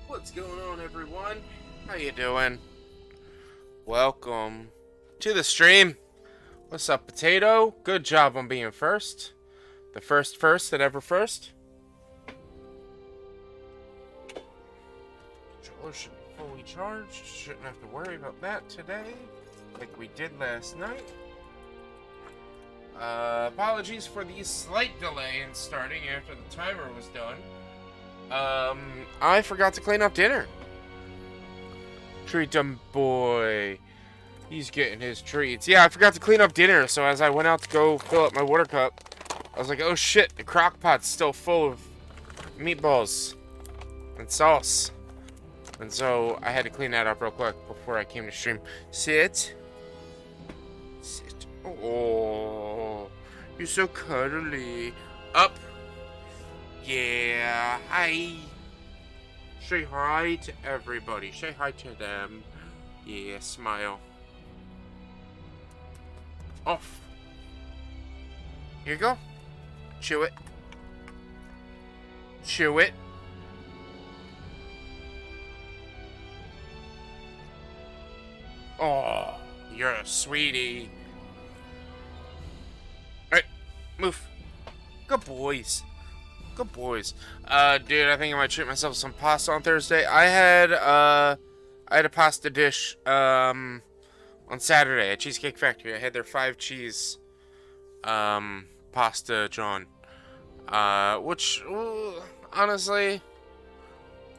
What's going on, everyone? How you doing? Welcome to the stream. What's up, Potato? Good job on being first. The first that ever first. Controller should be fully charged. Shouldn't have to worry about that today, like we did last night. Apologies for the slight delay in starting after the timer was done. I forgot to clean up dinner. Treat him, boy. He's getting his treats. Yeah, I forgot to clean up dinner, so as I went out to go fill up my water cup, I was like, oh shit, the crock pot's still full of meatballs and sauce. And so I had to clean that up real quick before I came to stream. Sit. Sit. Oh, you're so cuddly. Up. Yeah, hi. Say hi to everybody. Say hi to them. Yeah, smile. Off. Here you go. Chew it. Chew it. Oh, you're a sweetie. Alright, move. Good boys. Good boys. Dude, I think I might treat myself some pasta on Thursday. I had a pasta dish, on Saturday at Cheesecake Factory. I had their 5 cheese, pasta, John. Which, honestly,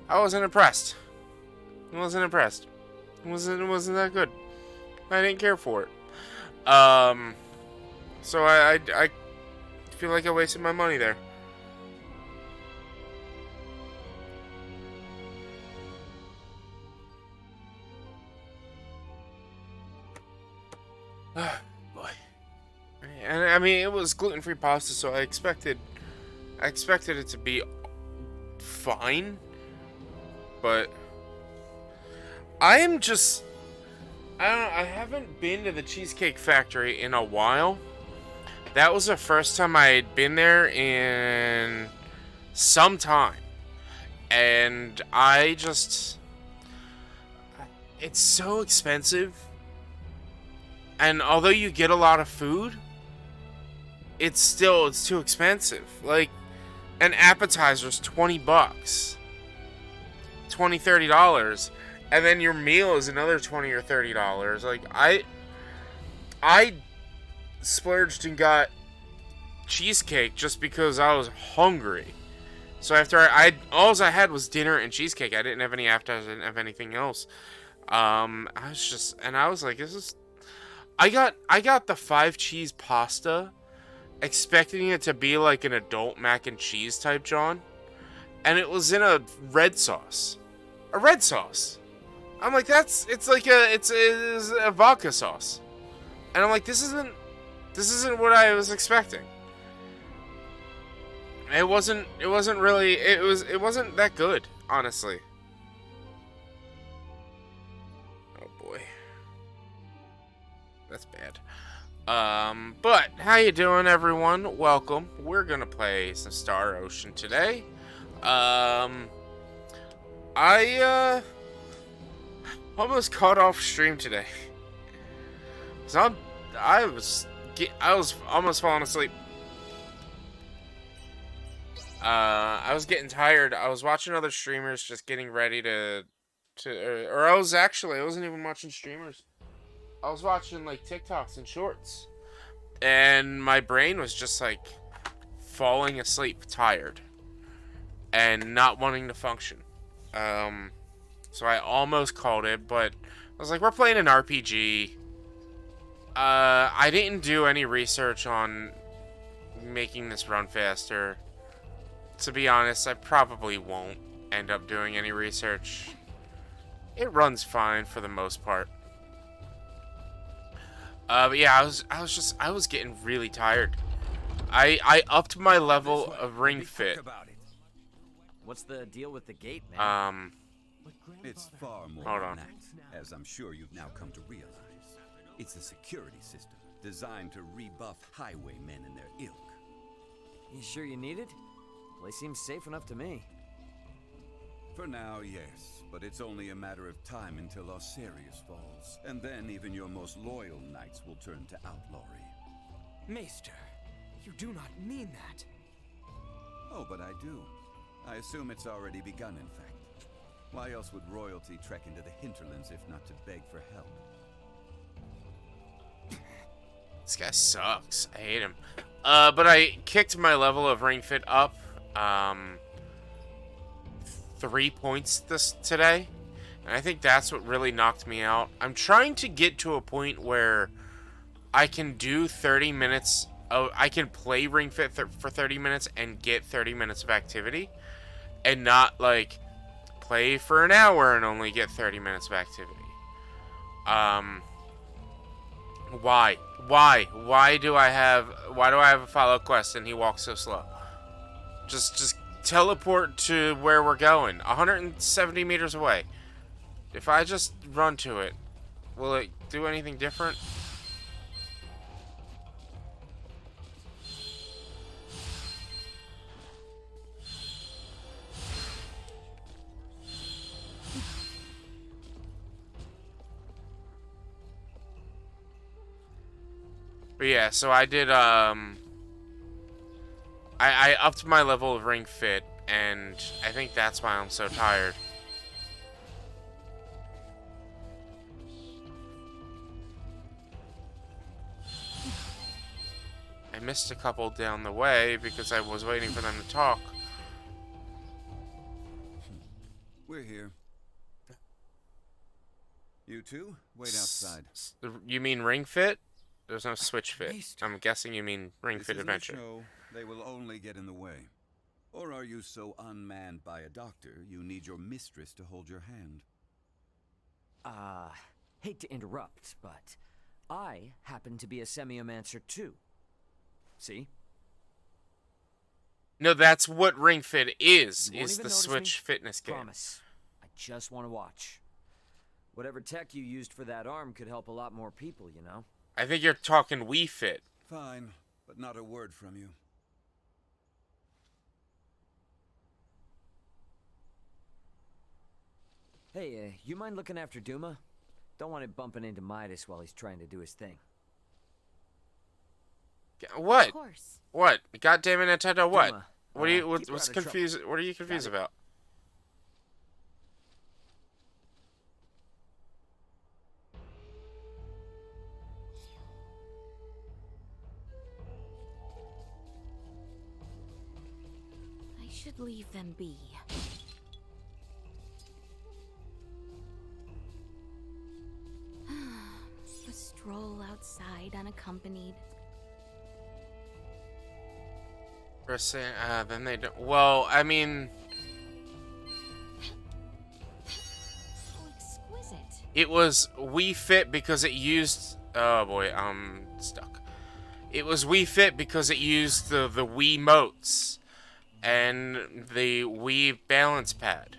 I wasn't impressed. I wasn't impressed. It wasn't that good. I didn't care for it. So I feel like I wasted my money there. Boy. And I mean, it was gluten-free pasta, so I expected it to be fine. But I don't know, I haven't been to the Cheesecake Factory in a while. That was the first time I had been there in some time. And it's so expensive. And although you get a lot of food, it's too expensive. Like, an appetizer's $20. $20, $30. And then your meal is another $20 or $30. Like, I splurged and got cheesecake just because I was hungry. So after all I had was dinner and cheesecake. I didn't have any appetizer, I didn't have anything else. I was like, this is... I got the 5 cheese pasta, expecting it to be like an adult mac and cheese type, John. And it was in a red sauce. A red sauce. I'm like, it's a vodka sauce. And I'm like, this isn't what I was expecting. It wasn't that good, honestly. Oh boy. That's bad. But how you doing, everyone? Welcome. We're gonna play some Star Ocean today. I almost caught off stream today. So I was almost falling asleep. I was getting tired. I was watching other streamers just getting ready or I wasn't even watching streamers. I was watching like TikToks and shorts. And my brain was just like falling asleep, tired, and not wanting to function. So I almost called it, but I was like, we're playing an RPG. I didn't do any research on making this run faster. To be honest, I probably won't end up doing any research. It runs fine for the most part. But yeah, I was getting really tired. I upped my level of ring fit. What's the deal with the gate, man? It's far more Hold than on. that, as I'm sure you've now come to realize. It's a security system designed to rebuff highwaymen and their ilk. You sure you need it? Place seems safe enough to me. For now, yes, but it's only a matter of time until Osirius falls. And then even your most loyal knights will turn to outlawry. Maester, you do not mean that. Oh, but I do. I assume it's already begun, in fact. Why else would royalty trek into the hinterlands if not to beg for help? This guy sucks. I hate him. But I kicked my level of ring fit up 3 points today. And I think that's what really knocked me out. I'm trying to get to a point where I can do 30 minutes. I can play ring fit for 30 minutes and get 30 minutes of activity. And not, like, play for an hour and only get 30 minutes of activity. Why? Why do I have a follow quest and he walks so slow? Just teleport to where we're going. 170 meters away. If I just run to it, will it do anything different? But yeah, so I did, I upped my level of ring fit, and I think that's why I'm so tired. I missed a couple down the way because I was waiting for them to talk. We're here. You two? Wait outside. You mean ring fit? There's no switch fit. I'm guessing you mean ring fit adventure. Show. They will only get in the way. Or are you so unmanned by a doctor you need your mistress to hold your hand? Hate to interrupt, but I happen to be a semiomancer too. See? No, that's what ring fit is You won't even the notice Switch me. fitness game. Promise. I just want to watch. Whatever tech you used for that arm could help a lot more people, you know? I think you're talking Wii Fit. Fine, but not a word from you. Hey, you mind looking after Duma? Don't want it bumping into Midas while he's trying to do his thing. What? Of course. What? God damn it, Nintendo, what? Duma, What are you keep her what's out of confused? What are you confused Got it. about? I should leave them be. A stroll outside unaccompanied. Then they don't. Well, I mean, How exquisite. it was Wii Fit because it used. Oh boy, I'm stuck. It was Wii Fit because it used the Wii motes and the Wii balance pad.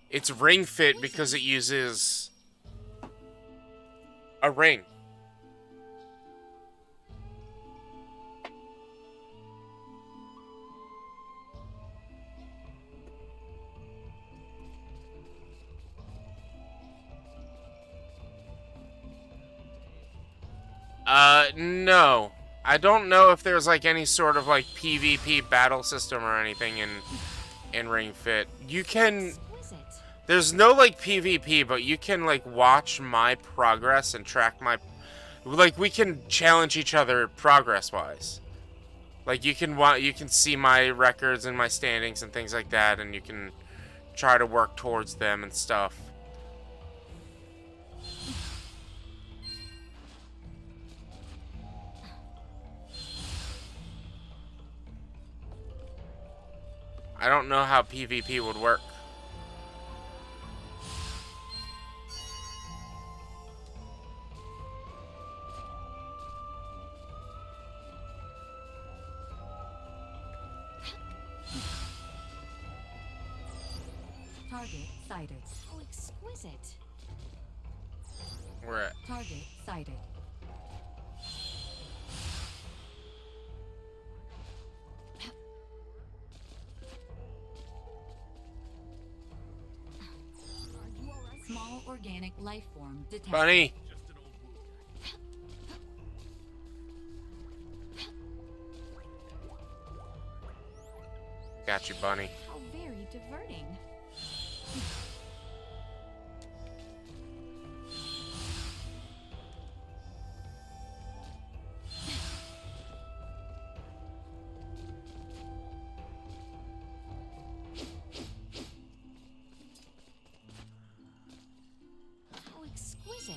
It's Ring Fit because it uses a ring. No. I don't know if there's like any sort of like PvP battle system or anything in Ring Fit. You can. Exquisite. There's no like PvP, but you can like watch my progress and track my. Like we can challenge each other progress-wise. Like you can see my records and my standings and things like that, and you can try to work towards them and stuff. I don't know how PvP would work. Target sighted. So exquisite. We're at. Target sighted. Small organic life form detected. Bunny! Got you, Bunny. How very diverting. How exquisite.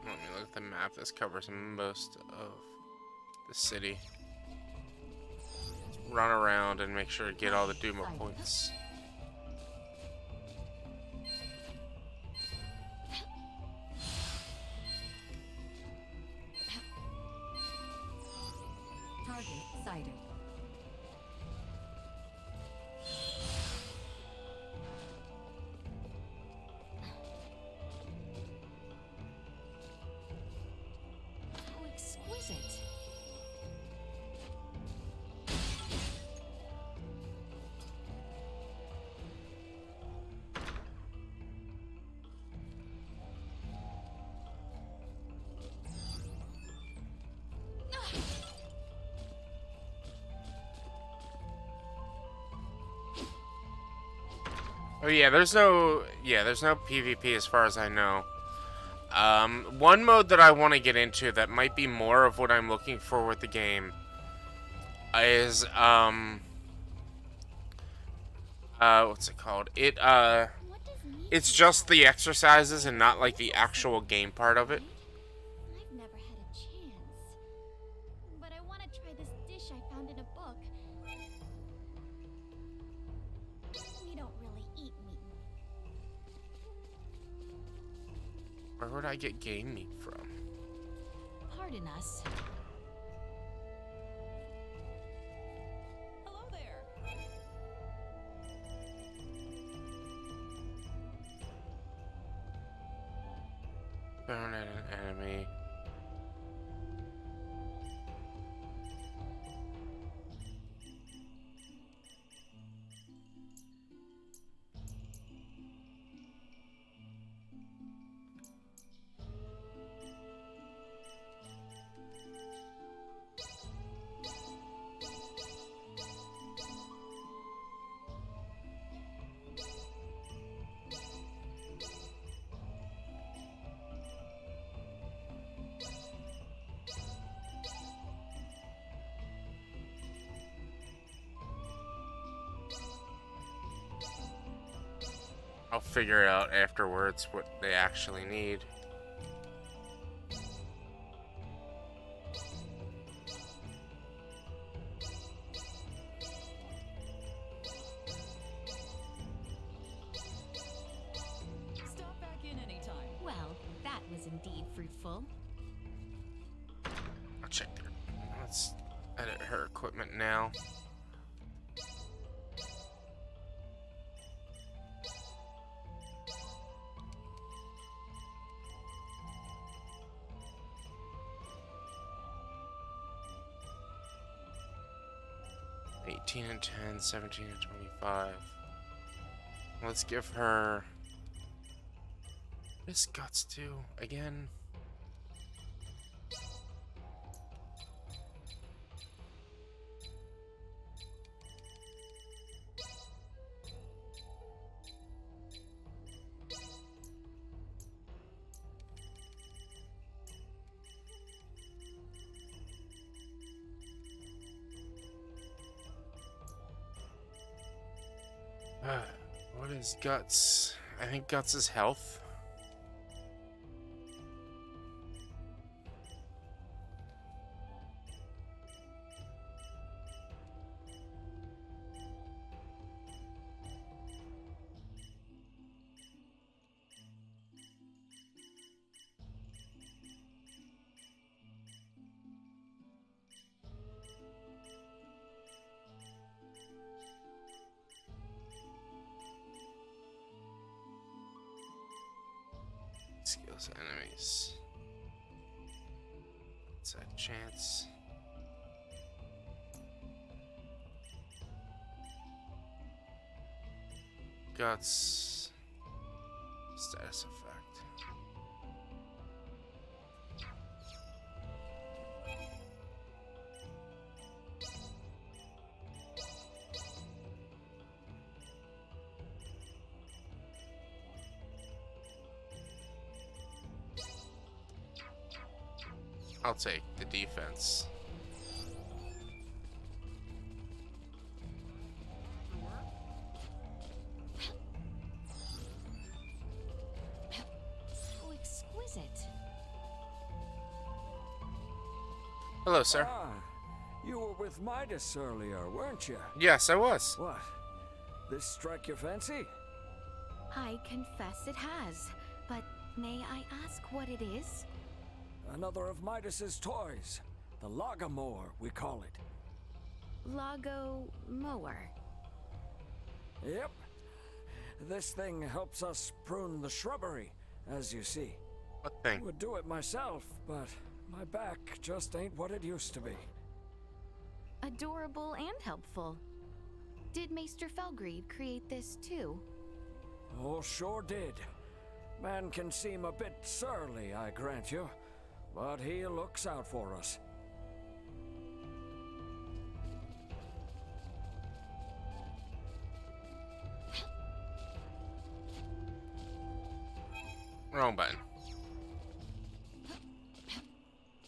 Let me look at the map. This covers most of the city. Let's run around and make sure to get all the Duma points. Target sighted. How exquisite. Oh yeah, there's no PvP as far as I know. One mode that I want to get into that might be more of what I'm looking for with the game is what's it called? What does It's music just have? the exercises and not like the actual game part of it. I've never had a chance. But I want to try this dish I found in a book. We don't really eat meat. Where would I get game meat from? Pardon us. Hello there. Found an enemy. I'll figure out afterwards what they actually need. Stop back in anytime. Well, that was indeed fruitful. I'll check their. Let's edit her equipment now. (18 and 10, 17 and 25). Let's give her... What does Guts do again? What is Guts? I think Guts is health. Skills enemies. What's that chance? Guts. Status effect. I'll take the defense. So exquisite. Hello, sir. Ah, you were with Midas earlier, weren't you? Yes, I was. What? This strike your fancy? I confess it has. But may I ask what it is? Another of Midas's toys. The Logomore, we call it. Lago mower. Yep. This thing helps us prune the shrubbery, as you see. What thing? Would do it myself, but my back just ain't what it used to be. Adorable and helpful. Did Maester Felgreed create this too? Oh, sure did. Man can seem a bit surly, I grant you, but he looks out for us. Wrong button.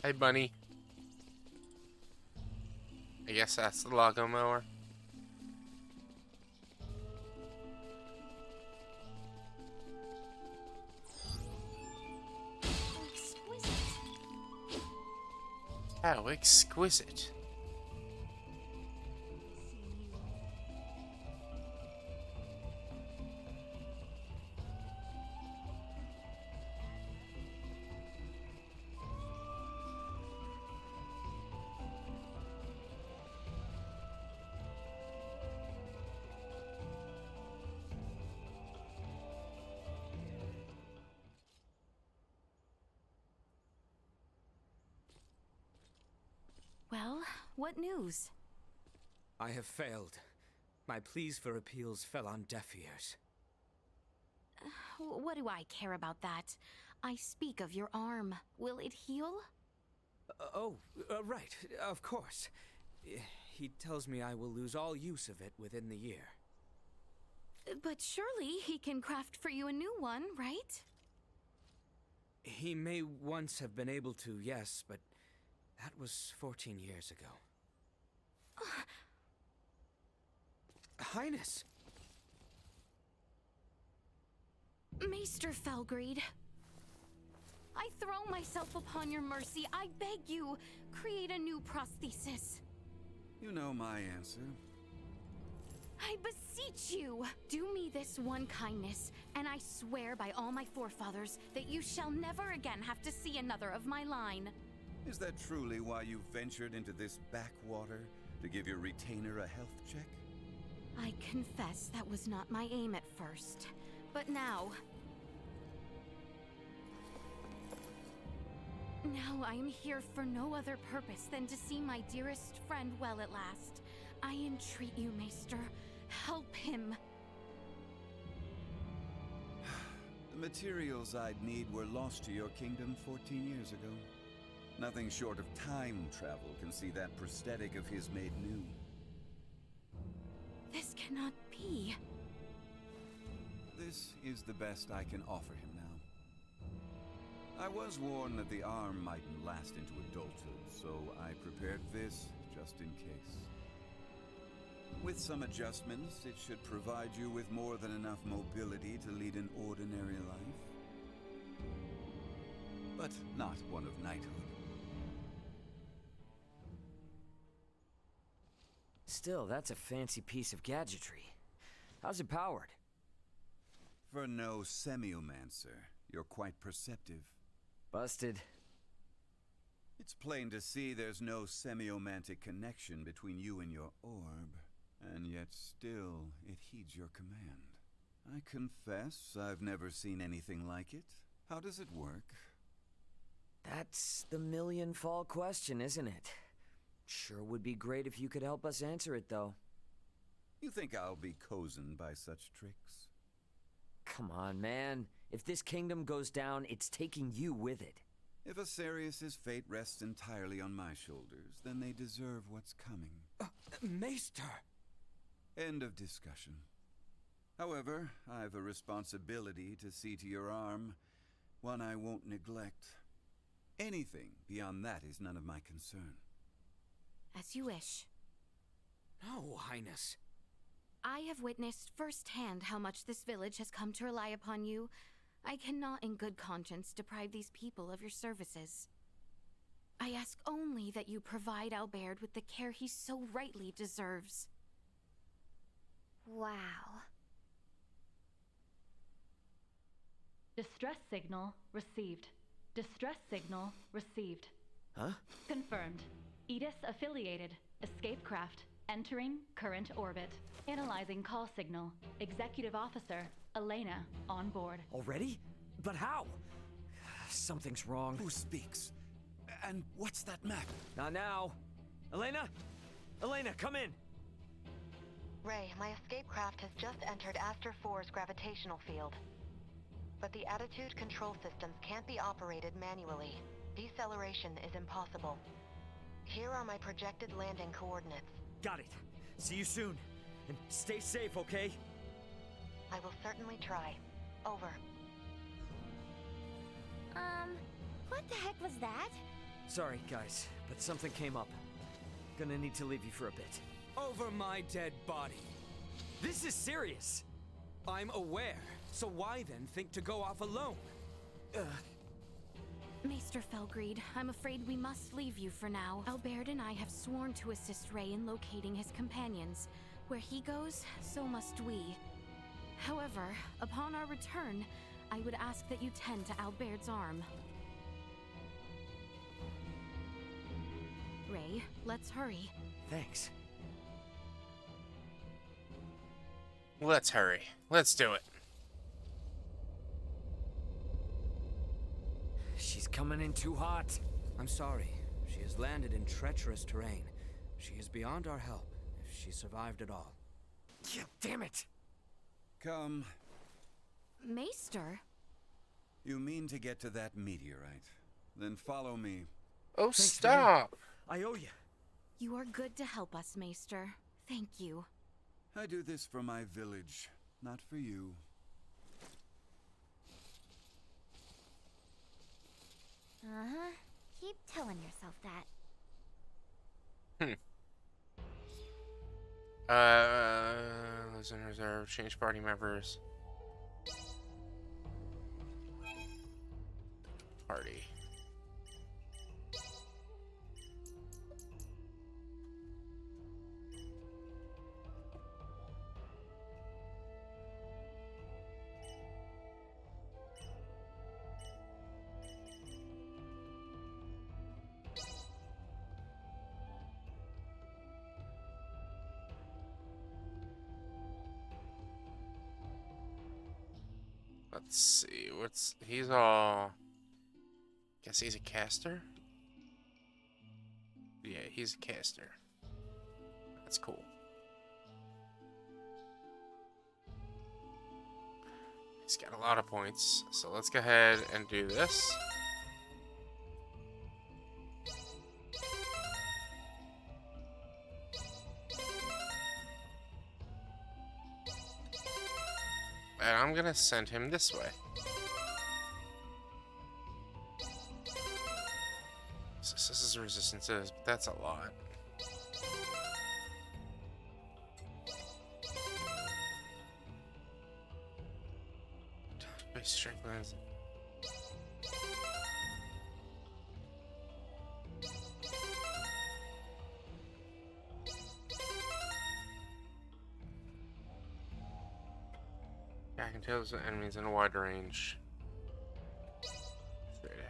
Hey, bunny. I guess that's the Lago mower. Exquisite. How exquisite. Well, what news? I have failed. My pleas for appeals fell on deaf ears. What do I care about that? I speak of your arm. Will it heal? Right, of course. He tells me I will lose all use of it within the year. But surely he can craft for you a new one, right? He may once have been able to, yes, but that was 14 years ago. Highness! Maester Felgreed, I throw myself upon your mercy. I beg you, create a new prosthesis. You know my answer. I beseech you, do me this one kindness, and I swear by all my forefathers that you shall never again have to see another of my line. Is that truly why you ventured into this backwater? To give your retainer a health check? I confess that was not my aim at first, but now... Now I am here for no other purpose than to see my dearest friend well at last. I entreat you, Maester, help him. materials I'd need were lost to your kingdom 14 years ago. Nothing short of time travel can see that prosthetic of his made new. This cannot be. This is the best I can offer him now. I was warned that the arm mightn't last into adulthood, so I prepared this just in case. With some adjustments, it should provide you with more than enough mobility to lead an ordinary life. But not one of knighthood. Still, that's a fancy piece of gadgetry. How's it powered? For no semiomancer, you're quite perceptive. Busted. It's plain to see there's no semiomantic connection between you and your orb, and yet still it heeds your command. I confess I've never seen anything like it. How does it work? That's the million-fall question, isn't it? Sure would be great if you could help us answer it, though. You think I'll be cozened by such tricks? Come on, man. If this kingdom goes down, it's taking you with it. If Asarius' fate rests entirely on my shoulders, then they deserve what's coming. Maester! End of discussion. However, I've a responsibility to see to your arm, one I won't neglect. Anything beyond that is none of my concern. As you wish. No, Highness. I have witnessed firsthand how much this village has come to rely upon you. I cannot in good conscience deprive these people of your services. I ask only that you provide Albert with the care he so rightly deserves. Wow. Distress signal received. Distress signal received. Huh? Confirmed. Edis affiliated. Escape craft. Entering current orbit. Analyzing call signal. Executive Officer Elena on board. Already? But how? Something's wrong. Who speaks? And what's that map? Not now. Elena? Elena, come in! Ray, my escape craft has just entered Aster 4's gravitational field. But the attitude control systems can't be operated manually. Deceleration is impossible. Here are my projected landing coordinates. Got it. See you soon. And stay safe, okay? I will certainly try. Over. What the heck was that? Sorry, guys, but something came up. Gonna need to leave you for a bit. Over my dead body. This is serious! I'm aware, so why then think to go off alone? Maester Felgreed, I'm afraid we must leave you for now. Albert and I have sworn to assist Ray in locating his companions. Where he goes, so must we. However, upon our return, I would ask that you tend to Albert's arm. Ray, let's hurry. Thanks. Let's hurry. Let's do it. She's coming in too hot. I'm sorry. She has landed in treacherous terrain. She is beyond our help, if she survived at all. Yeah, damn it! Come. Maester? You mean to get to that meteorite? Then follow me. Oh, Thanks, stop! I owe you. You are good to help us, Maester. Thank you. I do this for my village, not for you. Uh-huh. Keep telling yourself that. Listen, reserve, change party members. Party. Let's see, he's all... Guess he's a caster? Yeah, he's a caster. That's cool. He's got a lot of points. So let's go ahead and do this. And I'm gonna send him this way. So this is resistances, but that's a lot. Base strength lens. Yeah, I can tell those enemies in a wide range. Straight ahead.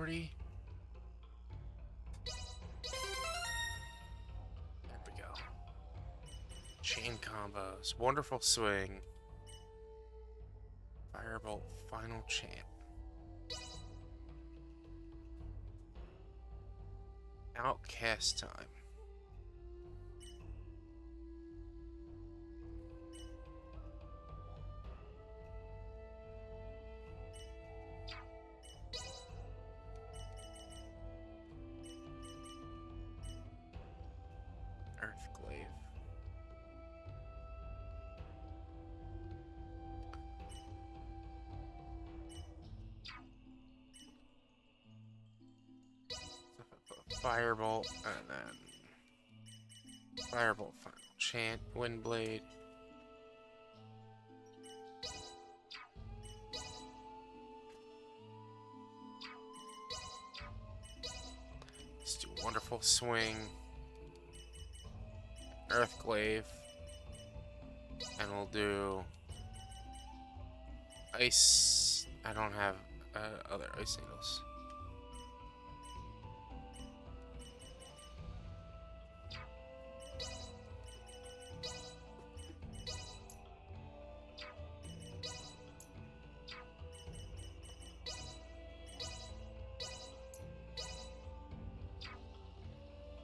There we go. Chain combos. Wonderful swing. Firebolt. Final champ. Outcast time. Earthglaive. Firebolt, and then Firebolt, final chant, Windblade. Let's do wonderful swing, Earthglaive, and we'll do ice. I don't have other ice needles.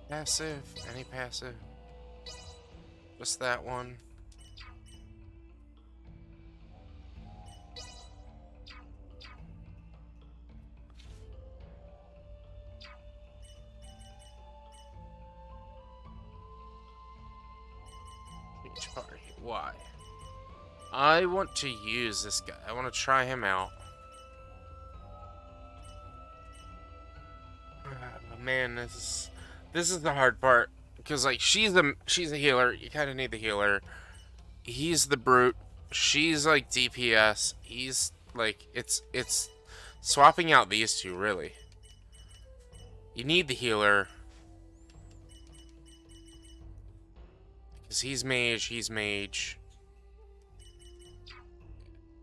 Passive, any passive. Just that one. Each party. Why? I want to use this guy. I want to try him out. Man, this is the hard part, because like she's a healer. You kind of need the healer. He's the brute. She's like DPS. He's like it's swapping out these two really. You need the healer because he's mage.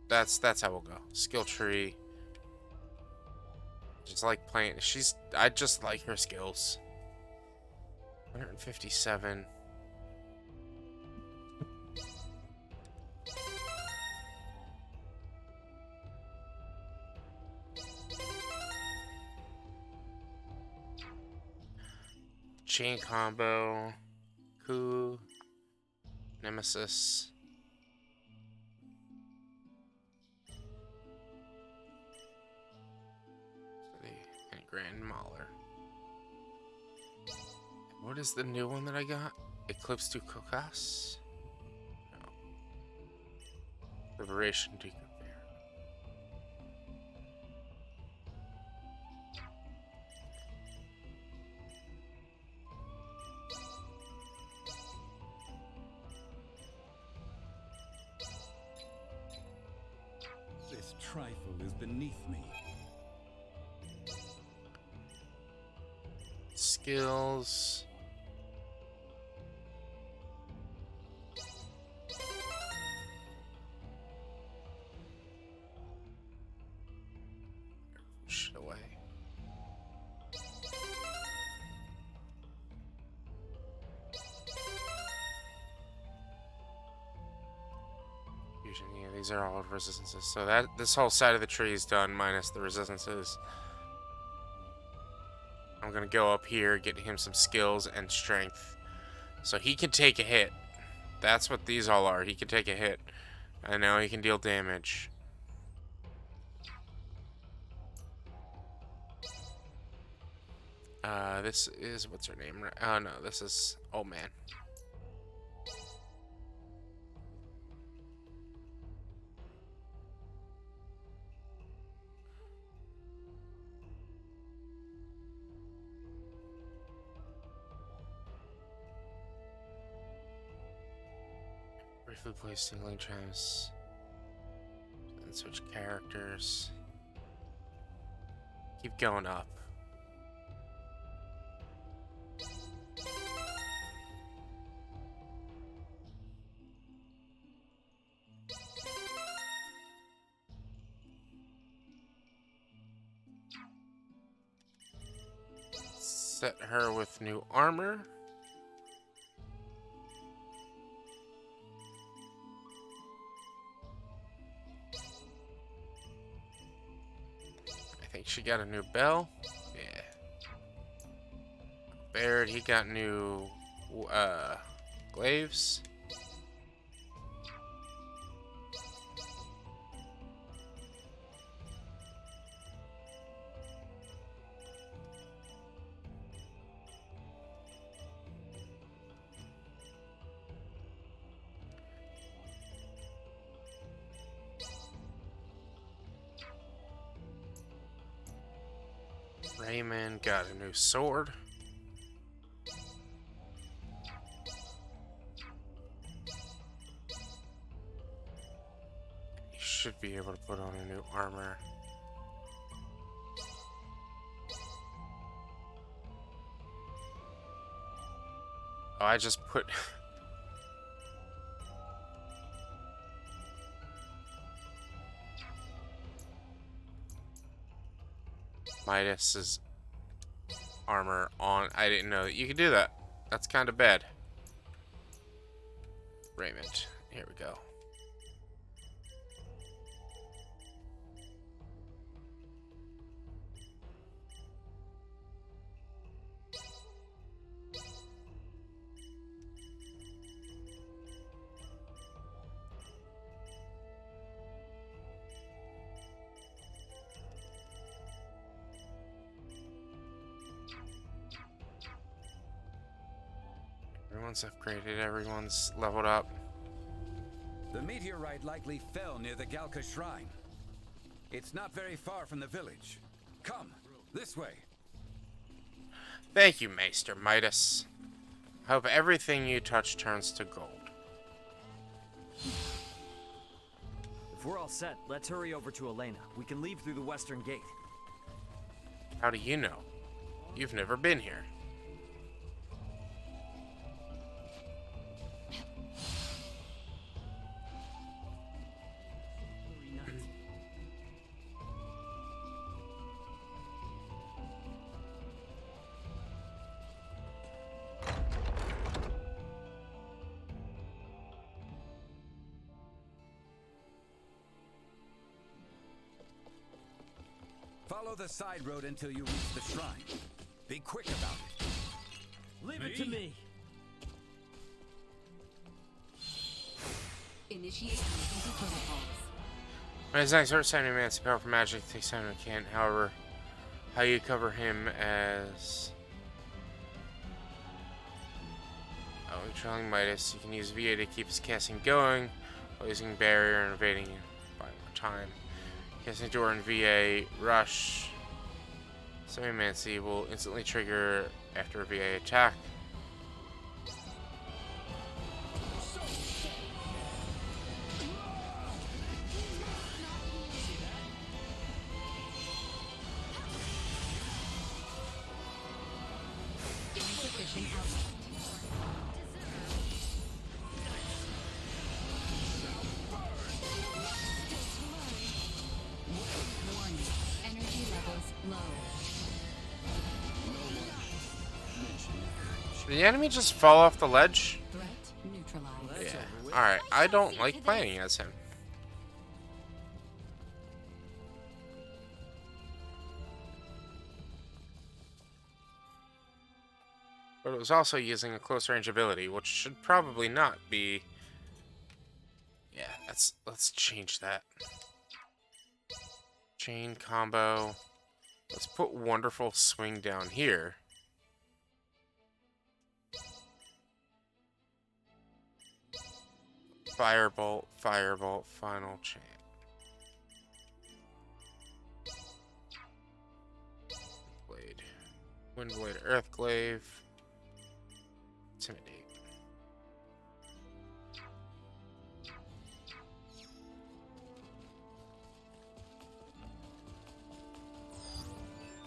That's how we'll go. Skill tree. Just like playing. I just like her skills. 157. Chain combo. Coup. Nemesis. And Grand Mauler. What is the new one that I got? Eclipse to Kokas? No. Liberation to compare. This trifle is beneath me. Skills. Shit away. these are all resistances. So that this whole side of the tree is done minus the resistances. I'm gonna go up here, get him some skills and strength. So he can take a hit. That's what these all are. He can take a hit. And now he can deal damage. This is, what's her name? Oh no, this is old man. Briefly play singling chimes. Then switch characters. Keep going up. Set her with new armor. I think she got a new bell. Yeah. Baird, he got new glaives. Raymond got a new sword. He should be able to put on a new armor. Oh, I just put... Midas's armor on. I didn't know that you could do that. That's kind of bad. Raymond. Here we go. Everyone's upgraded, everyone's leveled up. The meteorite likely fell near the Galka shrine. It's not very far from the village. Come, this way. Thank you, Maester Midas. I hope everything you touch turns to gold. If we're all set, let's hurry over to Elena. We can leave through the western gate. How do you know? You've never been here. Follow the side road until you reach the shrine. Be quick about it. Leave it to me. Initiate emergency protocols. When his next Earth signing demands powerful magic, takes time to can. However, how you cover him as trailing Midas, you can use VA to keep his casting going while using barrier and evading by more time. Casting door and VA rush. Semi-Mancy will instantly trigger after a VA attack. Insufficient output. Warning. Energy levels low. Did the enemy just fall off the ledge? Threat neutralized. Yeah. Alright, I don't like playing as him. But it was also using a close range ability, which should probably not be. Yeah, let's change that. Chain combo. Let's put Wonderful Swing down here. Firebolt, Firebolt, Final Chain. Blade. Windblade, Earthglaive. Intimidate.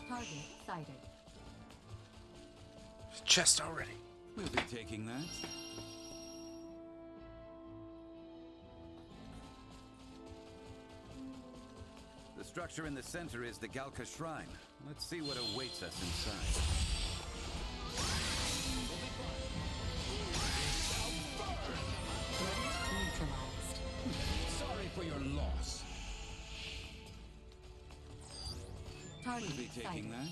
Target sighted. Chest already. We'll be taking that. The structure in the center is the Galka Shrine. Let's see what awaits us inside. Neutralized. Sorry for your loss. Target We'll be taking sighted. that.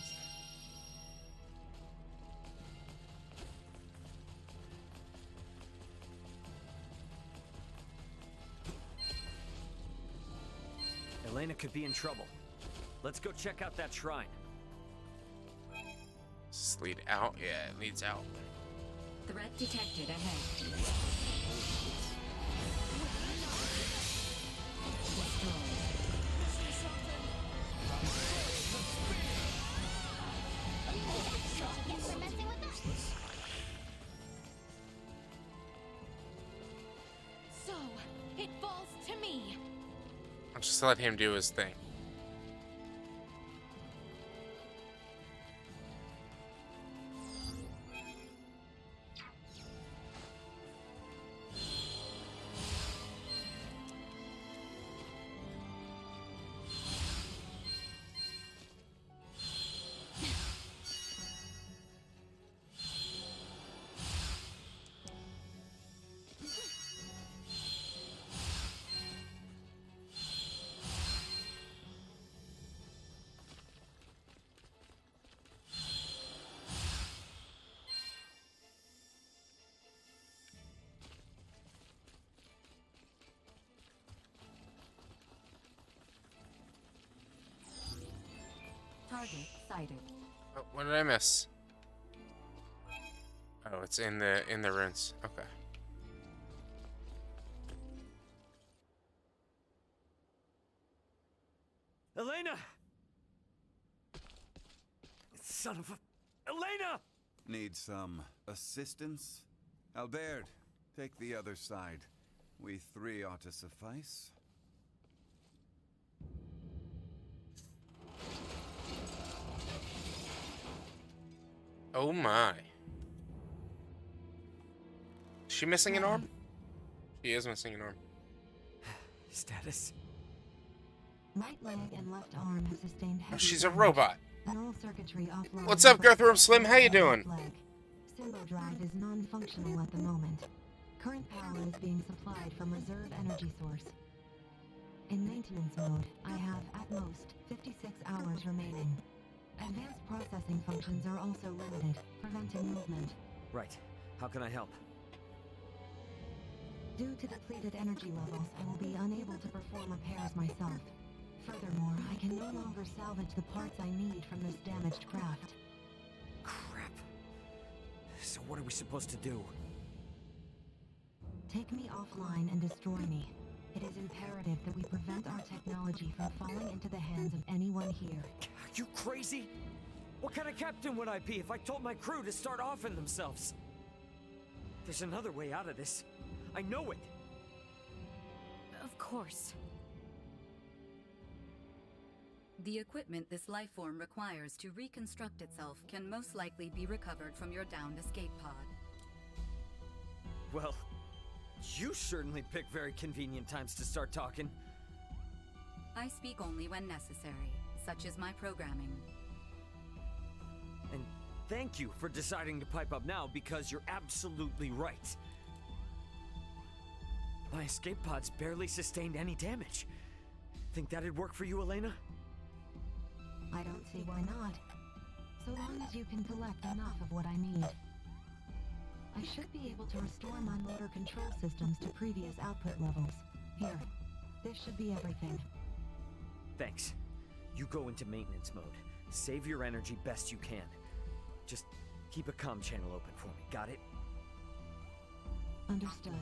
Elena could be in trouble. Let's go check out that shrine. Lead out? Yeah, it leads out. Threat detected ahead. So, it falls to me. I'll just let him do his thing. Target sighted. Oh, what did I miss? Oh, it's in the ruins. Okay. Elena! Son of a... Elena! Need some assistance? Albert, take the other side. We three ought to suffice. Oh my. Is she missing an arm? She is missing an arm. Status. Right leg and left arm have sustained heavy She's a damage. robot. Neural circuitry offline. What's up, Guthrum Slim? How you doing? Leg. Symbol drive is non-functional at the moment. Current power is being supplied from reserve energy source. In maintenance mode, I have, at most, 56 hours remaining. Advanced processing functions are also limited, preventing movement. Right. How can I help? Due to depleted energy levels, I will be unable to perform repairs myself. Furthermore, I can no longer salvage the parts I need from this damaged craft. Crap. So what are we supposed to do? Take me offline and destroy me. It is imperative that we prevent our technology from falling into the hands of anyone here. Are you crazy? What kind of captain would I be if I told my crew to start offing themselves? There's another way out of this. I know it. Of course. The equipment this life form requires to reconstruct itself can most likely be recovered from your downed escape pod. Well, you certainly pick very convenient times to start talking. I speak only when necessary. Such is my programming. And thank you for deciding to pipe up now, because you're absolutely right. My escape pods barely sustained any damage. Think that'd work for you, Elena? I don't see why not. So long as you can collect enough of what I need. I should be able to restore my motor control systems to previous output levels. Here, this should be everything. Thanks. You go into maintenance mode. Save your energy best you can. Just keep a comm channel open for me, got it? Understood.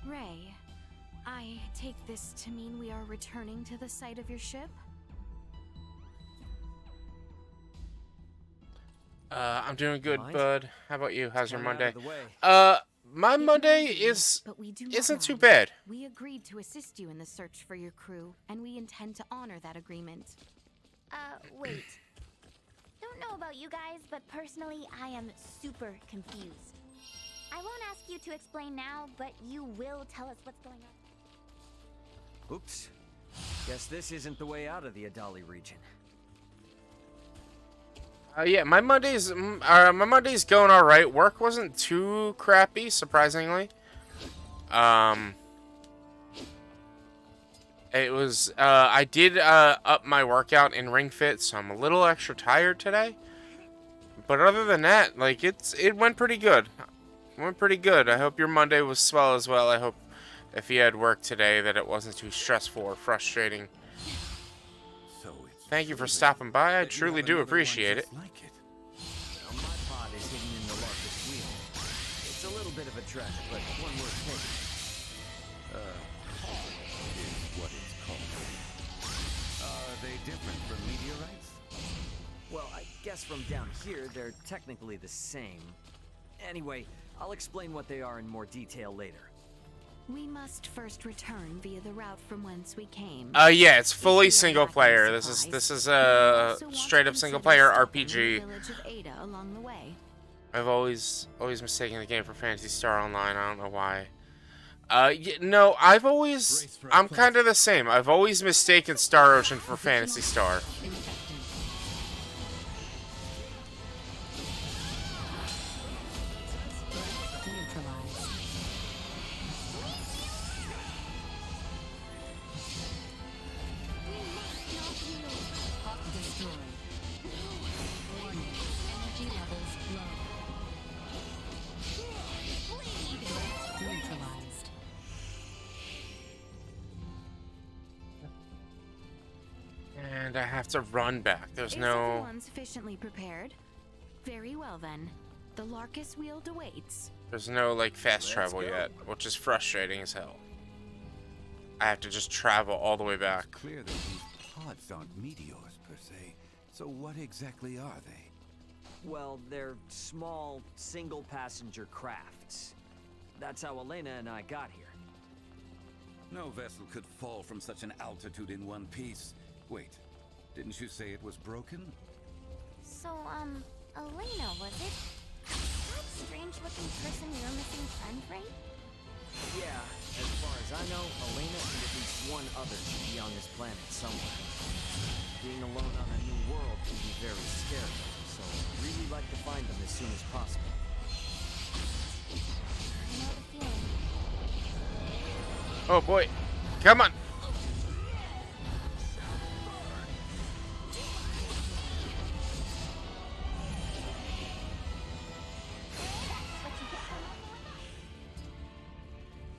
Ray, I take this to mean we are returning to the site of your ship? I'm doing good, bud. How about you? How's your Monday? My It Monday may be, but we do not isn't too mind. bad. We agreed to assist you in the search for your crew, and we intend to honor that agreement. Wait. Don't know about you guys, but personally, I am super confused. I won't ask you to explain now, but you will tell us what's going on. Oops. Guess this isn't the way out of the Adali region. Yeah, my Monday's going all right. Work wasn't too crappy, surprisingly. It was. I did up my workout in Ring Fit, so I'm a little extra tired today. But other than that, like it went pretty good. It went pretty good. I hope your Monday was swell as well. I hope if you had work today that it wasn't too stressful or frustrating. Thank you for stopping by. I truly do appreciate it. Well, my pod is hidden in the Larkus wheel. It's a little bit of a trek, but one worth taking. Pod is what it's called. Are they different from meteorites? Well, I guess from down here, they're technically the same. Anyway, I'll explain what they are in more detail later. We must first return via the route from whence we came. Yeah, it's fully single player. This is a straight up single player RPG. Village of Ada along the way. I've always mistaken the game for Phantasy Star Online. I don't know why. No, I'm kind of the same. I've always mistaken Star Ocean for Phantasy Star. And I have to run back. There's Is no... everyone sufficiently prepared? Very well then. The Larkus wheel awaits. There's no, like, fast travel yet, which is frustrating as hell. I have to just travel all the way back. It's clear that these pods aren't meteors, per se. So what exactly are they? Well, they're small, single-passenger crafts. That's how Elena and I got here. No vessel could fall from such an altitude in one piece. Wait, didn't you say it was broken? So, Elena, was it? That strange-looking person your missing friend, right? Yeah, as far as I know, Elena and at least one other should be on this planet somewhere. Being alone on a new world can be very scary, so I'd really like to find them as soon as possible. I know the feeling. Oh boy. Come on.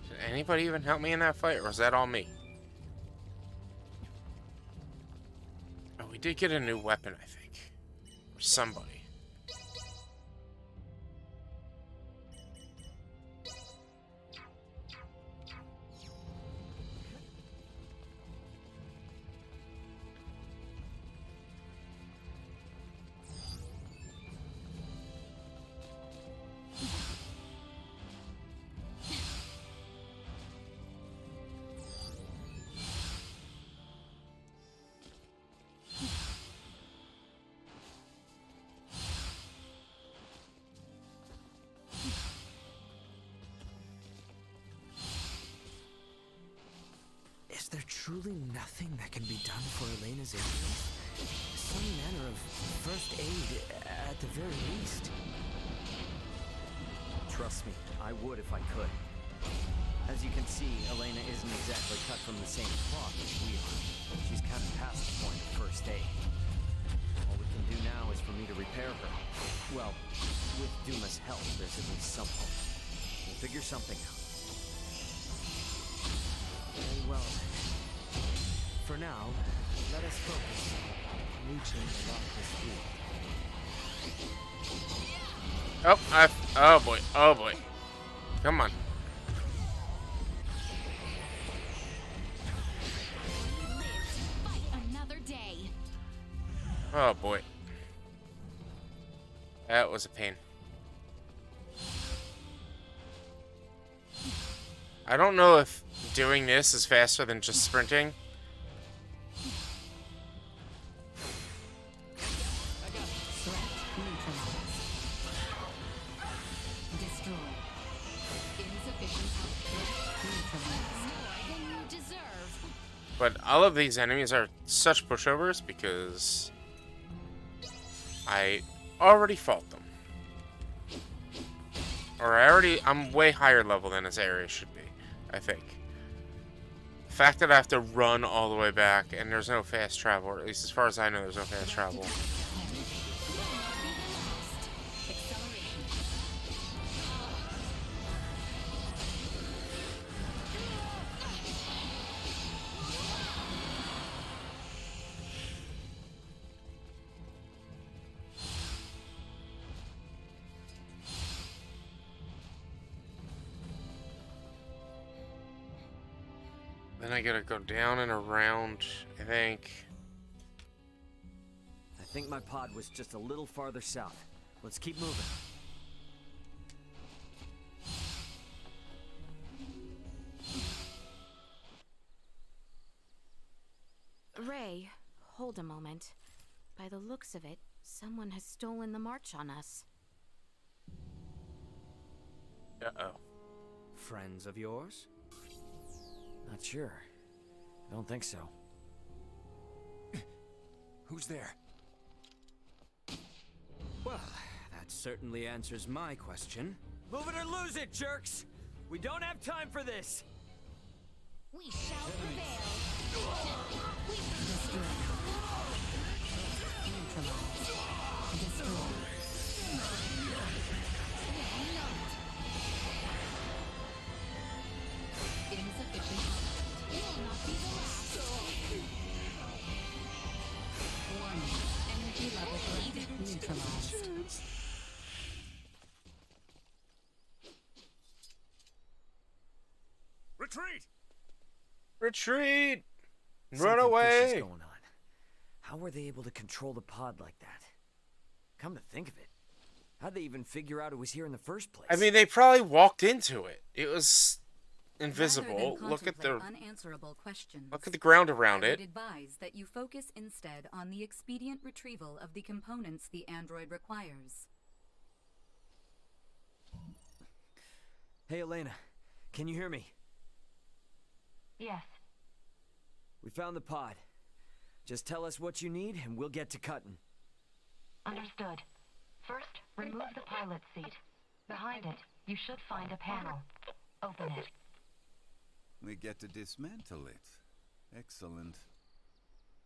Did anybody even help me in that fight, or was that all me? Oh, we did get a new weapon, I think. Or somebody. Is there truly nothing that can be done for Elena's injuries? Some manner of first aid, at the very least. Trust me, I would if I could. As you can see, Elena isn't exactly cut from the same cloth as we are. She's kind of past the point of first aid. All we can do now is for me to repair her. Well, With Duma's help, there's at least some hope. We'll figure something out. Very well. For now, let us focus on reaching the rock this week. Oh, oh boy. Come on. Another day. Oh boy. That was a pain. I don't know if doing this is faster than just sprinting. But all of these enemies are such pushovers because I already fought them. Or I'm way higher level than this area should be, I think. The fact that I have to run all the way back and there's no fast travel, or at least as far as I know there's no fast travel. Then I gotta go down and around, I think. I think my pod was just a little farther south. Let's keep moving. Ray, hold a moment. By the looks of it, someone has stolen the march on us. Uh-oh. Friends of yours? Not sure. I don't think so. Who's there? Well, that certainly answers my question. Move it or lose it, jerks! We don't have time for this! We shall prevail! Insufficient. Will not be the last. Warning. Energy level neutralized. Retreat! Retreat! Run Something away! fishy's going on. How were they able to control the pod like that? Come to think of it, how'd they even figure out it was here in the first place? I mean, they probably walked into it. It was invisible. Look at the unanswerable questions. Look at the ground around I it. would advise that you focus instead on the expedient retrieval of the components the android requires. Hey, Elena, can you hear me? Yes. We found the pod. Just tell us what you need and we'll get to cutting. Understood. First, remove the pilot seat. Behind it, you should find a panel. Open it. We get to dismantle it. Excellent.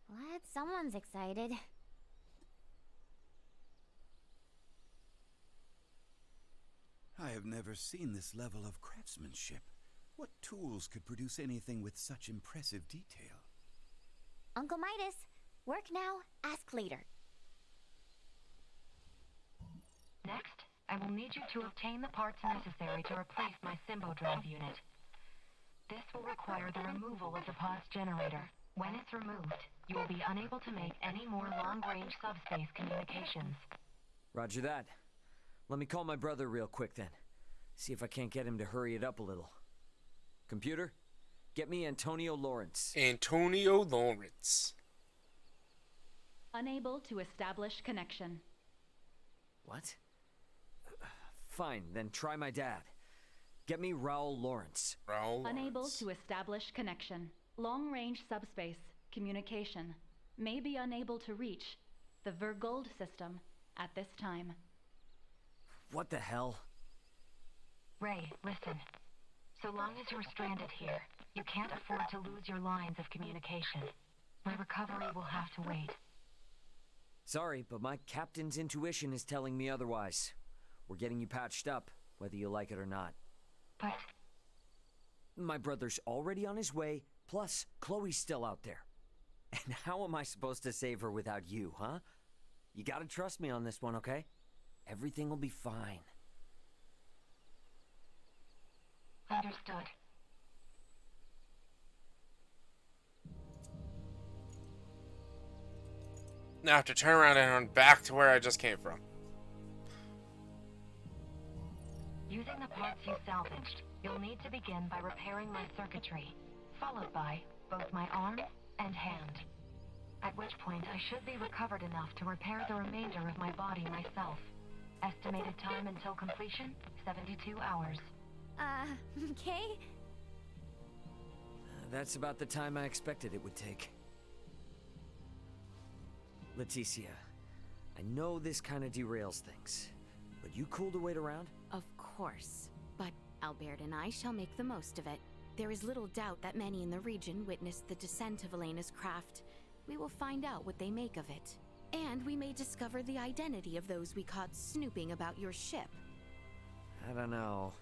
What? Someone's excited. I have never seen this level of craftsmanship. What tools could produce anything with such impressive detail? Uncle Midas, work now, ask later. Next, I will need you to obtain the parts necessary to replace my Symbodrive unit. This will require the removal of the pod's generator. When it's removed, you will be unable to make any more long-range subspace communications. Roger that. Let me call my brother real quick then. See if I can't get him to hurry it up a little. Computer, get me Antonio Lawrence. Antonio Lawrence. Unable to establish connection. What? Fine, then try my dad. Get me Raul Lawrence. Raul Unable Lawrence. to establish connection. Long-range subspace communication. May be unable to reach the Vergold system at this time. What the hell? Ray, listen. So long as you're stranded here, you can't afford to lose your lines of communication. My recovery will have to wait. Sorry, but my captain's intuition is telling me otherwise. We're getting you patched up, whether you like it or not. But My brother's already on his way, plus Chloe's still out there. And how am I supposed to save her without you, huh? You gotta trust me on this one, okay? Everything will be fine. understood. Now I have to turn around and run back to where I just came from. Using the parts you salvaged, you'll need to begin by repairing my circuitry, followed by both my arm and hand. At which point I should be recovered enough to repair the remainder of my body myself. Estimated time until completion, 72 hours. Okay? That's about the time I expected it would take. Leticia, I know this kind of derails things, but you cool to wait around? Of course. But Albert and I shall make the most of it. There is little doubt that many in the region witnessed the descent of Elena's craft. We will find out what they make of it. And we may discover the identity of those we caught snooping about your ship. I don't know.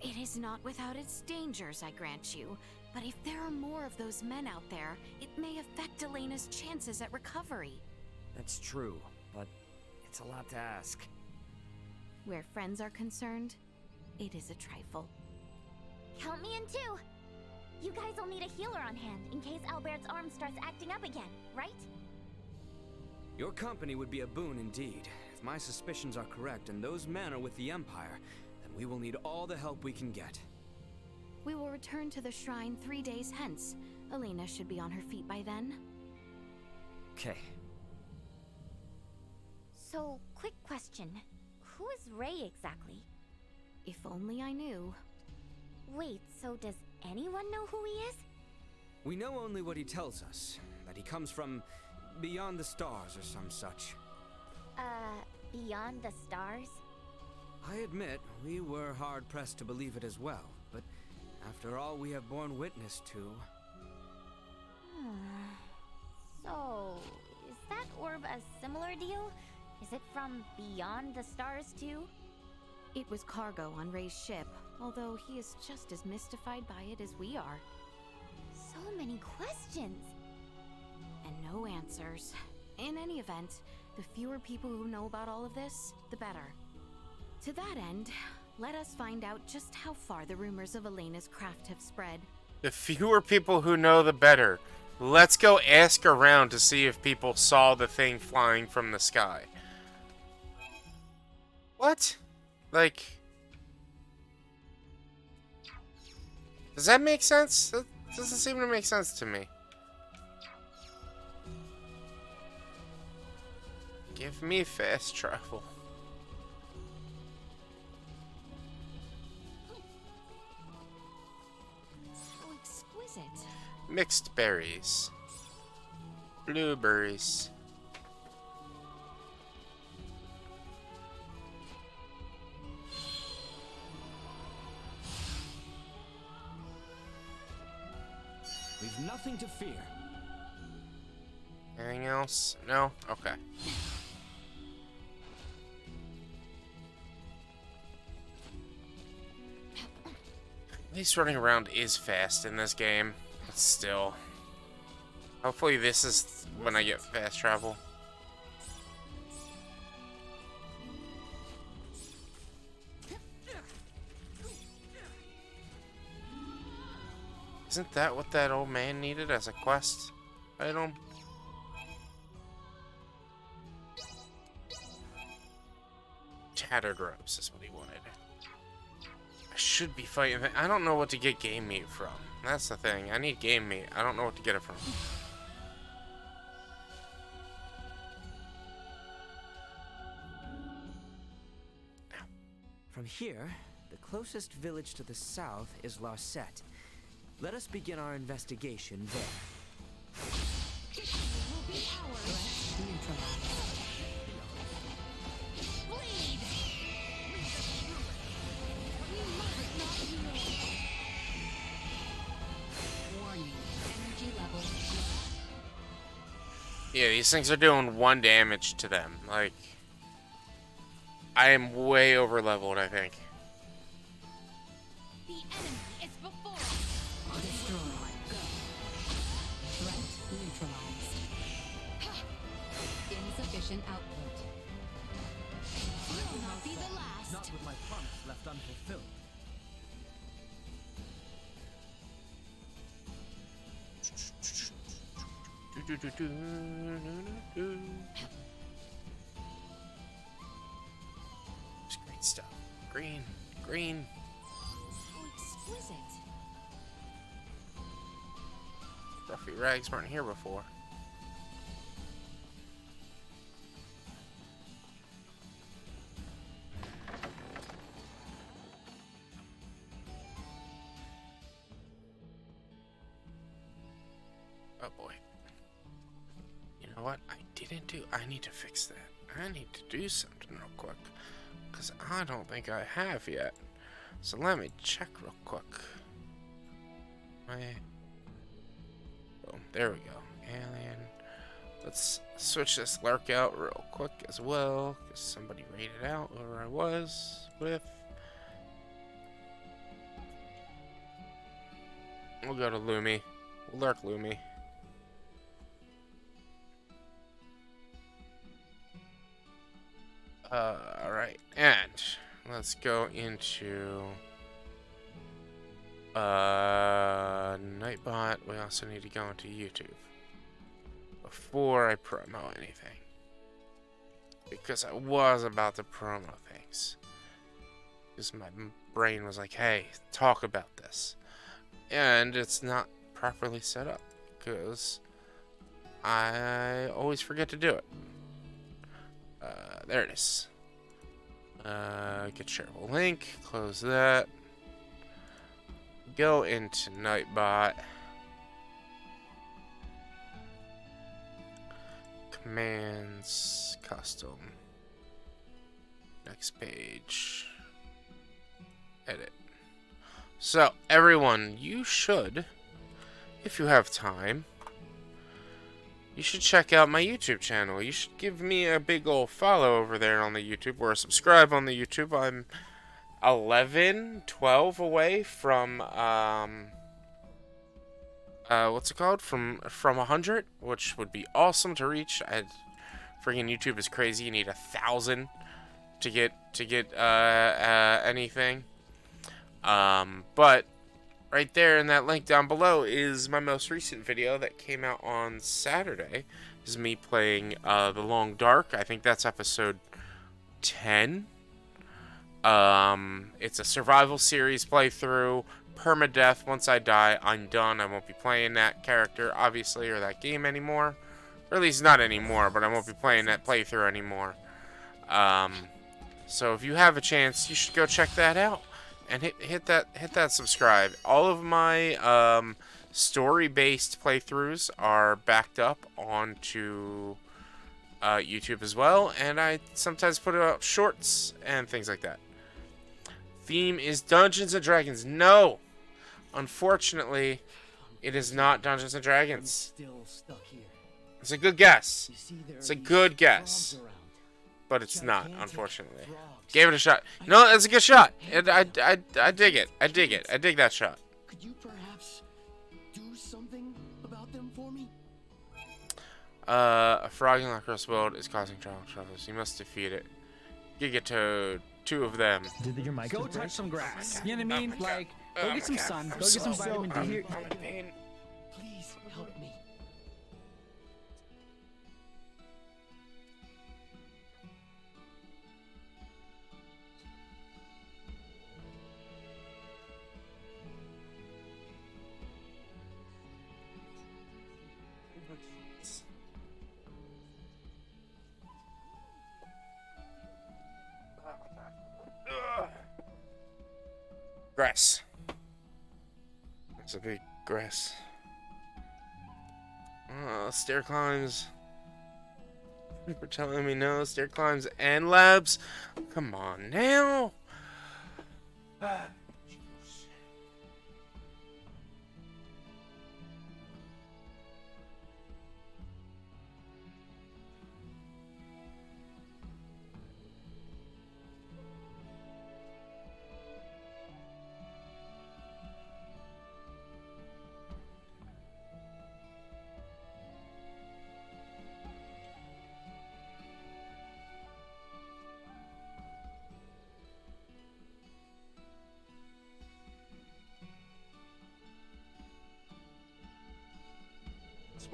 It is not without its dangers, I grant you. But if there are more of those men out there, it may affect Elena's chances at recovery. That's true, but it's a lot to ask. Where friends are concerned, it is a trifle. Count me in too. You guys will need a healer on hand in case Albert's arm starts acting up again, right? Your company would be a boon indeed. If my suspicions are correct and those men are with the Empire, then we will need all the help we can get. We will return to the shrine 3 days hence. Elena should be on her feet by then. Okay. So, quick question. Who is Ray exactly? If only I knew. Wait, so does anyone know who he is? We know only what he tells us, that he comes from beyond the stars or some such. Beyond the stars? I admit, we were hard-pressed to believe it as well, but after all we have borne witness to... So, is that orb a similar deal? Is it from beyond the stars too? It was cargo on Ray's ship, although he is just as mystified by it as we are. So many questions! And no answers. In any event, the fewer people who know about all of this, the better. To that end, let us find out just how far the rumors of Elena's craft have spread. The fewer people who know, the better. Let's go ask around to see if people saw the thing flying from the sky. What? Like... Does that make sense? That doesn't seem to make sense to me. Give me fast travel. So exquisite. Mixed berries. Blueberries. We've nothing to fear. Anything else? No? Okay. At least running around is fast in this game, but still. Hopefully this is when I get fast travel. Isn't that what that old man needed as a quest item? Tattered ropes is what he wanted. I should be fighting. I don't know what to get game meat from. That's the thing. I need game meat. I don't know what to get it from. From here, the closest village to the south is Larset. Let us begin our investigation there. Yeah, these things are doing 1 damage to them. Like, I am way over leveled, I think. The enemy is before us. Destroy. Threat neutralized. Insufficient output. Will not be the last. Not with my promise left unfulfilled. It's great stuff. Green, green. How exquisite. Scruffy rags weren't here before. Oh boy. You know what? I need to fix that. I need to do something real quick. Because I don't think I have yet. So let me check real quick. Boom, there we go. Alien. Let's switch this lurk out real quick as well. Because somebody rated out whoever I was with. We'll go to Lumi. We'll lurk Lumi. Alright, and let's go into Nightbot. We also need to go into YouTube before I promo anything, because I was about to promo things because my brain was like, hey, talk about this, and it's not properly set up because I always forget to do it. There it is. Get shareable link. Close that. Go into Nightbot. Commands. Custom. Next page. Edit. So, everyone, you should, if you have time, you should check out my YouTube channel. You should give me a big old follow over there on the YouTube, or subscribe on the YouTube. I'm 12 away from, what's it called? From 100, which would be awesome to reach. Freaking YouTube is crazy. You need 1,000 to get anything. But right there in that link down below is my most recent video that came out on Saturday. This is me playing The Long Dark. I think that's episode 10. It's a survival series playthrough. Permadeath. Once I die, I'm done. I won't be playing that character, obviously, or that game anymore. Or at least not anymore, but I won't be playing that playthrough anymore. So if you have a chance, you should go check that out. And hit that subscribe. All of my story-based playthroughs are backed up onto YouTube as well, and I sometimes put out shorts and things like that. Theme is Dungeons and Dragons. No, unfortunately, it is not Dungeons and Dragons. Still stuck here. It's a good guess. You see, there It's a are good these guess, frogs around. but it's not, Gigantic unfortunately. frogs. Gave it a shot. No, that's a good shot. I dig it. I dig it. I dig that shot. Could you perhaps do something about them for me? A frog in the across world is causing troubles. You must defeat it. Gigatoad. 2 of them. Did your mic Go touch some grass. You know what I mean? Like, go get some sun. Go get some vitamin D. Please help me. Grass. That's a big grass. Stair climbs. You're telling me no stair climbs and labs? Come on now.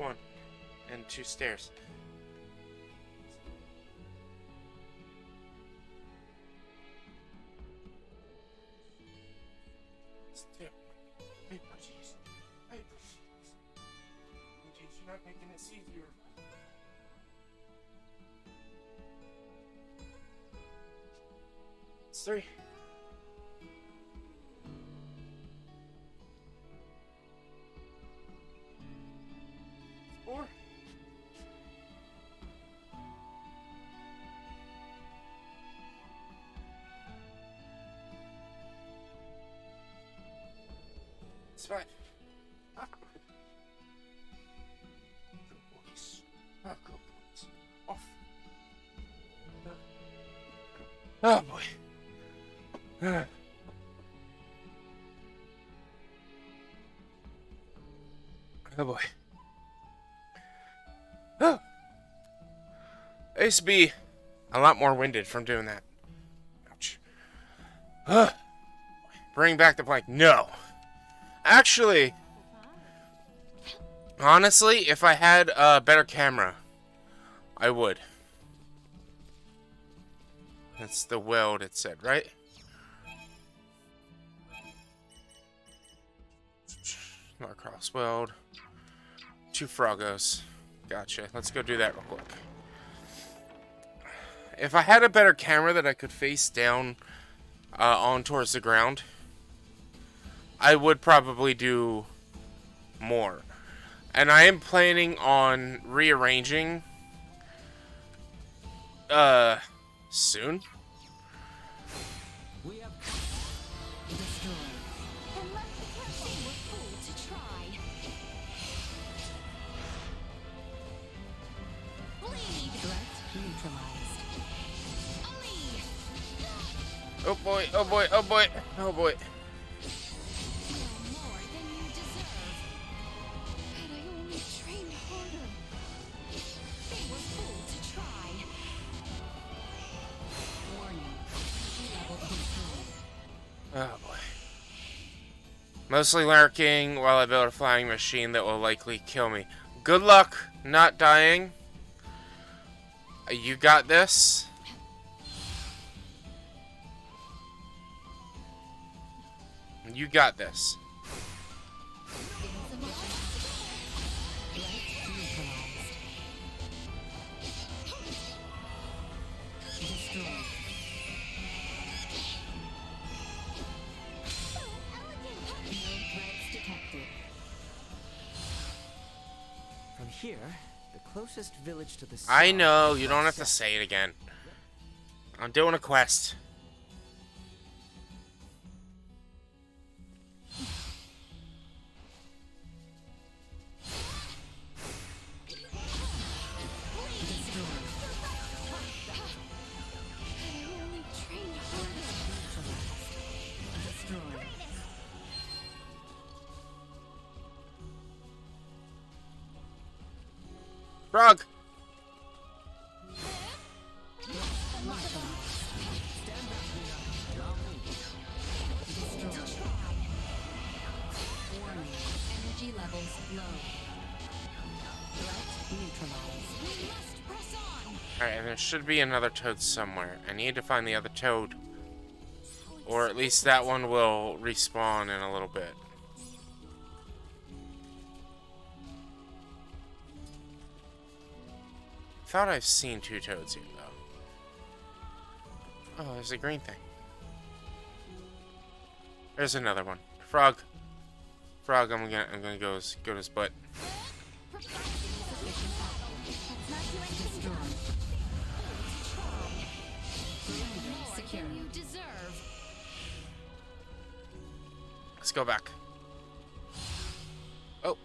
1 and 2 stairs. Hey, jeez. Hey, jeez. You're not making this easier. It's 3. It's 4. It's 5. Ah. Good boys. Ah, good boys. Off. Oh boy. Oh boy. Oh. I used to be a lot more winded from doing that. Ouch. Bring back the plank. No. Actually, honestly, if I had a better camera, I would. That's the weld it said, right? Not cross weld. 2 Froggos. Gotcha. Let's go do that real quick. If I had a better camera that I could face down on towards the ground, I would probably do more. And I am planning on rearranging soon. We have destroyed. And let's be careful. We're fool to try. Bleed. Threat neutralized. Ali. Oh boy, oh boy, oh boy, oh boy. No more than you deserve. Had I only trained harder. They were fool to try. Warning. Level control. Oh boy. Mostly lurking while I build a flying machine that will likely kill me. Good luck not dying. You got this. You got this. From here, the closest village to the south. I know, you don't have to say it again. I'm doing a quest. Frog! Energy levels low. Threat neutralized. We must press on. Alright, and there should be another toad somewhere. I need to find the other toad. Or at least that one will respawn in a little bit. Thought I've seen 2 toads here, though. Oh, there's a green thing. There's another one. Frog. Frog, I'm gonna go to his butt. Secure. You deserve. Let's go back. Oh.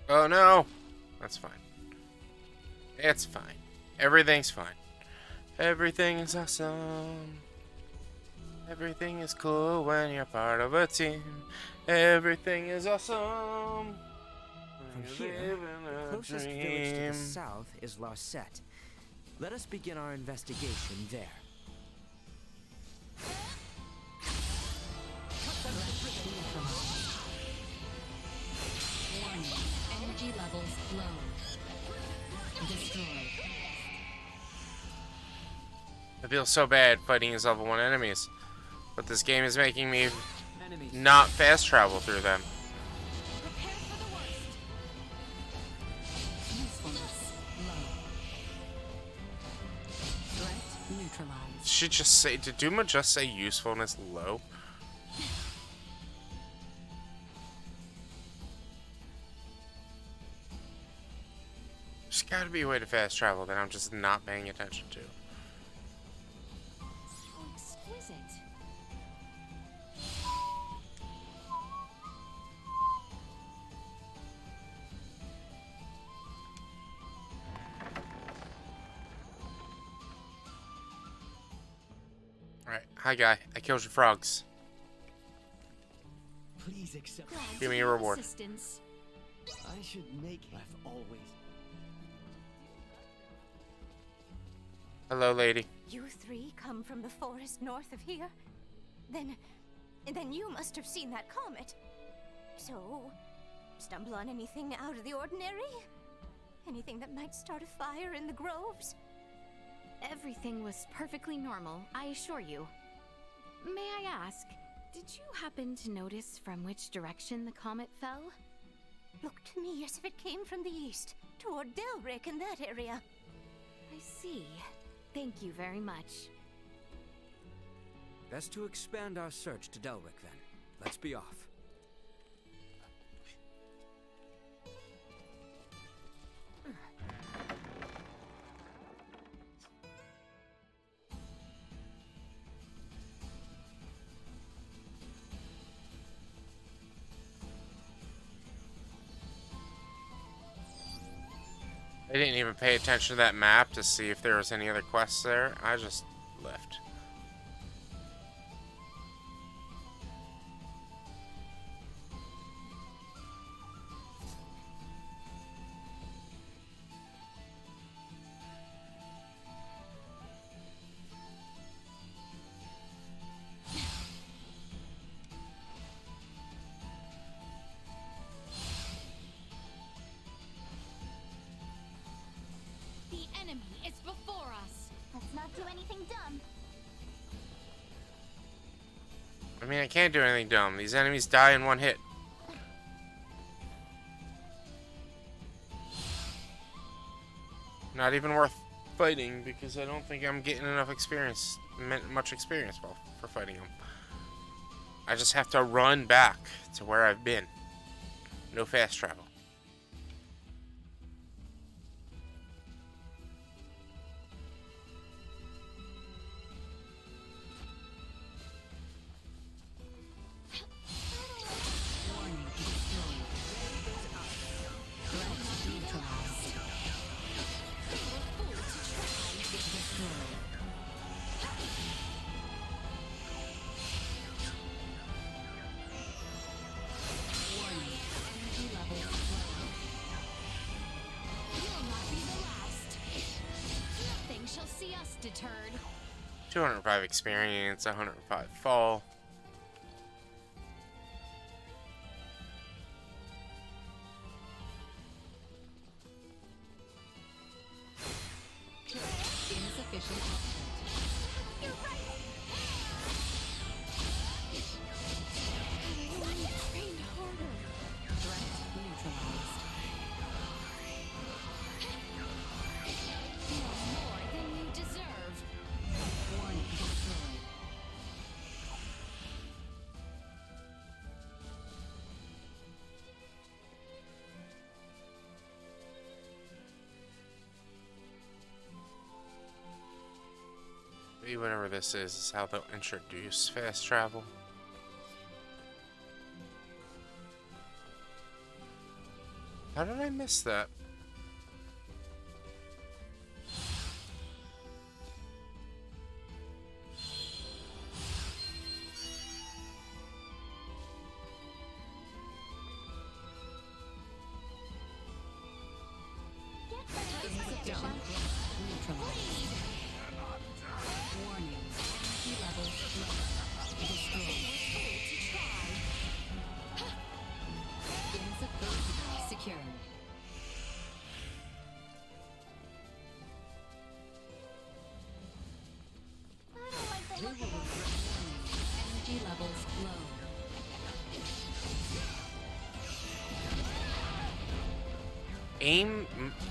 Oh no! That's fine. It's fine. Everything's fine. Everything is awesome. Everything is cool when you're part of a team. Everything is awesome. From here, the closest village to the south is Larset. Let us begin our investigation there. Warning. Energy levels low. Destroyed. I feel so bad fighting his level 1 enemies, but this game is making me not fast travel through them. Prepare for the worst. Usefulness low. Threat neutralized. Did Duma just say usefulness low? There's gotta be a way to fast travel that I'm just not paying attention to. So exquisite. Alright, hi guy. I killed your frogs. Please accept. Give me a reward. Assistance. I should make. I've always. Hello, lady. You three come from the forest north of here? Then you must have seen that comet. So, stumble on anything out of the ordinary? Anything that might start a fire in the groves? Everything was perfectly normal, I assure you. May I ask, did you happen to notice from which direction the comet fell? Looked to me as if it came from the east, toward Delric in that area. I see. Thank you very much. Best to expand our search to Delric then. Let's be off. I didn't even pay attention to that map to see if there was any other quests there. I just left. The enemy is before us. Let's not do anything dumb. I mean, I can't do anything dumb. These enemies die in one hit. Not even worth fighting because I don't think I'm getting enough experience, much experience for fighting them. I just have to run back to where I've been. No fast travel. Warning. Destroyed. Threat neutralized. They were fools to try. Destroyed. Warning. Energy levels low. You'll not be the last. Nothing shall see us deterred. 205 experience, 105 fall. Insufficient output. You're right. Had I only trained harder. Threat neutralized. You're more than you deserve. Warning destroyed. Maybe whatever this is how they'll introduce fast travel. How did I miss that?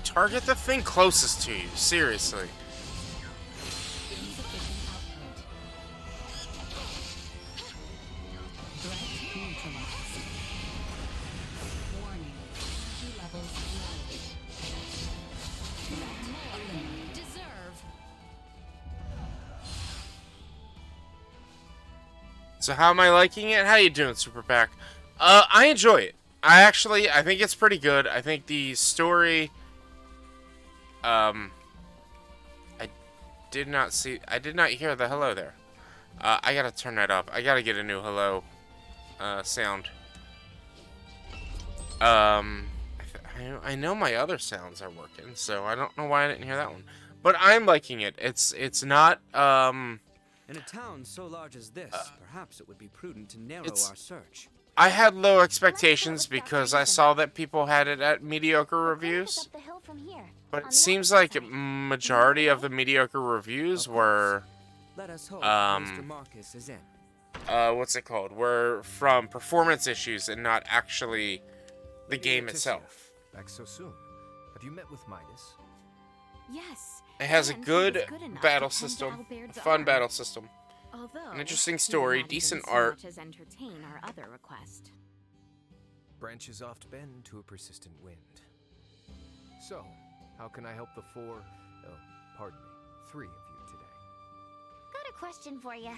target the thing closest to you. Seriously. So how am I liking it? How you doing, Super Pack? I enjoy it. I think it's pretty good. I think the story, I did not hear the hello there. I gotta turn that up. I gotta get a new hello, sound. I know my other sounds are working, so I don't know why I didn't hear that one. But I'm liking it. It's not, In a town so large as this, perhaps it would be prudent to narrow our search. I had low expectations because I saw that people had it at mediocre reviews. But it seems like majority of the mediocre reviews were, Let us hope Mr. Marcus is in. what's it called? Were from performance issues and not actually the game itself. Back so soon. Have you met with Midas? Yes. It has a and he good was good enough battle to tend to system, Albaird's a fun arm. battle system. Although, An interesting he story, hadn't decent been so art. much as entertain our other request. Branches oft bend to a persistent wind. So, how can I help the three of you today? Got a question for you.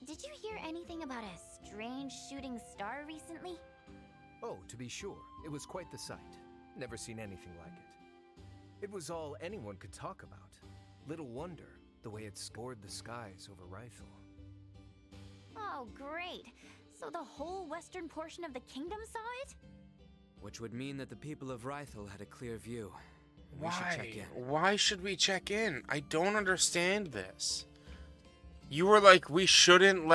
Did you hear anything about a strange shooting star recently? Oh, to be sure. It was quite the sight. Never seen anything like it. It was all anyone could talk about. Little wonder, the way it scored the skies over Rifle. Oh, great. So the whole western portion of the kingdom saw it? Which would mean that the people of Rifle had a clear view. We should check in. Why should we check in? I don't understand this. You were like, we shouldn't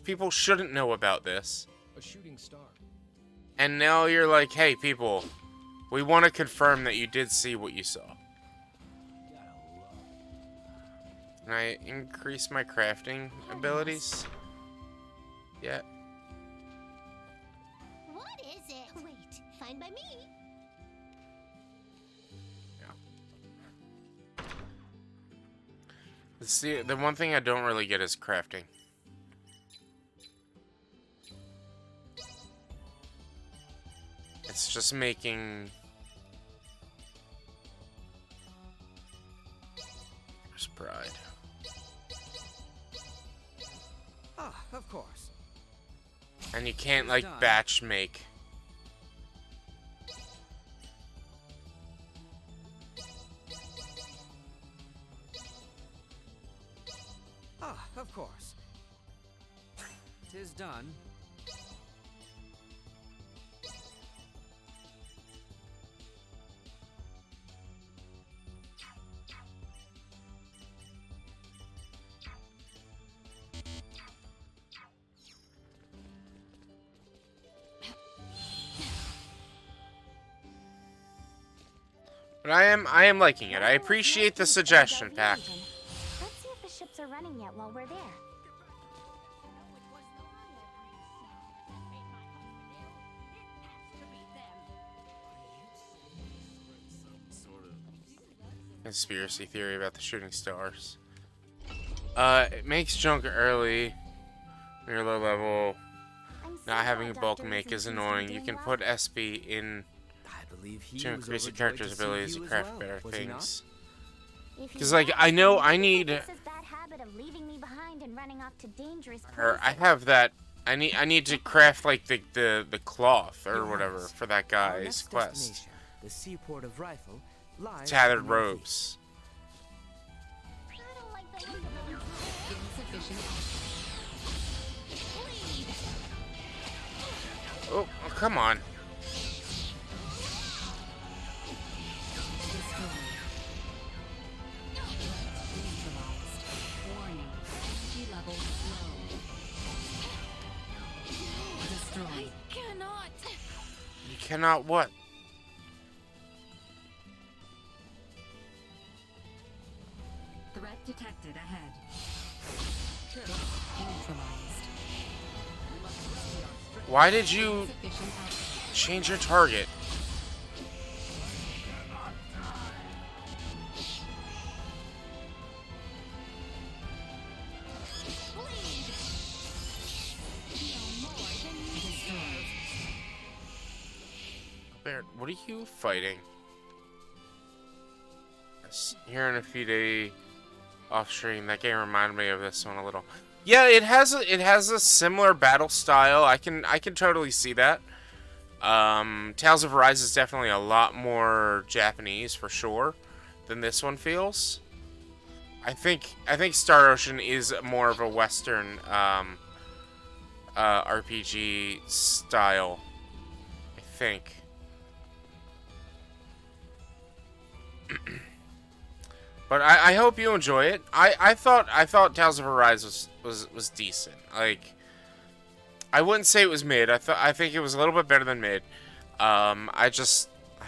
people shouldn't know about this. A shooting star. And now you're like, hey, people, we want to confirm that you did see what you saw. Can I increase my crafting abilities? Yeah. What is it? Wait, fine by me. See, the one thing I don't really get is crafting. It's just making... There's pride. Ah, of course. And you can't, like, batch make. Ah, of course. 'Tis done. But I am liking it. I appreciate the suggestion, Pack. Let's see if the ships are running yet while we're there. Conspiracy theory about the shooting stars. It makes junk early. When you're low level. Not having a bulk make is annoying. You can put SP in to increase your character's abilities to craft better things. Because, like, I know I need... Or I have that... I need to craft, like, the cloth or whatever for that guy's quest. The seaport of Rifle lies Tattered robes. Oh, come on. You cannot what? Threat detected ahead. Why did you change your target? Baird, what are you fighting? Here in a few days off stream, that game reminded me of this one a little. Yeah, it has a similar battle style. I can totally see that. Tales of Arise is definitely a lot more Japanese for sure than this one feels. I think Star Ocean is more of a Western RPG style. I think. But I hope you enjoy it. I thought Tales of Arise was decent. Like, I wouldn't say it was mid. I think it was a little bit better than mid. I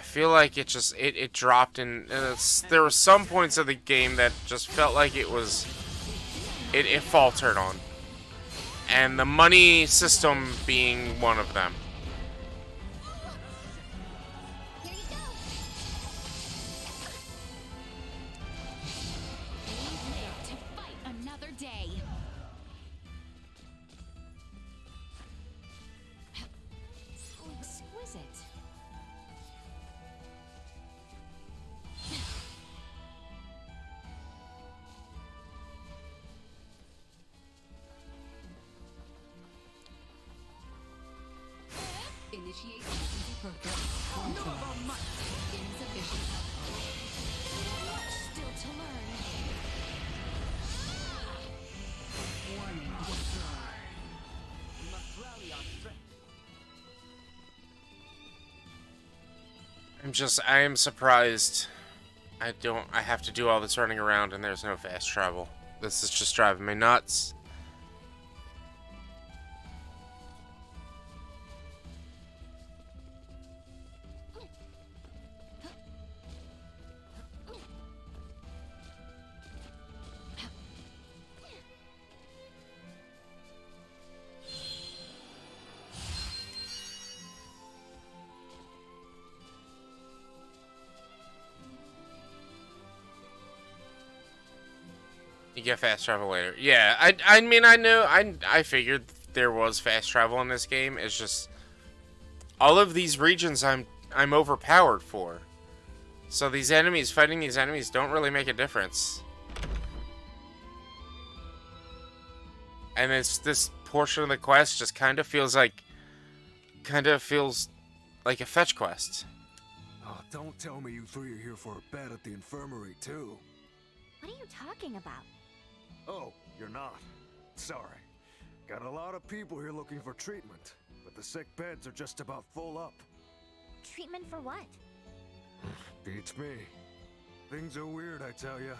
feel like it dropped in. There were some points of the game that just felt like it faltered on, and the money system being one of them. Initiate purpose. Insufficient. Much still to learn. Warning. We must rally our strength. I am surprised. I have to do all this running around and there's no fast travel. This is just driving me nuts. You get fast travel later. Yeah, I mean, I figured there was fast travel in this game. It's just all of these regions I'm overpowered for. So fighting these enemies don't really make a difference. And this portion of the quest just kind of feels like a fetch quest. Oh, don't tell me you three are here for a bet at the infirmary too. What are you talking about? Oh, you're not. Sorry. Got a lot of people here looking for treatment, but the sick beds are just about full up. Treatment for what? Beats me. Things are weird, I tell ya.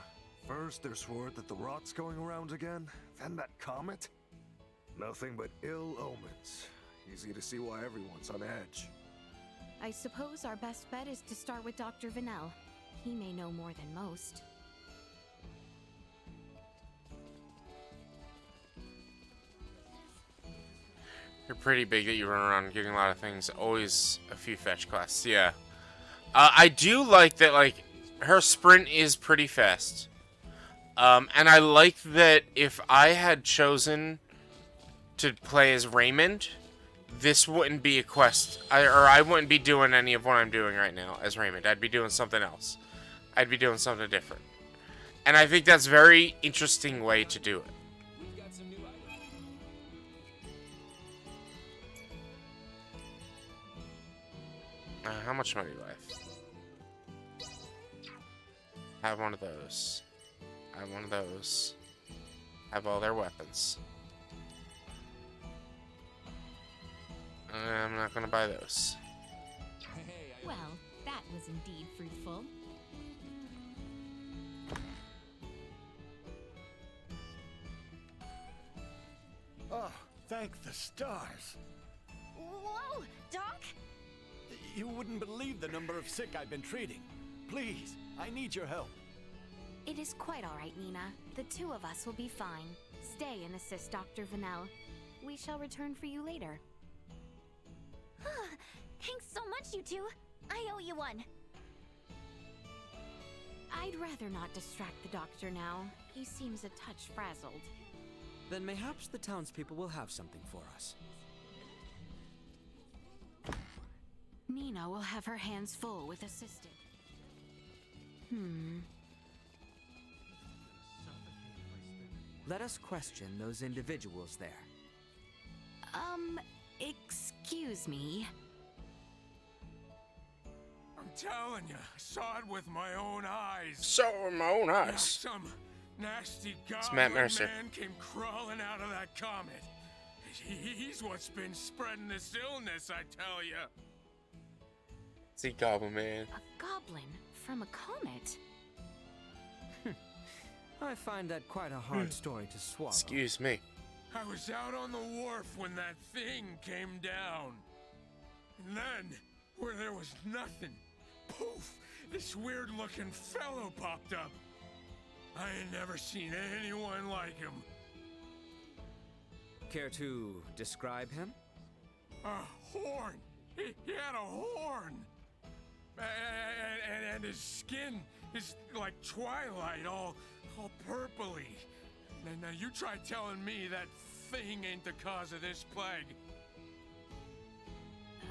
First, there's word that the rot's going around again, then that comet. Nothing but ill omens. Easy to see why everyone's on edge. I suppose our best bet is to start with Dr. Vanel. He may know more than most. You're pretty big that you run around getting a lot of things. Always a few fetch quests. Yeah. I do like that, like, her sprint is pretty fast. And I like that if I had chosen to play as Raymond, this wouldn't be a quest. I wouldn't be doing any of what I'm doing right now as Raymond. I'd be doing something else. I'd be doing something different. And I think that's a very interesting way to do it. How much money do I have? Have one of those. Have one of those. Have all their weapons. I'm not gonna buy those. Well, that was indeed fruitful. Oh, thank the stars. Whoa, Doc? You wouldn't believe the number of sick I've been treating. Please, I need your help. It is quite all right, Nina. The two of us will be fine. Stay and assist Dr. Vanel. We shall return for you later. Thanks so much, you two. I owe you one. I'd rather not distract the doctor now. He seems a touch frazzled. Then mayhaps the townspeople will have something for us. Nina will have her hands full with assisting. Let us question those individuals there. Excuse me. I'm telling you, I saw it with my own eyes. Saw it with my own eyes. Some nasty It's Matt goblin Mercer. man came crawling out of that comet. He's what's been spreading this illness, I tell you. See, Goblin Man. A goblin from a comet? I find that quite a hard story to swallow. Excuse me. I was out on the wharf when that thing came down. And then, where there was nothing, poof, this weird-looking fellow popped up. I ain't never seen anyone like him. Care to describe him? A horn! He had a horn! And his skin is like twilight, all purpley. Now you try telling me that thing ain't the cause of this plague.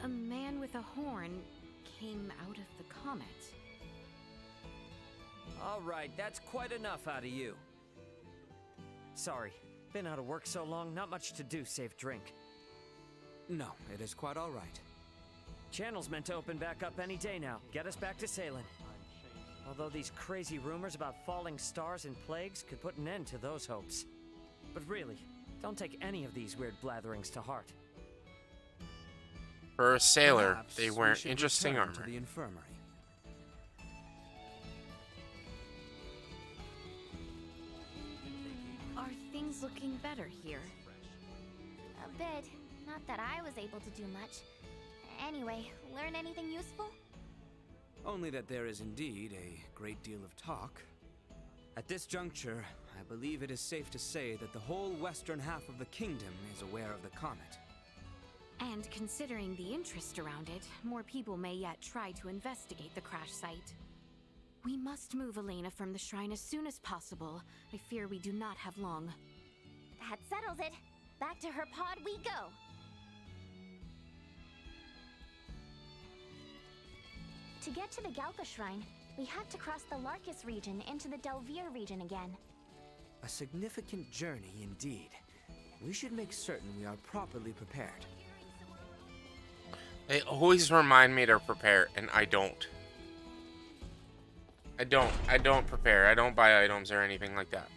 A man with a horn came out of the comet. All right, that's quite enough out of you. Sorry, been out of work so long, not much to do save drink. No, it is quite all right. Channel's meant to open back up any day now. Get us back to sailing. Although these crazy rumors about falling stars and plagues could put an end to those hopes. But really, don't take any of these weird blatherings to heart. For a sailor, Perhaps they we wear should interesting return armor. to the infirmary. Are things looking better here? A bit. Not that I was able to do much. Anyway, learn anything useful? Only that there is indeed a great deal of talk. At this juncture, I believe it is safe to say that the whole western half of the kingdom is aware of the comet. And considering the interest around it, more people may yet try to investigate the crash site. We must move Elena from the shrine as soon as possible. I fear we do not have long. That settles it. Back to her pod we go. To get to the Galka Shrine, we had to cross the Larkus region into the Delvir region again. A significant journey indeed. We should make certain we are properly prepared. They always remind me to prepare, and I don't. I don't prepare. I don't buy items or anything like that.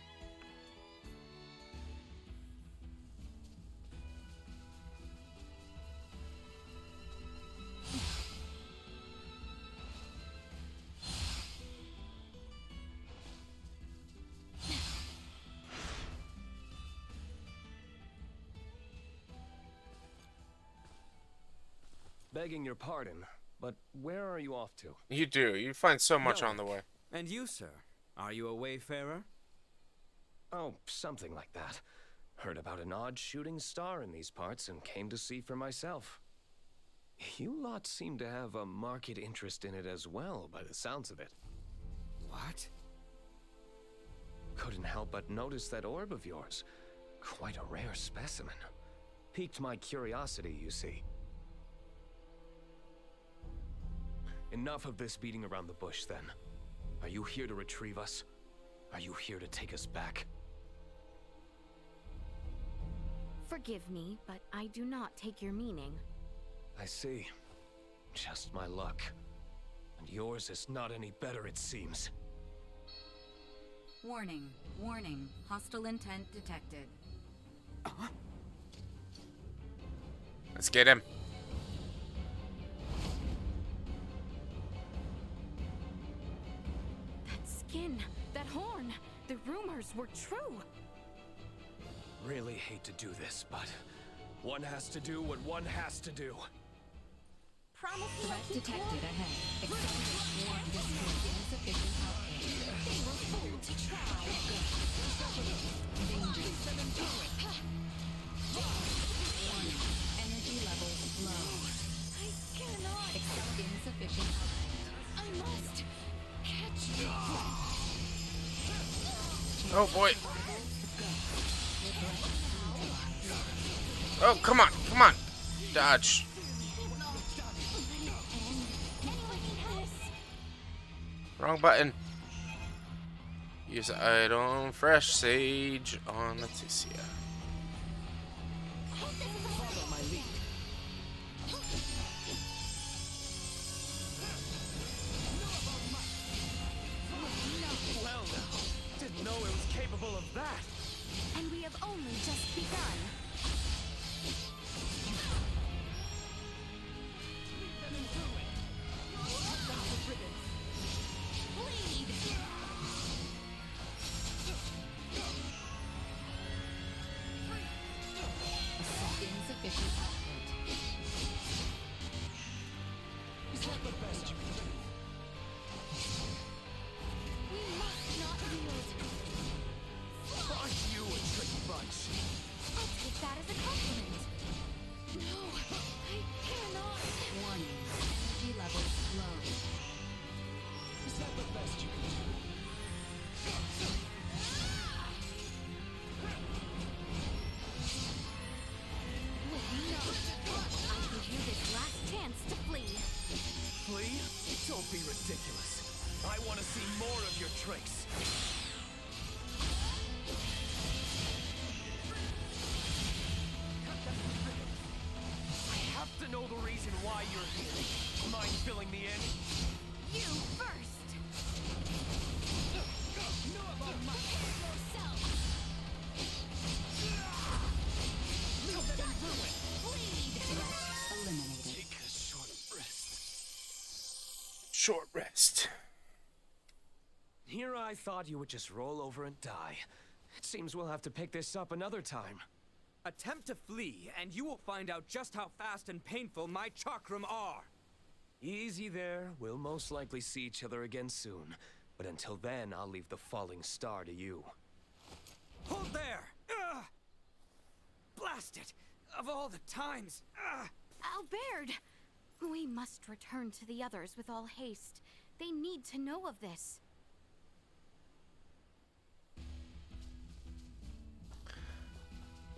Begging your pardon, but where are you off to? You do. You find so much No. on the way. And you, sir? Are you a wayfarer? Oh, something like that. Heard about an odd shooting star in these parts and came to see for myself. You lot seem to have a marked interest in it as well, by the sounds of it. What? Couldn't help but notice that orb of yours. Quite a rare specimen. Piqued my curiosity, you see. Enough of this beating around the bush, then. Are you here to retrieve us? Are you here to take us back? Forgive me, but I do not take your meaning. I see. Just my luck. And yours is not any better, it seems. Warning, warning. Hostile intent detected. Let's get him. That skin, that horn, the rumors were true. Really hate to do this, but one has to do what one has to do. Promise me Threat you'll keep detected cool? ahead. Extinguish warp disk insufficient output. They were fooled to try. Danger. Warning. Energy levels low. I cannot. Insufficient output. I must catch you. Oh boy. Oh, come on. Come on. Dodge. Wrong button. Use item fresh sage on Leticia. Follow my lead. Well now, didn't know it was capable of that. And we have only just begun. Insufficient output. Is that the best you can do? We must not yield. Aren't you a tricky bunch? I'll take that as a compliment. No, I cannot. Warning. Energy levels low. Is that the best you can do? I give you this last chance to flee. Flee? Don't be ridiculous. I want to see more of your tricks. I have to know the reason why you're here. Mind filling me in? You first. Eliminated. Take a short rest. Short rest. Here I thought you would just roll over and die. It seems we'll have to pick this up another time. Attempt to flee, and you will find out just how fast and painful my chakram are. Easy there. We'll most likely see each other again soon. But until then, I'll leave the falling star to you. Hold there! Ugh! Blast it! Of all the times! Ugh! Albert! We must return to the others with all haste. They need to know of this.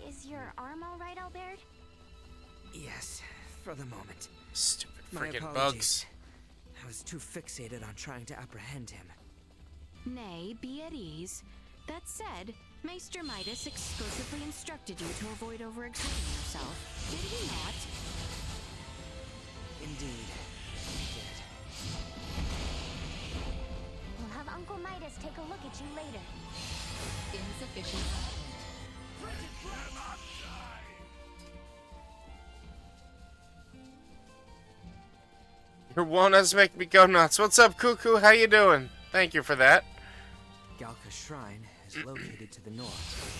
Is your arm all right, Albert? Yes, for the moment. Stupid My freaking apologies. bugs. I was too fixated on trying to apprehend him. Nay, be at ease. That said, Maester Midas explicitly instructed you to avoid overexerting yourself. Did he not? Indeed, he did. We'll have Uncle Midas take a look at you later. Insufficient output. Your walnuts make me go nuts. What's up, Cuckoo? How you doing? Thank you for that. Galka's shrine is located to the north.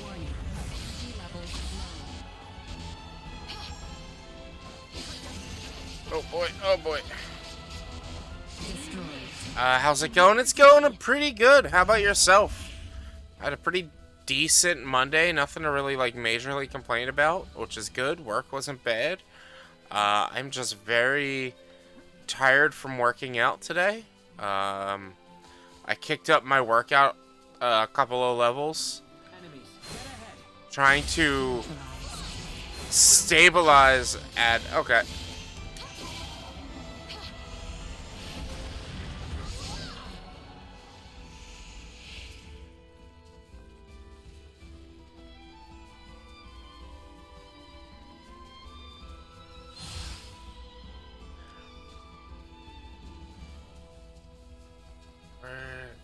Warning. Energy levels low. Oh boy, oh boy. Destroyed. How's it going? It's going pretty good. How about yourself? I had a pretty decent Monday. Nothing to really like majorly complain about, which is good. Work wasn't bad. I'm just very tired from working out today. I kicked up my workout a couple of levels, trying to stabilize at okay.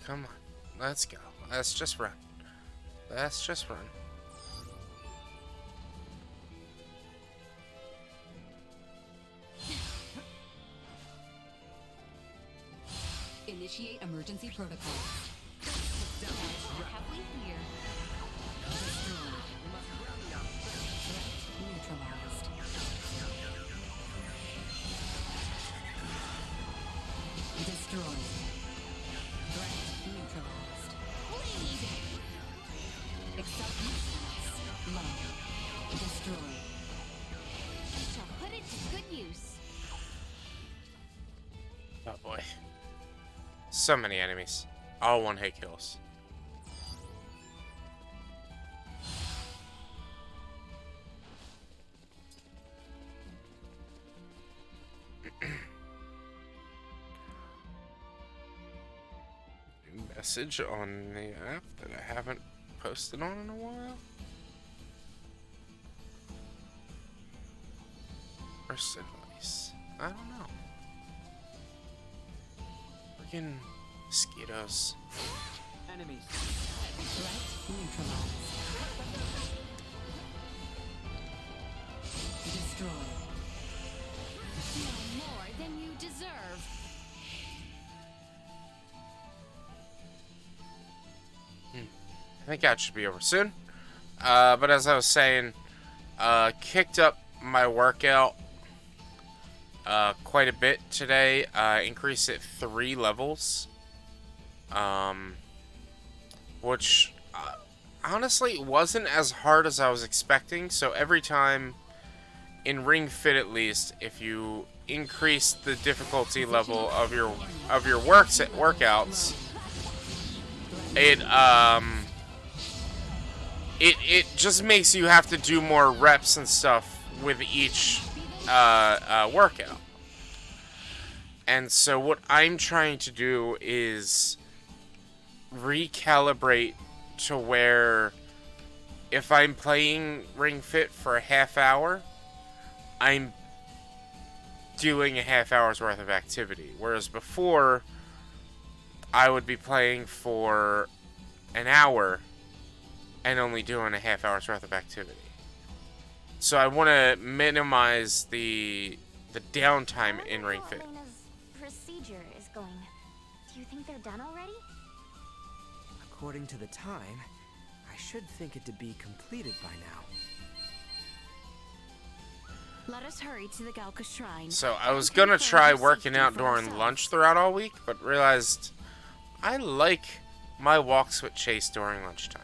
Come on, let's go. Let's just run. Let's just run. Initiate emergency protocol. Have we here? Destroyed. Threat neutralized. Destroyed. Threat neutralized. Bleed! Acceptance. Low. Destroyed. I shall put it to good use. Oh boy. So many enemies. All one-hit kills. message on the app that I haven't posted on in a while? First advice. I don't know. Freaking mosquitoes. Enemies. Threat neutralized. Destroy. No more than you deserve. I think that should be over soon. But as I was saying, kicked up my workout quite a bit today. Increased it 3 levels. Which honestly wasn't as hard as I was expecting. So every time in Ring Fit, at least, if you increase the difficulty level of your workouts, it just makes you have to do more reps and stuff with each workout. And so what I'm trying to do is recalibrate to where if I'm playing Ring Fit for a half hour, I'm doing a half hour's worth of activity. Whereas before, I would be playing for an hour and only doing a half hour's worth of activity. So I want to minimize the downtime in Ring Fit. Elena's procedure is going. Do you think they're done already? According to the time, I should think it to be completed by now. Let us hurry to the Galka Shrine. So I was gonna try working out during lunch throughout all week, but realized I like my walks with Chase during lunchtime.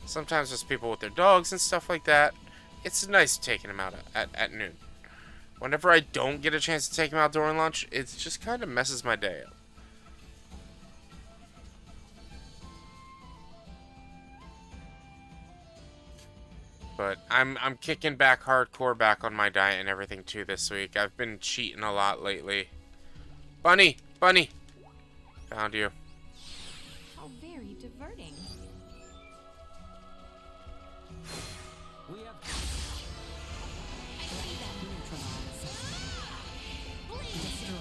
Sometimes there's people with their dogs and stuff like that. It's nice taking them out at noon. Whenever I don't get a chance to take them out during lunch, it just kind of messes my day up. But I'm kicking back hardcore back on my diet and everything too this week. I've been cheating a lot lately. Bunny! Bunny! Found you. How very diverting. We have Neutralized. Destroy.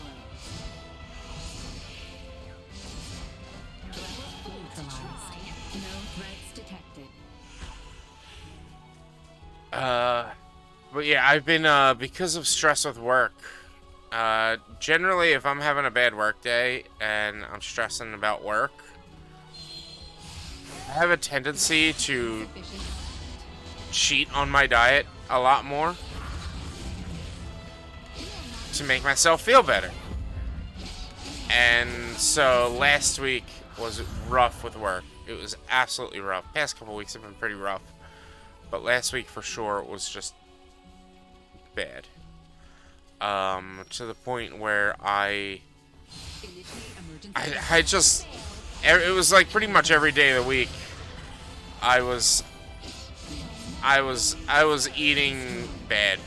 Neutralized. No threats detected. But yeah, I've been, because of stress with work, generally if I'm having a bad work day and I'm stressing about work, I have a tendency to cheat on my diet a lot more to make myself feel better. And so last week was rough with work. It was absolutely rough. Past couple weeks have been pretty rough. But last week for sure it was just bad. To the point where I just, it was like pretty much every day of the week I was eating bad.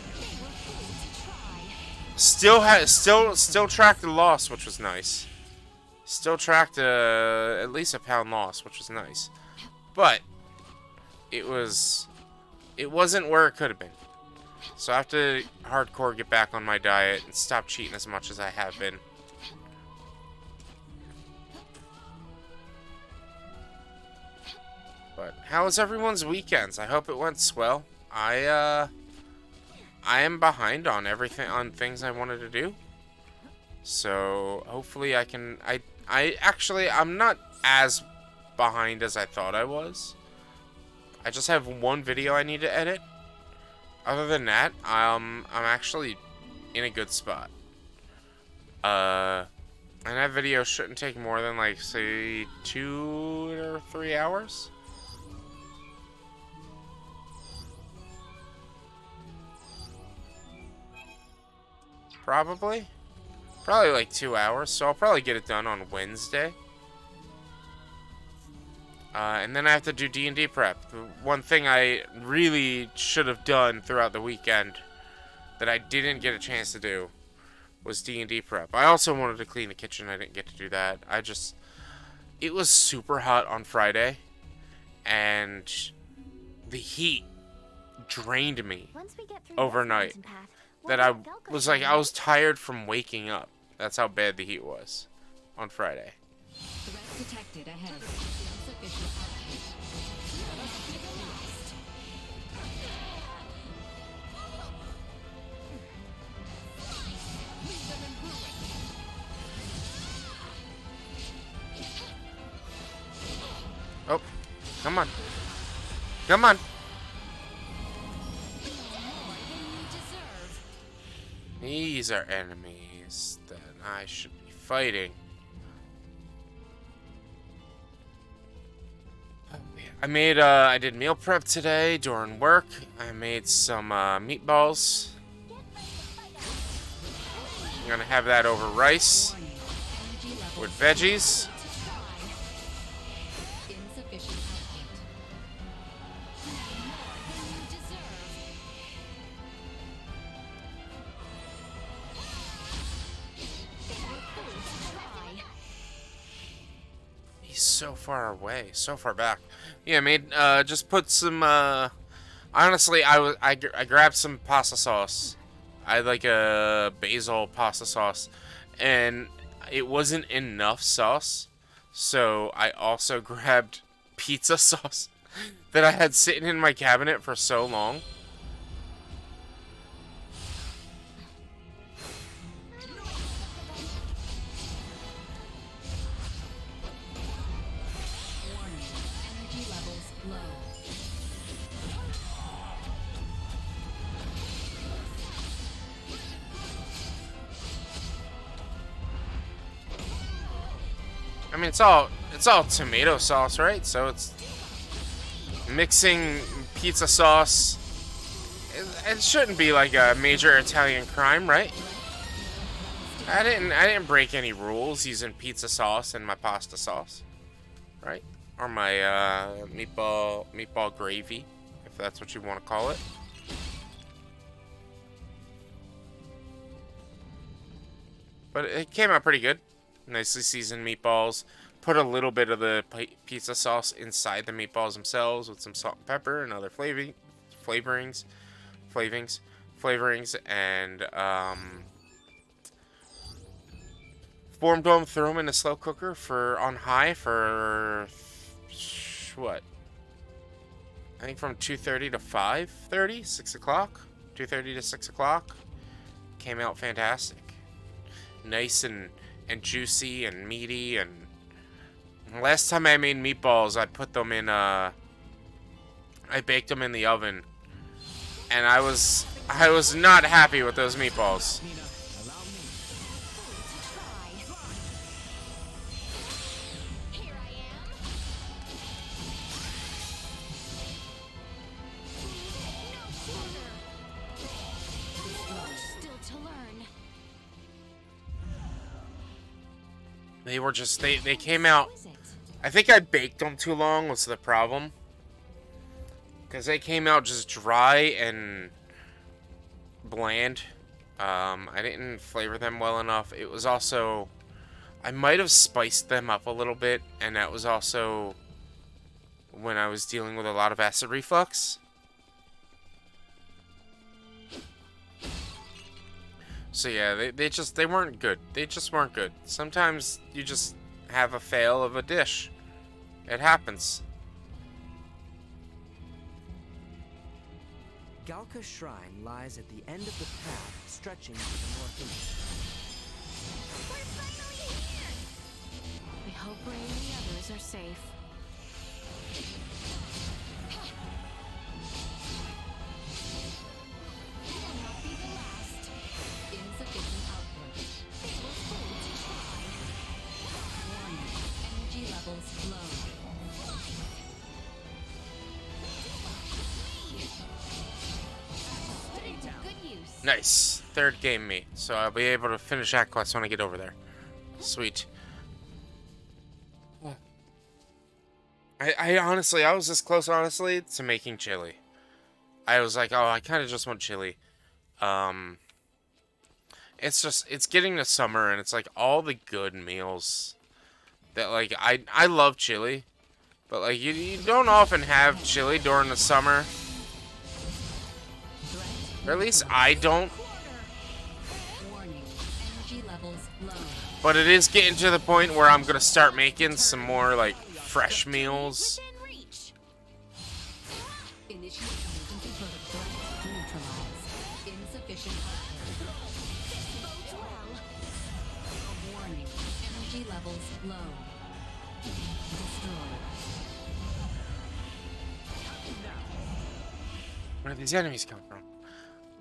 Still tracked the loss, which was nice. Still tracked at least a pound loss, which was nice. But it wasn't where it could have been. So I have to hardcore get back on my diet and stop cheating as much as I have been. But how was everyone's weekends? I hope it went swell. I am behind on everything, on things I wanted to do. So hopefully I can, I'm not as behind as I thought I was. I just have one video I need to edit. Other than that, I'm actually in a good spot. And that video shouldn't take more than like, say, 2 or 3 hours. Probably like 2 hours, so I'll probably get it done on Wednesday. And then I have to do D&D prep. The one thing I really should have done throughout the weekend that I didn't get a chance to do was D&D prep. I also wanted to clean the kitchen. I didn't get to do that. it was super hot on Friday, and the heat drained me overnight. That I was like, I was tired from waking up. That's how bad the heat was on Friday. Threat detected ahead. Insufficient Oh, come on. Come on. These are enemies that I should be fighting. I did meal prep today during work. I made some meatballs. I'm gonna have that over rice with veggies. insufficient He's so far away, so far back. Yeah, I made just put some honestly, I grabbed some pasta sauce. I like a basil pasta sauce, and it wasn't enough sauce, so I also grabbed pizza sauce that I had sitting in my cabinet for so long. energy levels low. I mean, it's all tomato sauce, right? So it's mixing pizza sauce. It shouldn't be like a major Italian crime, right? I didn't break any rules using pizza sauce in my pasta sauce, right? Or my meatball gravy, if that's what you want to call it. But it came out pretty good. Nicely seasoned meatballs. Put a little bit of the pizza sauce inside the meatballs themselves with some salt and pepper and other flavorings, and formed them, threw them in a slow cooker on high for what? I think from 2:30 to 5:30, 6 o'clock, 2:30 to 6 o'clock. Came out fantastic, nice and juicy and meaty. And last time I made meatballs, I put them in I baked them in the oven, and I was not happy with those meatballs. They were just, they came out, I think I baked them too long was the problem. Because they came out just dry and bland. I didn't flavor them well enough. It was also, I might have spiced them up a little bit, and that was also when I was dealing with a lot of acid reflux. So yeah, they weren't good. They just weren't good. Sometimes you just have a fail of a dish. It happens. Galka Shrine lies at the end of the path stretching to the northeast. We hope Ray and the others are safe. insufficient output. They were full to try. Warning. Energy levels low. Good use. Nice. Third game meet. So I'll be able to finish that quest when I get over there. Sweet. I honestly, I was this close, honestly, to making chili. I was like, oh, I kind of just want chili. It's getting to summer, and it's like all the good meals that like I love chili, but like you don't often have chili during the summer, or at least I don't. Warning. Energy levels low. But it is getting to the point where I'm gonna start making some more like fresh meals. Initiate emergency protocol. Neutralized. Insufficient output. This bodes well. Warning. Energy levels low. Destroyed. Where do these enemies come from?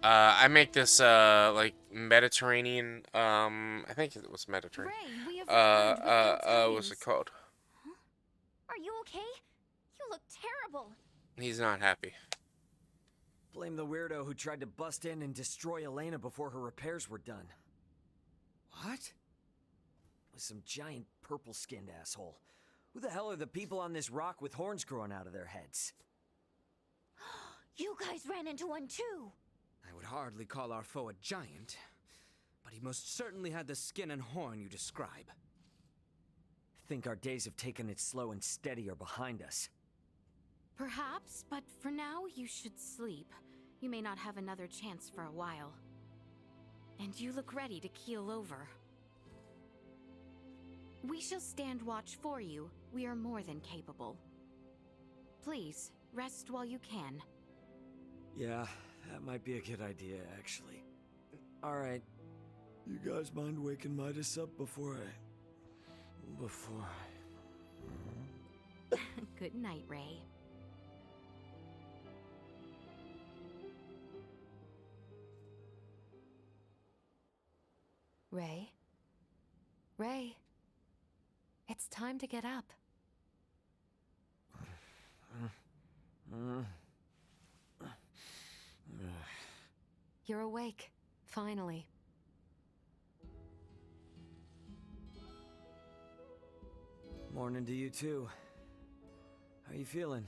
I make this like Mediterranean. I think it was Mediterranean. Ray, we have returned with What's it called? Are you okay? You look terrible. He's not happy. Blame the weirdo who tried to bust in and destroy Elena before her repairs were done. What? It was some giant purple-skinned asshole. Who the hell are the people on this rock with horns growing out of their heads? You guys ran into one too. I would hardly call our foe a giant, but he most certainly had the skin and horn you describe. Think our days of taking it slow and steady are behind us. Perhaps, but for now you should sleep. You may not have another chance for a while. And you look ready to keel over. We shall stand watch for you. We are more than capable. Please, rest while you can. Yeah, that might be a good idea, actually. Alright. You guys mind waking Midas up before Good night, Ray. Ray? Ray? It's time to get up. You're awake, finally. Morning to you too. How you feeling?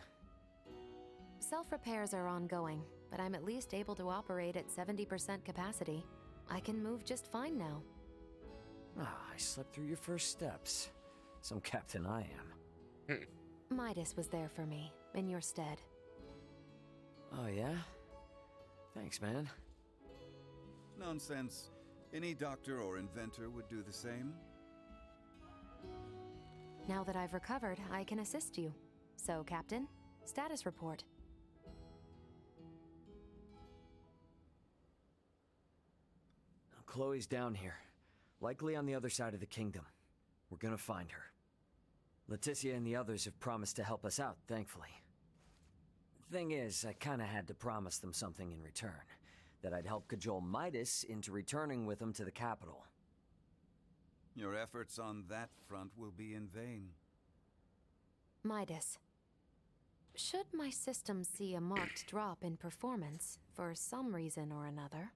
Self-repairs are ongoing, but I'm at least able to operate at 70% capacity. I can move just fine now. Ah, I slept through your first steps. Some captain I am. Midas was there for me, in your stead. Oh yeah? Thanks, man. Nonsense. Any doctor or inventor would do the same. Now that I've recovered, I can assist you. So, Captain, status report. Chloe's down here. Likely on the other side of the kingdom. We're gonna find her. Leticia and the others have promised to help us out, thankfully. Thing is, I kinda had to promise them something in return. That I'd help cajole Midas into returning with them to the capital. Your efforts on that front will be in vain. Midas. Should my system see a marked drop in performance, for some reason or another,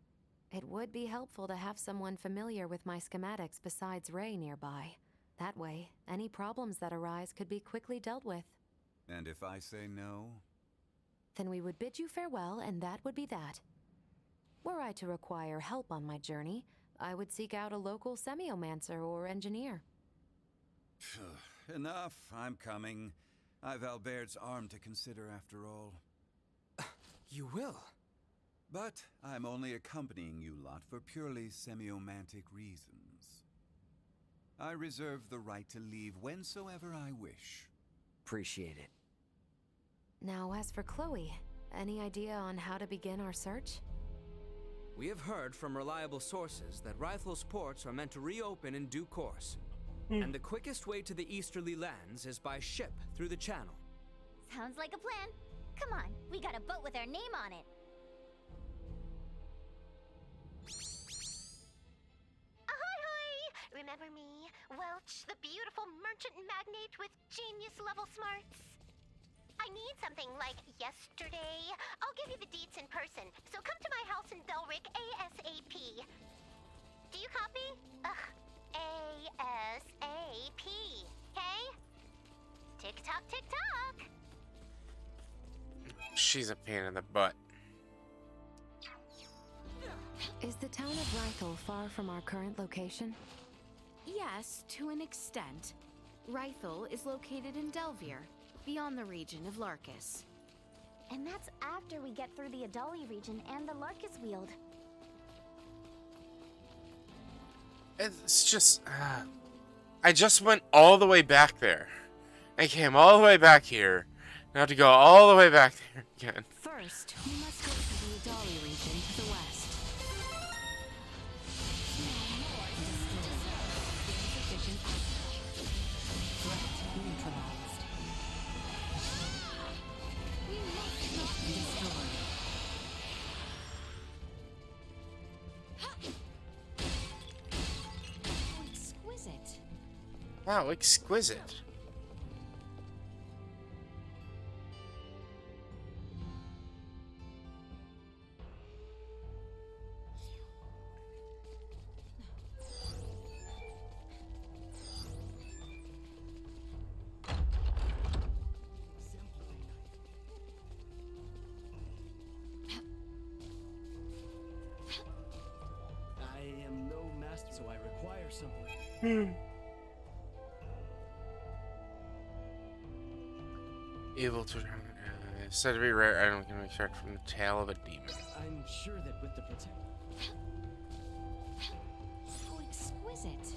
it would be helpful to have someone familiar with my schematics besides Ray nearby. That way, any problems that arise could be quickly dealt with. And if I say no? Then we would bid you farewell, and that would be that. Were I to require help on my journey, I would seek out a local semiomancer or engineer. Enough, I'm coming. I've Albert's arm to consider after all. You will? But I'm only accompanying you lot for purely semiomantic reasons. I reserve the right to leave whensoever I wish. Appreciate it. Now, as for Chloe, any idea on how to begin our search? We have heard from reliable sources that Rythel's ports are meant to reopen in due course. And the quickest way to the easterly lands is by ship through the channel. Sounds like a plan. Come on, we got a boat with our name on it. Ahoy! Remember me, Welch, the beautiful merchant magnate with genius-level smarts? I need something like yesterday. I'll give you the deets in person, so come to my house in Belric ASAP. Do you copy? Ugh, ASAP, okay? Tick-tock, tick-tock. She's a pain in the butt. Is the town of Rythel far from our current location? Yes, to an extent. Rythel is located in Delvier, beyond the region of Larkus. And that's after we get through the Adali region and the Larkus Weald. It's just... I just went all the way back there. I came all the way back here. Now to go all the way back there again. First, we must go to the Adali region to the west. Insufficient output. Threat neutralized. We must not Destroy. How exquisite. Wow, exquisite. I am no master, so I require something. Able to... said to be rare, I don't can extract from the tail of a demon. I'm sure that with the protect. How exquisite.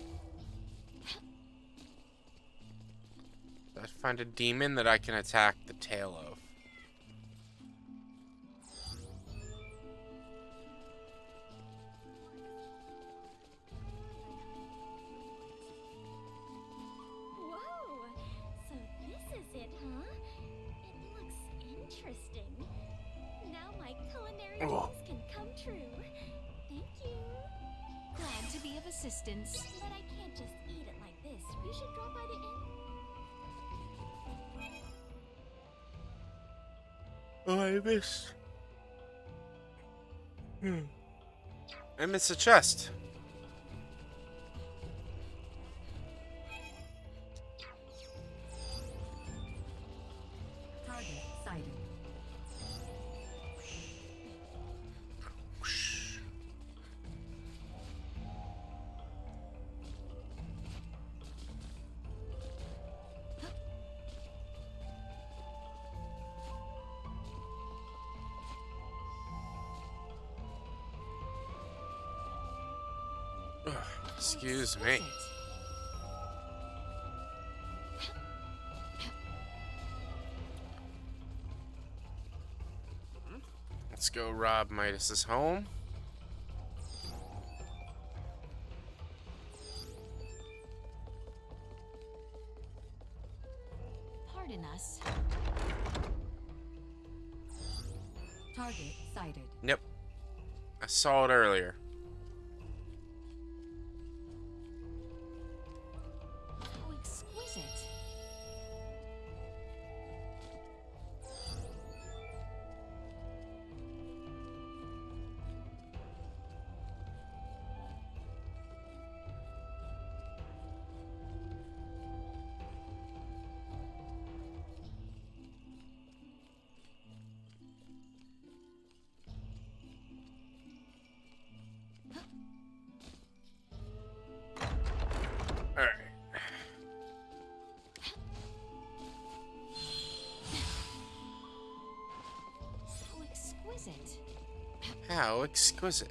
Let's find a demon that I can attack the tail of. Whoa! So this is it, huh? It looks interesting. Now my culinary Oh. dreams can come true. Thank you. Glad to be of assistance. But I can't just eat it like this. We should drop by the inn. Oh, I missed. I missed a chest. Target sighted. Ugh, excuse me. Let's go rob Midas's home. Pardon us. Target sighted. Yep. I saw it earlier. How exquisite. Alright. How exquisite. How exquisite.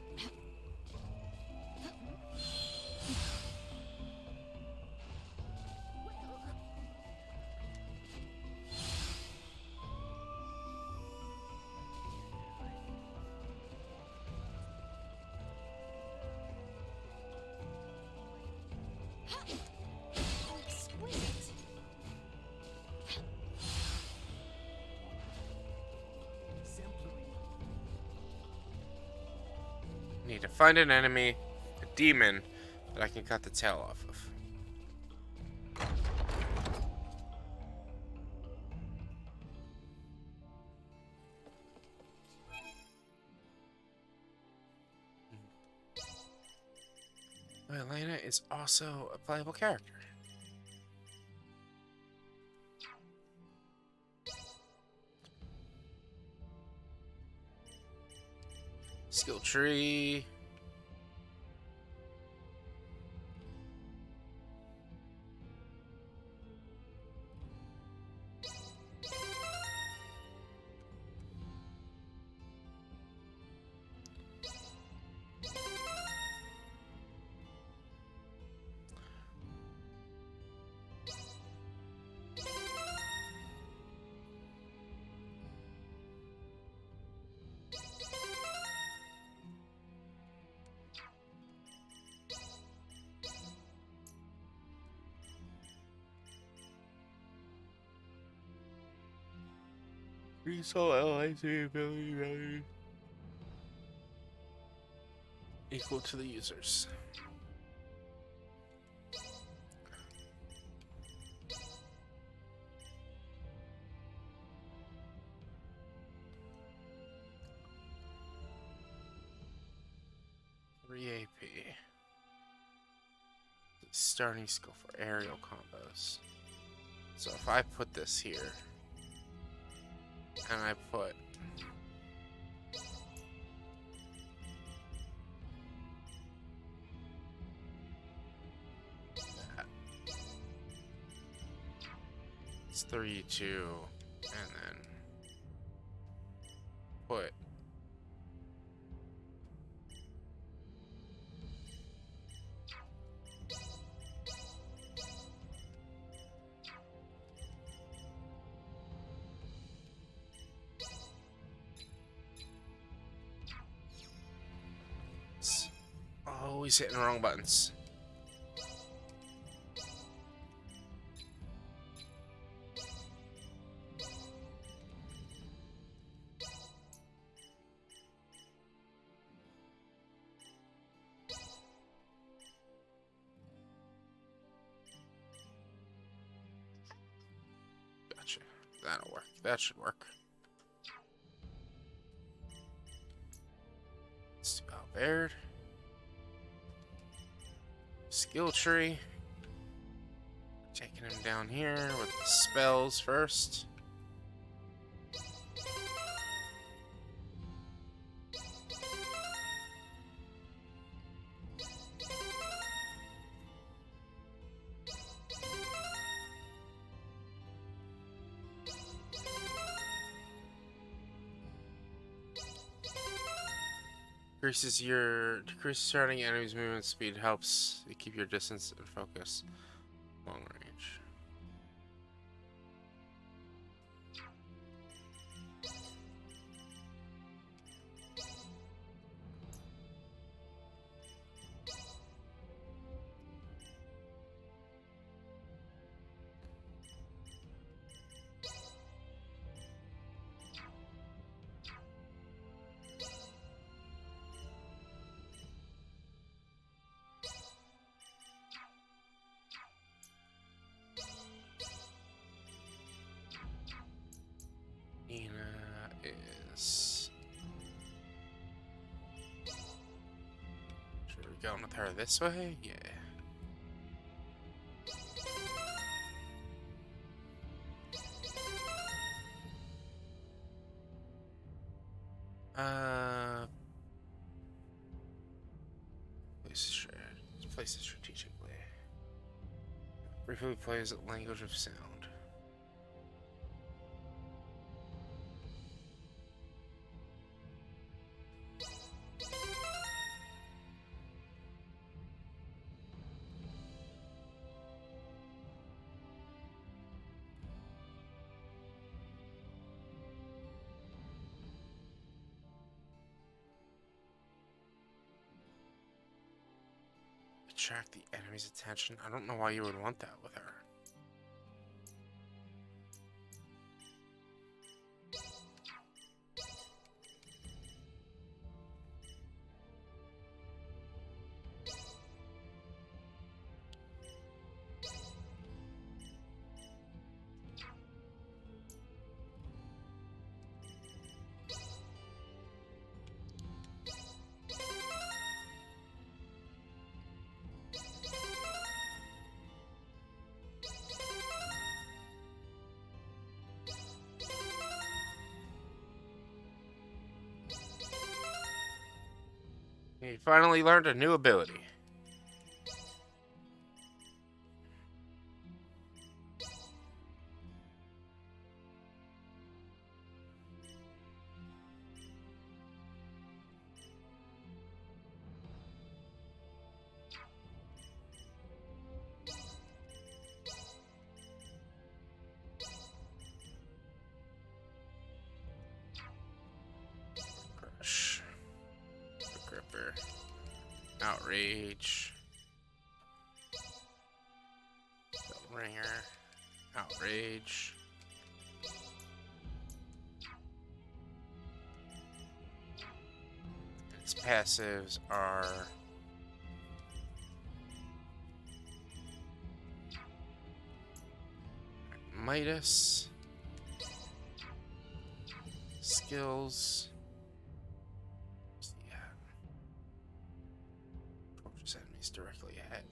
How exquisite. Need to find an enemy, a demon, that I can cut the tail off of. Well, Elena is also a playable character. Skill tree. Resole LIC ability value equal to the users. AP. Starting skill for aerial combos. So if I put this here, and I put that, it's 3, 2, and then put always hitting the wrong buttons. Gotcha. That'll work. That should work. Let's do Albert. Skill tree. Taking him down here with the spells first. Decreases surrounding enemies' movement speed, helps you keep your distance and focus long range. Should we go with her this way? Yeah. Place it strategically. Briefly plays language of sound. Attract the enemy's attention. I don't know why you would want that with her. He finally learned a new ability. Crush. Gripper. Outrage. Ringer. Outrage. Its passives are Midas, skills. Yeah. Approaches enemies directly ahead.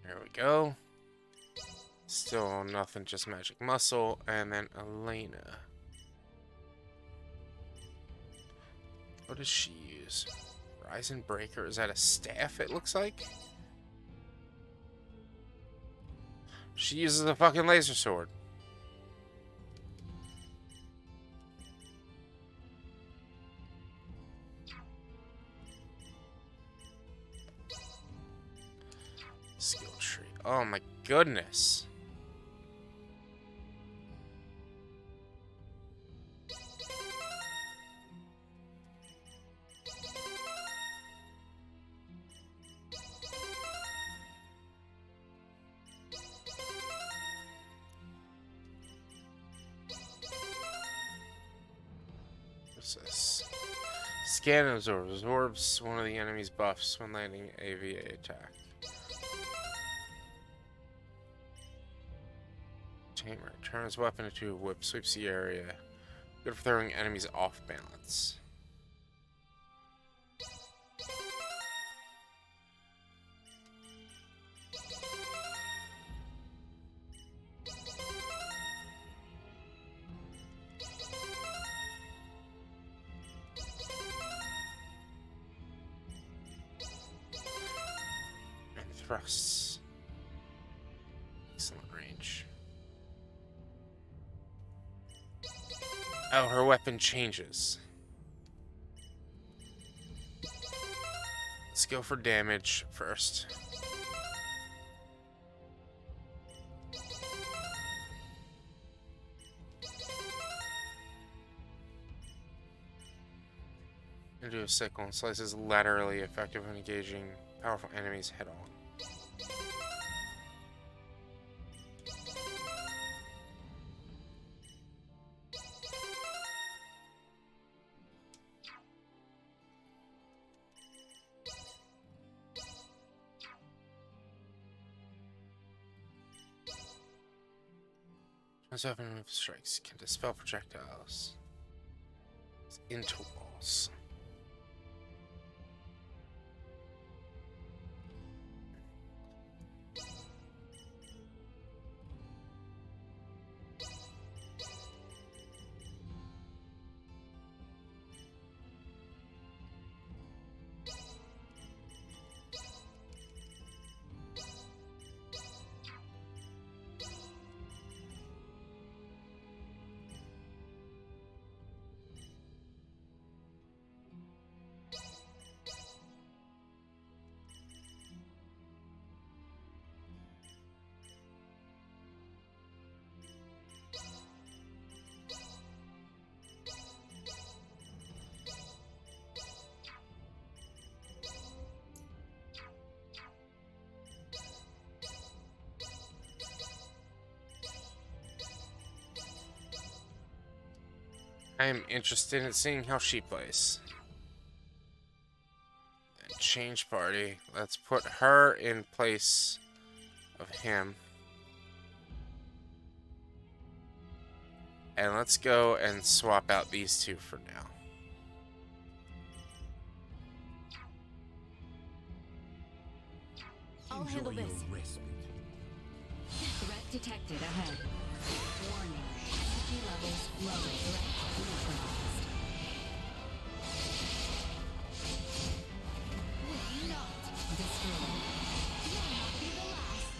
There we go. Still nothing, just magic muscle, and then Elena. What does she use? Horizon Breaker. Is that a staff, it looks like? She uses a fucking laser sword. Skill tree. Oh my goodness. What's this? Scan absorbs one of the enemy's buffs when landing AVA attack. Tamer turns weapon into a whip, sweeps the area. Good for throwing enemies off balance. And thrusts. Excellent range. Oh, her weapon changes. Let's go for damage first. Into a sickle and slices laterally, effective when engaging powerful enemies head on. Turns weapon move strikes can dispel projectiles into walls. I am interested in seeing how she plays. And change party. Let's put her in place of him. And let's go and swap out these two for now. I'll handle this. Threat detected ahead. Warning. Energy levels low. Threat neutralized. Will not destroy. Will not be the last.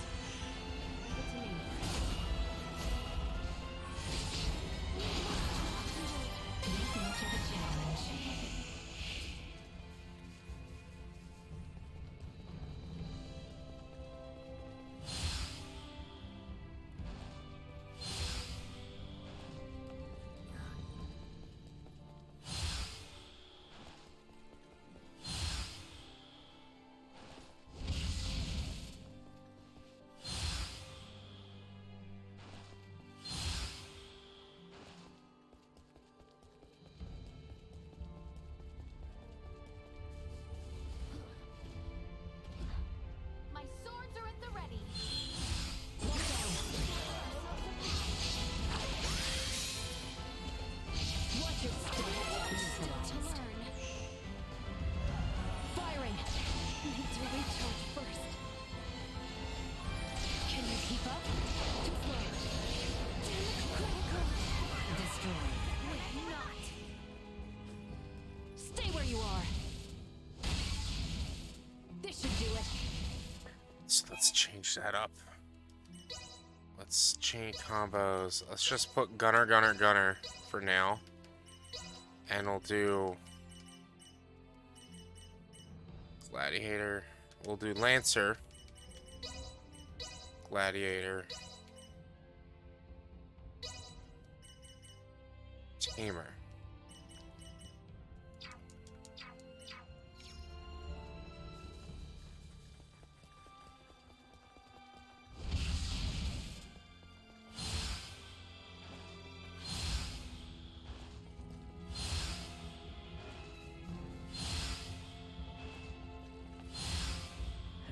change that up. Let's chain combos. Let's just put Gunner, Gunner, Gunner for now. And we'll do Gladiator. We'll do Lancer. Gladiator. Tamer.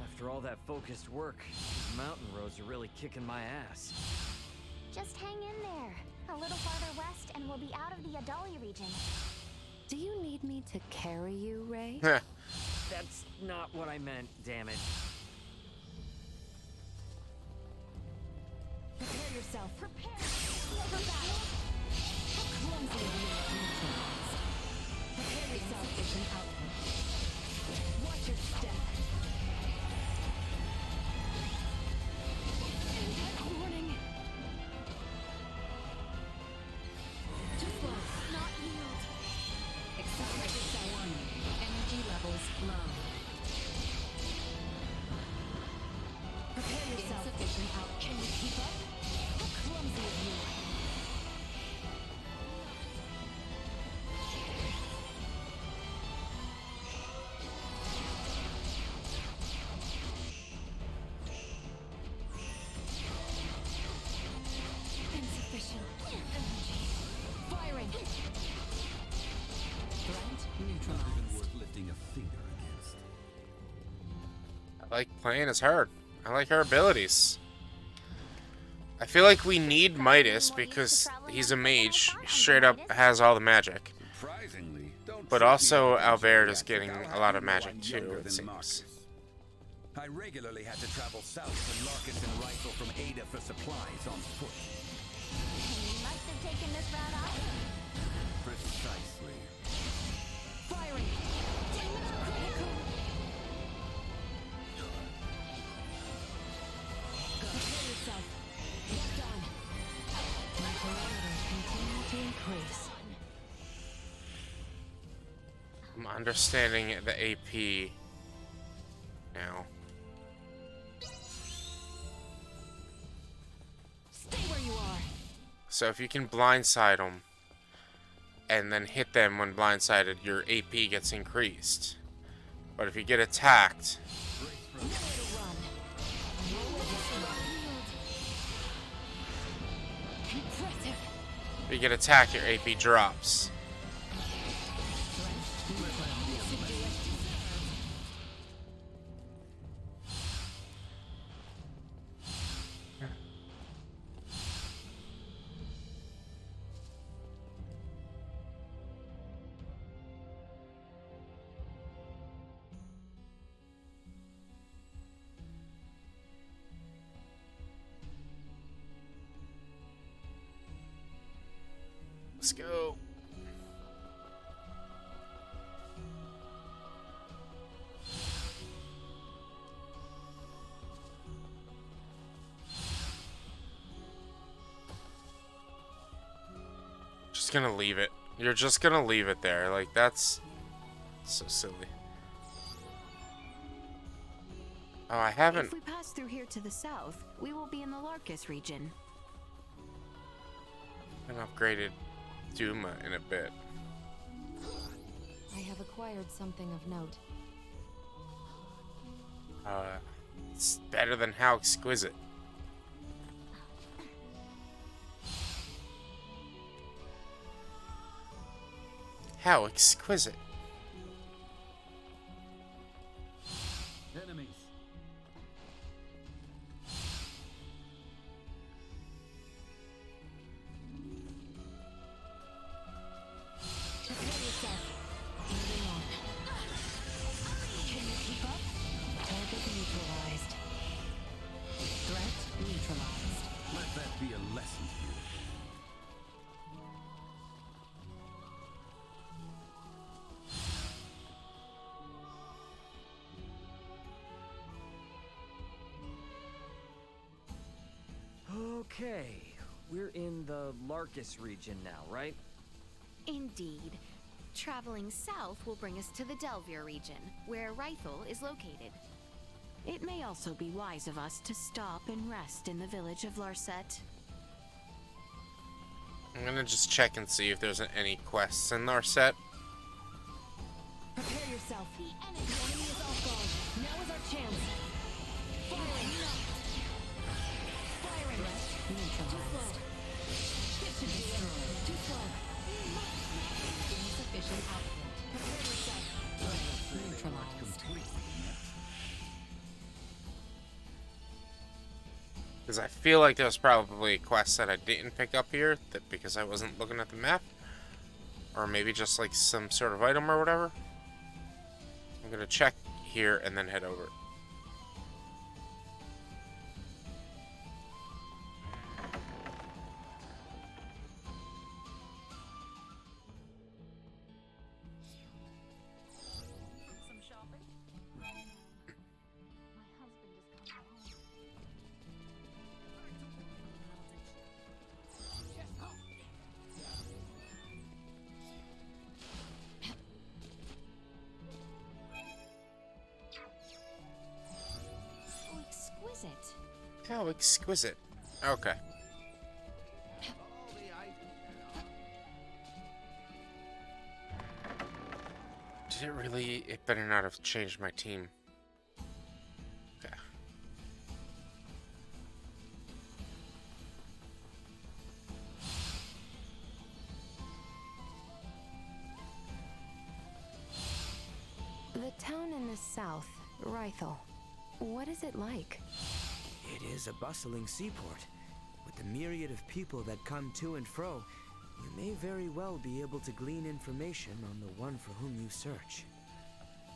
After all that focused work, these mountain roads are really kicking my ass. Just hang in there. A little farther west and we'll be out of the Adali region. Do you need me to carry you, Ray? That's not what I meant, damn it. Prepare yourself. Prepare for battle. How clumsy of you. Prepare yourself for an outfit. Watch your step. Warning. Too slow. Not yield. Accelerate yourself. Warning. Energy levels low. Prepare yourself. Insufficient out. Can you keep up? How clumsy of you. Insufficient energy. Firing. Threat neutralized. Not even worth lifting a finger against. I like playing as her. I like her abilities. I feel like we need Midas because he's a mage. He straight up has all the magic. Surprisingly, But also Albert is getting a lot of magic too, it seems. I regularly had to travel south to Marcus and rifle from Ada for supplies on foot. You must have taken this route off. Precisely. Firing. Prepare yourself. Locked on. My parameters continue to increase. I'm understanding the AP now. Stay where you are. So if you can blindside them and then hit them when blindsided, your AP gets increased. But if you get attacked, Impressive. if you get attacked, your AP drops. Let's go. Just gonna leave it. You're just gonna leave it there. Like, that's so silly. Oh, I haven't. If we pass through here to the south, we will be in the Larkus region. An upgraded Duma in a bit. I have acquired something of note. It's better than How Exquisite. How exquisite. Enemies. Prepare yourself. Moving on. Can you keep up? Target neutralized. Threat neutralized. Let that be a lesson to you. Okay, we're in the Larkus region now, right? Indeed. Traveling south will bring us to the Delvier region, where Rythel is located. It may also be wise of us to stop and rest in the village of Larset. I'm gonna just check and see if there's any quests in Larset. Prepare yourself. The enemy is off guard. Now is our chance. Firing. Firing. Too slow. This should be it. Too slow. Insufficient output. Prepare yourself. Neutralized. Because I feel like there's probably quests that I didn't pick up here that because I wasn't looking at the map. Or maybe just like some sort of item or whatever. I'm gonna check here and then head over. Some shopping? My husband is coming home. So exquisite. How exquisite. Okay. Did it really? It better not have changed my team. Okay. The town in the south, Rythel. What is it like? It is a bustling seaport. With the myriad of people that come to and fro, you may very well be able to glean information on the one for whom you search.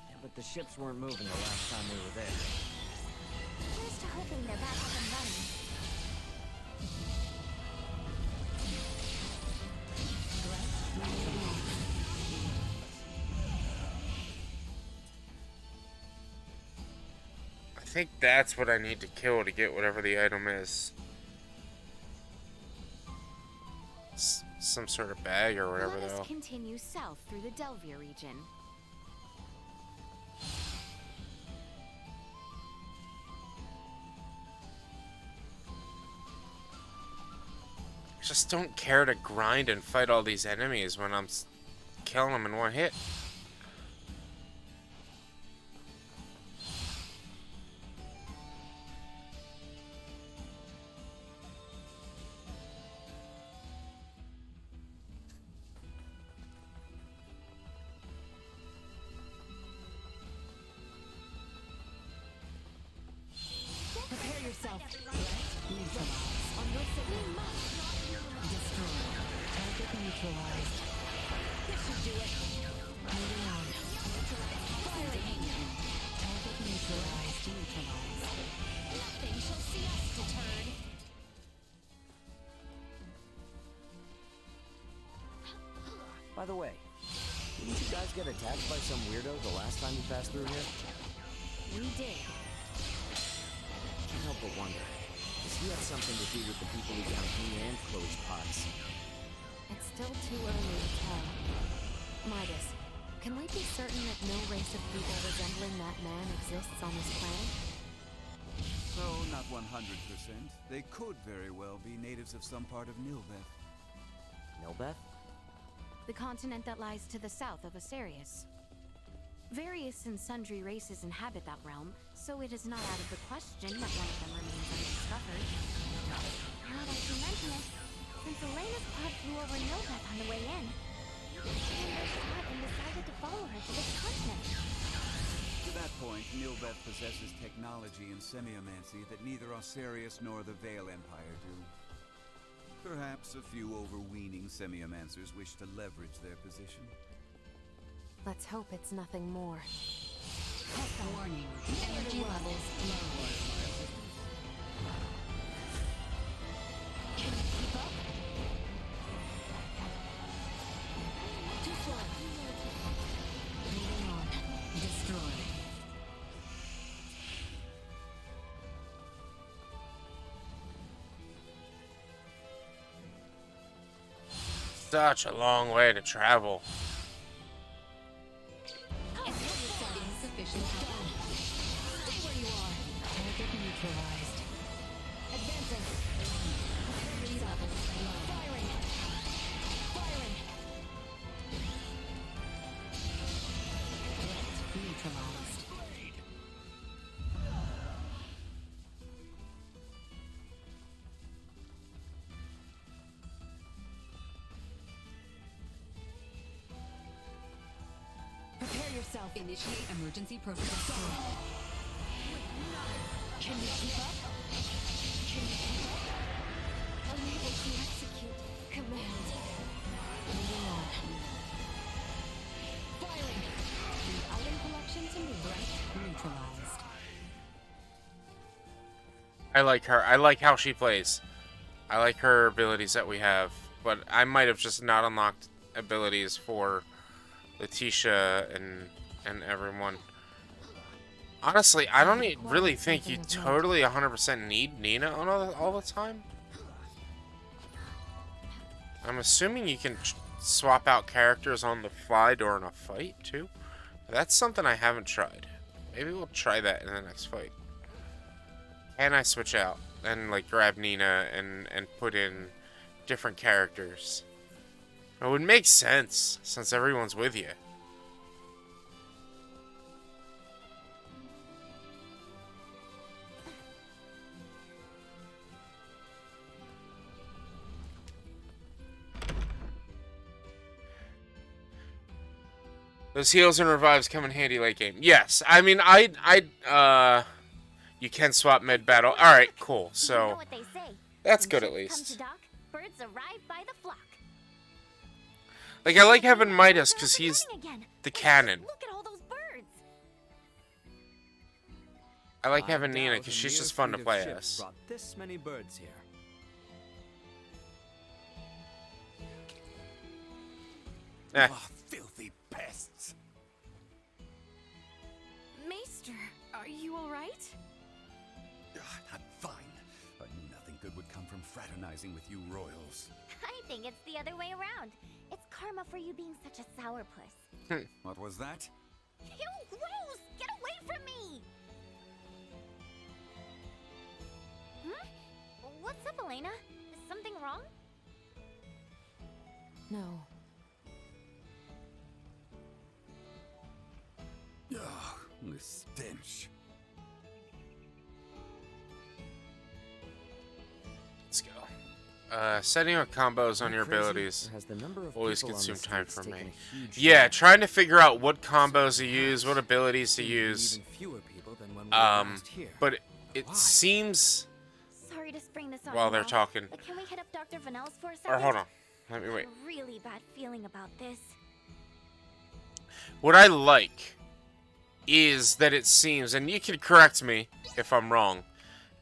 Yeah, but the ships weren't moving the last time we were there. Here's to hoping they're back up and running. I think that's what I need to kill to get whatever the item is. Some sort of bag or whatever, Let though. us continue south through the Delvier region. I just don't care to grind and fight all these enemies when I'm killing them in one hit. Prepare yourself. Neutralize. On your signal. Destroy. Target neutralized. This should do it. Moving on. Firing. Target neutralized. Neutralized. Nothing shall see us deterred. By the way, didn't you guys get attacked by some weirdo the last time you passed through here? We did. Can't help but wonder. Does he have something to do with the people who downed me and Chloe's pots? It's still too early to tell. Midas, can we be certain that no race of people resembling that man exists on this planet? So, not 100%. They could very well be natives of some part of Nilbeth. Nilbeth? The continent that lies to the south of Asarius. Various and sundry races inhabit that realm, so it is not out of the question that one of them remains undiscovered. Now that you mention it, since Elena's pod flew over Nilbeth on the way in, she understood and decided to follow her to this continent. To that point, Nilbeth possesses technology and semiomancy that neither Osarius nor the Vale Empire do. Perhaps a few overweening semiomancers wish to leverage their position. Let's hope it's nothing more. Warning. Energy levels low. Can you keep up? Too slow. Moving on. Destroy. Such a long way to travel. Insufficient power. Stay where you are. Target neutralized. Advancing. Energy levels low. Firing. Firing. Threat neutralized. Prepare yourself. Initiate emergency protocol. Can you keep up? Can you keep up? Unable to execute command. Moving on. Firing. The item collection to move. Threat neutralized. I like her. I like how she plays. I like her abilities that we have. But I might have just not unlocked abilities for Letitia and everyone. Honestly, I don't really think you totally 100% need Nina on all the time. I'm assuming you can swap out characters on the fly during a fight, too. That's something I haven't tried. Maybe we'll try that in the next fight. Can I switch out and, like, grab Nina and put in different characters? It would make sense, since everyone's with you. Those heals and revives come in handy late game. Yes, I mean, you can swap mid battle. All right, cool. So You know what they say. that's When good at ships come least. to dock, birds arrive by the flock. Like, I like having Midas because he's the cannon. Look at all those birds. I like I having Nina doubt because a she's mere just fun to fleet of play ships as. brought this many birds here. Eh. Oh, filthy pests. Maester, are you alright? I'm fine. I knew nothing good would come from fraternizing with you royals. I think it's the other way around. It's karma for you being such a sourpuss. What was that? Ew, gross! Get away from me! What's up, Elena? Is something wrong? No. Ugh, the stench. Let's go. Setting up combos on your Crazy abilities has the number of always people on consume the time for streets me. taken a huge Yeah, hit. trying to figure out what combos to use, what abilities to use. Even fewer people than when we were last here. But it seems Sorry to spring this on while you they're all, talking. but can we hit up Dr. Vanel's for a second? Or hold on, let me I wait. have a really bad feeling about this. What I like is that it seems, and you can correct me if I'm wrong,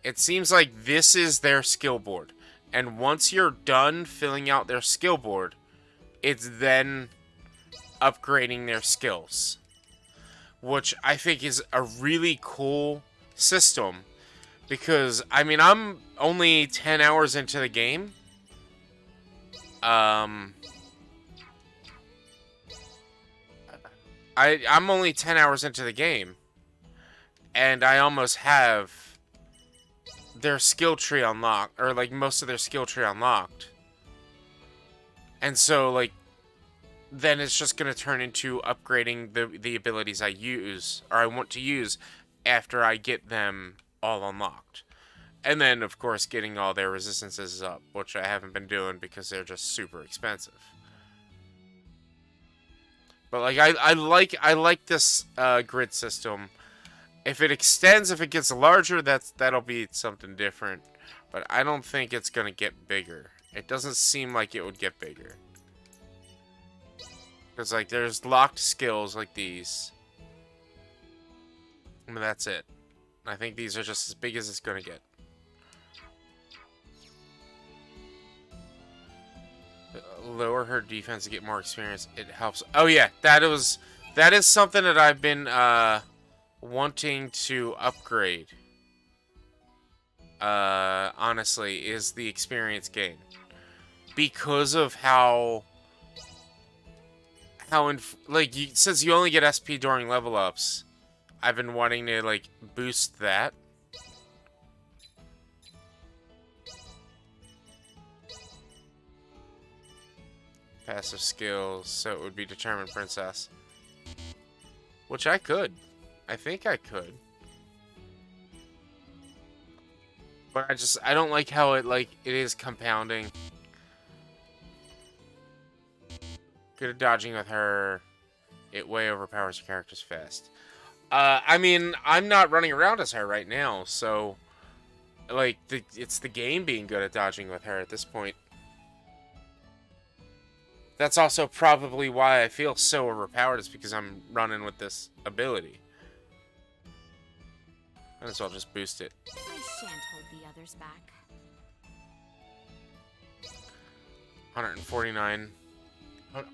it seems like this is their skill board. And once you're done filling out their skill board, it's then upgrading their skills. Which I think is a really cool system. Because, I mean, I'm only 10 hours into the game. I'm only 10 hours into the game. And I almost have their skill tree unlocked. Or, like, most of their skill tree unlocked. And so, like, then it's just going to turn into upgrading the abilities I use. Or I want to use after I get them all unlocked. And then, of course, getting all their resistances up. Which I haven't been doing because they're just super expensive. But like I like this grid system. If it extends, if it gets larger, that'll be something different. But I don't think it's gonna get bigger. It doesn't seem like it would get bigger. Because like there's locked skills like these. And that's it. I think these are just as big as it's gonna get. Lower her defense to get more experience. It helps. Oh yeah, that is something that I've been wanting to upgrade. Honestly, is the experience gain. Because of how how like it says you only get SP during level ups. I've been wanting to like boost that. Passive skills, so it would be Determined Princess. Which I could. I think I could. But I don't like how it is compounding. Good at dodging with her. It way overpowers your characters fast. I mean, I'm not running around as her right now, so like it's the game being good at dodging with her at this point. That's also probably why I feel so overpowered, is because I'm running with this ability. Might as well just boost it. I shan't hold the others back. 149.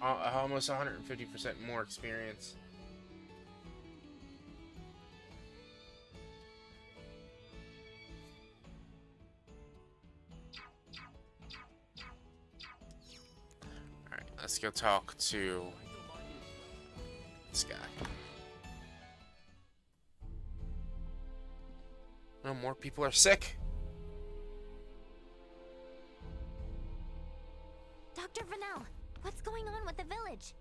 Almost 150% more experience. Alright, let's go talk to this guy. No more people are sick. Dr. Vanel, what's going on with the village?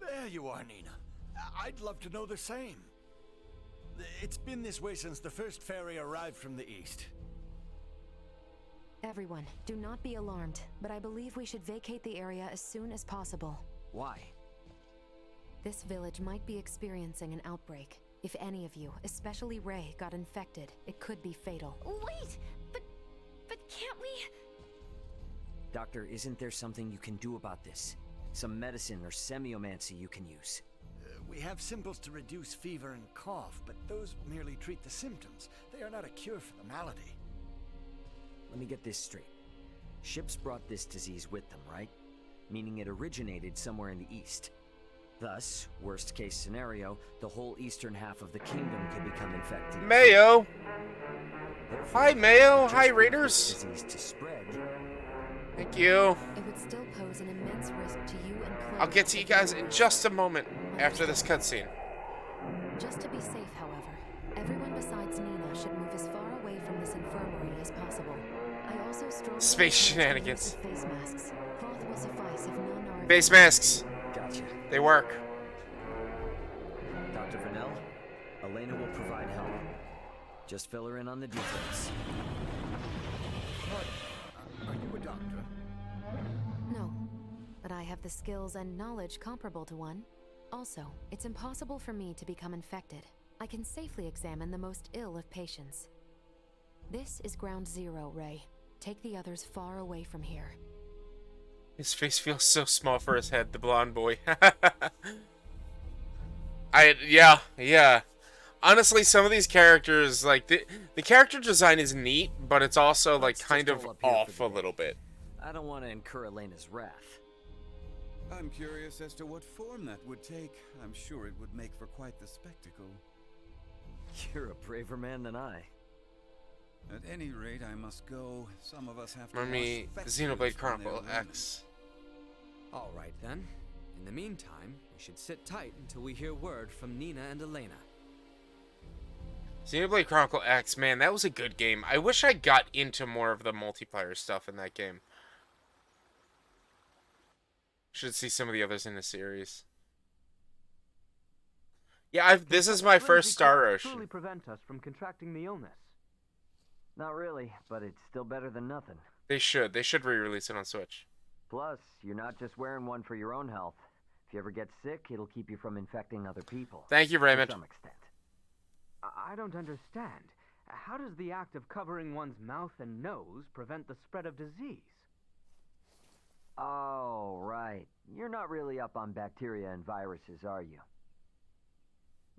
There you are, Nina. I'd love to know the same. It's been this way since the first ferry arrived from the east. Everyone, do not be alarmed, but I believe we should vacate the area as soon as possible. Why? This village might be experiencing an outbreak. If any of you, especially Ray, got infected, it could be fatal. Wait, but can't we? Doctor, isn't there something you can do about this? Some medicine or semiomancy you can use? We have simples to reduce fever and cough, but those merely treat the symptoms. They are not a cure for the malady. Let me get this straight. Ships brought this disease with them, right? Meaning it originated somewhere in the east. Thus, worst case scenario, the whole eastern half of the kingdom could become infected. Mayo! Therefore, Hi, Mayo! just Hi, for Raiders! this disease to spread. Thank you. It would still pose an immense risk to you and Chloe. I'll get to you guys in just a moment after this cutscene. Just to be safe, however, everyone besides Nina should move as far away from this infirmary as possible. I also strongly Space encourage the use shenanigans. of face masks. Cloth will suffice if none are. Face masks. Gotcha. They work. Dr. Vanel, Elena will provide help. Just fill her in on the details. Are you a doctor? No, but I have the skills and knowledge comparable to one. Also, it's impossible for me to become infected. I can safely examine the most ill of patients. This is ground zero, Ray. Take the others far away from here. His face feels so small for his head, the blonde boy. Yeah. Honestly, some of these characters, like, the character design is neat, but it's also, like, kind of off a little bit. I don't want to incur Elena's wrath. I'm curious as to what form that would take. I'm sure it would make for quite the spectacle. You're a braver man than I. At any rate, I must go. Some of us have to Remember me, wash Xenoblade factories from Chronicle their women. X. Alright then. In the meantime, we should sit tight until we hear word from Nina and Elena. Xenoblade Chronicle X, man, that was a good game. I wish I got into more of the multiplayer stuff in that game. Should see some of the others in the series. Yeah, this is my first Star Ocean. Truly prevent us from contracting the illness. Not really, but it's still better than nothing. They should re-release it on Switch. Plus, you're not just wearing one for your own health. If you ever get sick, it'll keep you from infecting other people. Thank you, Raymond. To some extent. I don't understand. How does the act of covering one's mouth and nose prevent the spread of disease? Oh, right. You're not really up on bacteria and viruses, are you?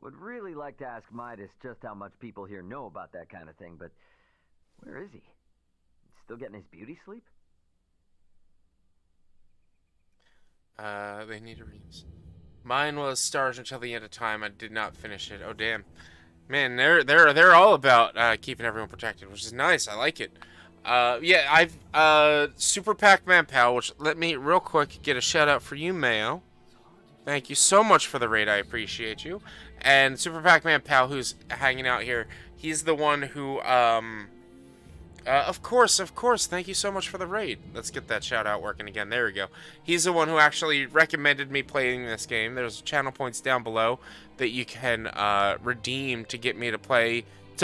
Would really like to ask Midas just how much people here know about that kind of thing, but where is he? Still getting his beauty sleep? They need to reuse. Mine was stars until the end of time. I did not finish it. Oh damn, man, they're all about keeping everyone protected, which is nice. I like it. Yeah, I've Super Pac-Man Pal, which let me real quick get a shout out for you, Mayo. Thank you so much for the raid. I appreciate you. And Super Pac-Man Pal, who's hanging out here, he's the one who, of course. Thank you so much for the raid. Let's get that shout out working again. There we go. He's the one who actually recommended me playing this game. There's channel points down below that you can redeem to get me to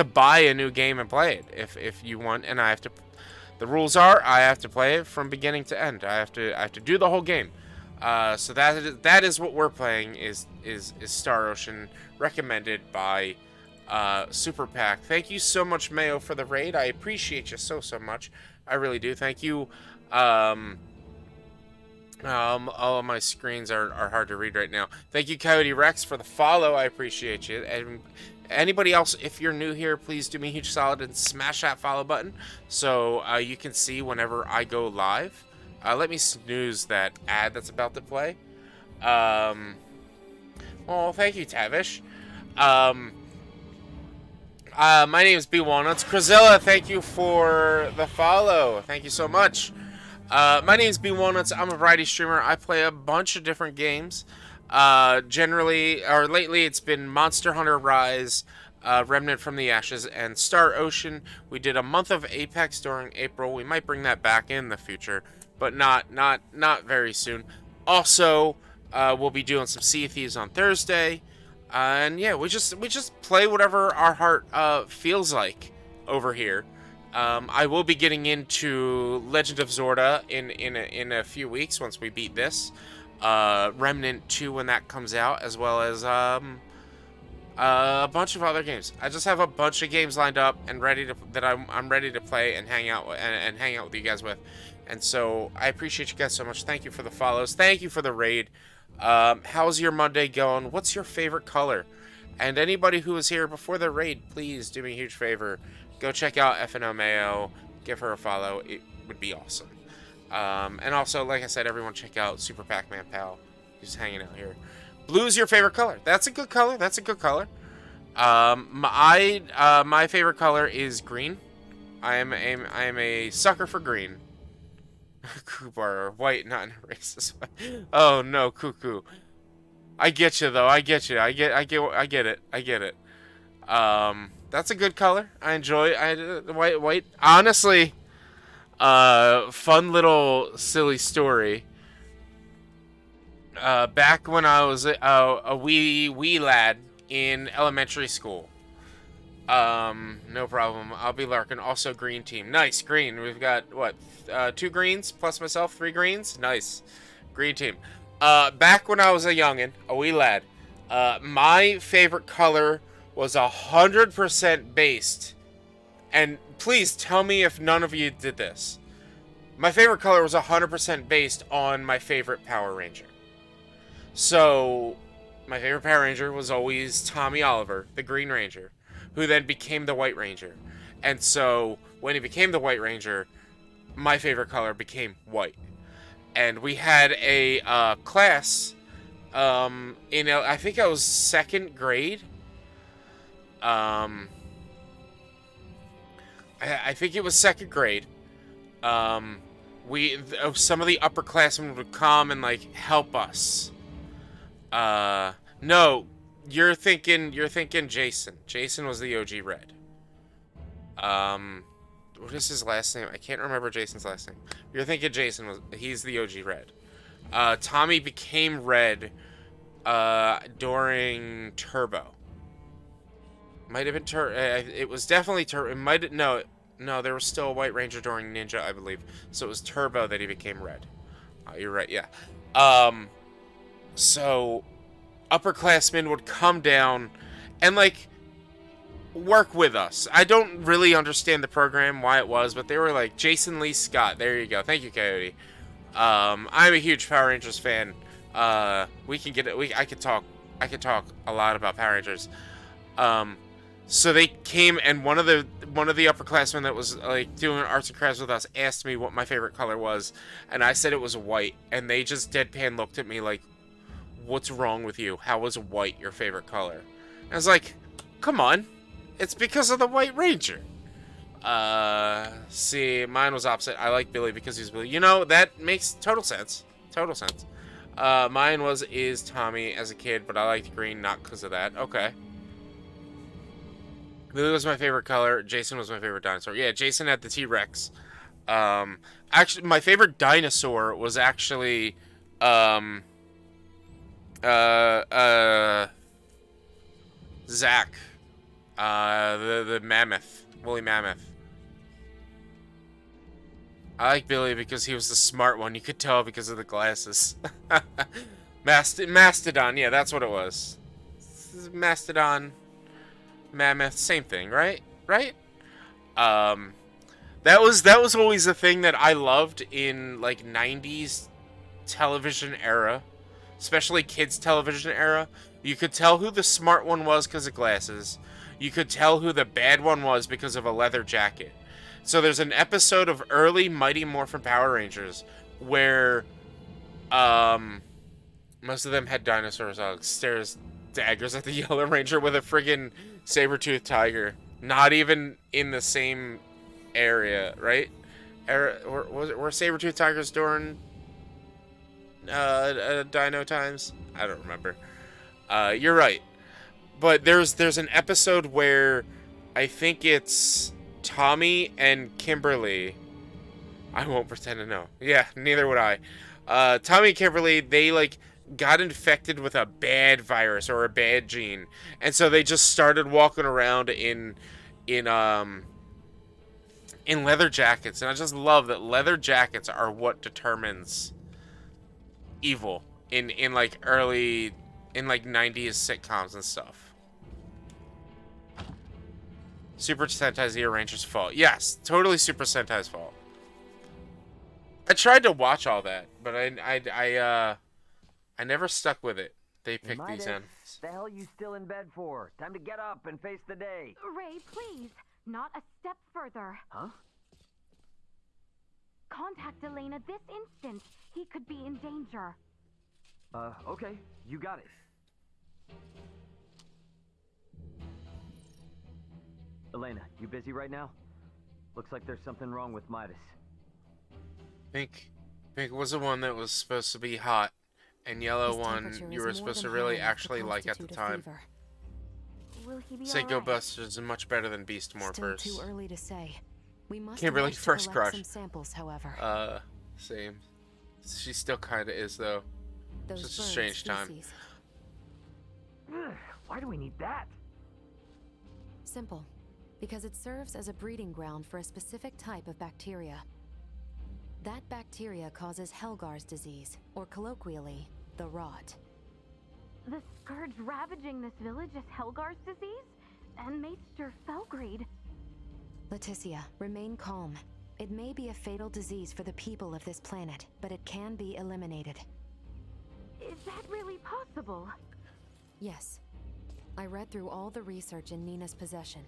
buy a new game and play it if you want. And I have to. The rules are I have to play it from beginning to end. I have to do the whole game. So that is what we're playing is Star Ocean, recommended by Super Pack. Thank you so much, Mayo, for the raid. I appreciate you so much. I really do. Thank you. All of my screens are hard to read right now. Thank you, Coyote Rex, for the follow. I appreciate you. And anybody else, if you're new here, please do me a huge solid and smash that follow button so you can see whenever I go live. Let me snooze that ad that's about to play. Well, thank you, Tavish. My name is B Walnuts. Crazilla, thank you for the follow. Thank you so much. My name is B Walnuts. I'm a variety streamer. I play a bunch of different games. Generally, or lately, it's been Monster Hunter Rise, Remnant from the Ashes, and Star Ocean. We did a month of Apex during April. We might bring that back in the future, but not very soon. Also, we'll be doing some Sea of Thieves on Thursday. And yeah, we just play whatever our heart feels like over here. I will be getting into Legend of Zorda in a few weeks once we beat this. Remnant 2 when that comes out, as well as a bunch of other games. I just have a bunch of games lined up and I'm ready to play and hang out with you guys with. And so I appreciate you guys so much. Thank you for the follows. Thank you for the raid. How's your Monday going? What's your favorite color? And anybody who was here before the raid, please do me a huge favor. Go check out FNO Mayo. Give her a follow. It would be awesome. And also, like I said, everyone check out Super Pac-Man Pal. He's hanging out here. Blue is your favorite color. That's a good color. My favorite color is green. I am a sucker for green. Kubar, white, not in a racist way. Oh no, cuckoo. I get you though. I get it. That's a good color. I enjoy white. Honestly, fun little silly story. Back when I was a wee lad in elementary school. No problem. I'll be Larkin. Also green team. Nice, green. We've got, what, 2 greens plus myself, 3 greens? Nice. Green team. Back when I was a youngin', a wee lad, my favorite color was 100% based. And please tell me if none of you did this. My favorite color was 100% based on my favorite Power Ranger. So, my favorite Power Ranger was always Tommy Oliver, the Green Ranger, who then became the White Ranger. And so, when he became the White Ranger, my favorite color became white. And we had a class I think I was 2nd grade. I think it was 2nd grade. Some of the upperclassmen would come and like help us. No, you're thinking Jason. Jason was the OG Red. What is his last name? I can't remember Jason's last name. You're thinking he's the OG Red. Tommy became Red during Turbo. Might have been it was definitely Turbo. No, there was still a White Ranger during Ninja, I believe. So it was Turbo that he became Red. You're right, yeah. So upperclassmen would come down and like work with us. I don't really understand the program, why it was, but they were like, Jason Lee Scott. There you go. Thank you, Coyote. I'm a huge Power Rangers fan. We can get it. I could talk a lot about Power Rangers. So they came, and one of the upperclassmen that was like doing arts and crafts with us asked me what my favorite color was, and I said it was white, and they just deadpan looked at me like, "What's wrong with you? How is white your favorite color?" And I was like, "Come on, it's because of the White Ranger." See, mine was opposite. I like Billy because he's Billy. You know, that makes total sense. Mine is Tommy as a kid, but I liked green not because of that. Okay. Blue was my favorite color. Jason was my favorite dinosaur. Yeah, Jason had the T-Rex. Actually, my favorite dinosaur was actually, Zach. The mammoth. Woolly mammoth. I like Billy because he was the smart one. You could tell because of the glasses. Mastodon, yeah, that's what it was. Mastodon, mammoth, same thing, right? Right? That was always the thing that I loved in like 90s television era, especially kids television era. You could tell who the smart one was because of glasses. You could tell who the bad one was because of a leather jacket. So there's an episode of early Mighty Morphin Power Rangers where most of them had dinosaurs. Stares daggers at the Yellow Ranger with a friggin' saber-toothed tiger. Not even in the same area, right? Were saber-toothed tigers during dino times? I don't remember. You're right. But there's an episode where I think it's Tommy and Kimberly. I won't pretend to know. Yeah, neither would I. Tommy and Kimberly, they like got infected with a bad virus or a bad gene, and so they just started walking around in leather jackets. And I just love that leather jackets are what determines evil in like early in like 90s sitcoms and stuff. Super Sentai Zero Ranger's fault. Yes, totally Super Sentai's fault. I tried to watch all that, but I never stuck with it. They picked these ends. The hell you still in bed for? Time to get up and face the day. Ray, please. Not a step further. Huh? Contact Elena this instant. He could be in danger. Okay. You got it. Elena, you busy right now? Looks like there's something wrong with Midas. Pink was the one that was supposed to be hot, and yellow one you were supposed to really actually like at the time. Will he be Psycho alright? Busters is much better than Beast Morphers. Still too early to say. We must Kimberly rush to first collect crush. some samples, however. Same. She still kind of is though. Those Just a bird strange time. species. Why do we need that? Simple. Because it serves as a breeding ground for a specific type of bacteria. That bacteria causes Helgar's disease, or colloquially, the rot. The scourge ravaging this village is Helgar's disease? And Maester Felgreed. Leticia, remain calm. It may be a fatal disease for the people of this planet, but it can be eliminated. Is that really possible? Yes. I read through all the research in Nina's possession.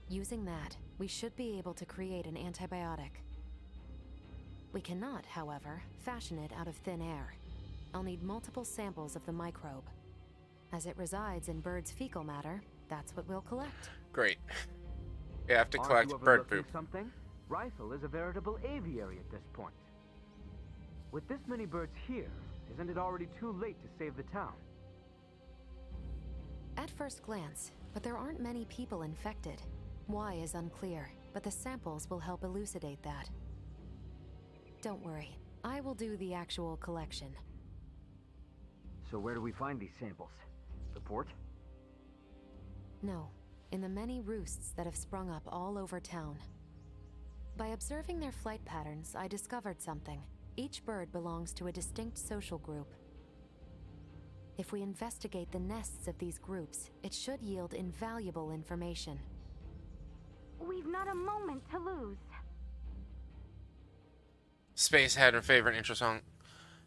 Using that, we should be able to create an antibiotic. We cannot, however, fashion it out of thin air. I'll need multiple samples of the microbe. As it resides in birds' fecal matter, that's what we'll collect. Great. You have to Aren't collect you bird overlooking poop. Something? Rifle is a veritable aviary at this point. With this many birds here, isn't it already too late to save the town? At first glance, but there aren't many people infected. Why is unclear, but the samples will help elucidate that. Don't worry, I will do the actual collection. So where do we find these samples? The port? No, in the many roosts that have sprung up all over town. By observing their flight patterns, I discovered something. Each bird belongs to a distinct social group. If we investigate the nests of these groups, it should yield invaluable information. We've not a moment to lose. Space had her favorite intro song.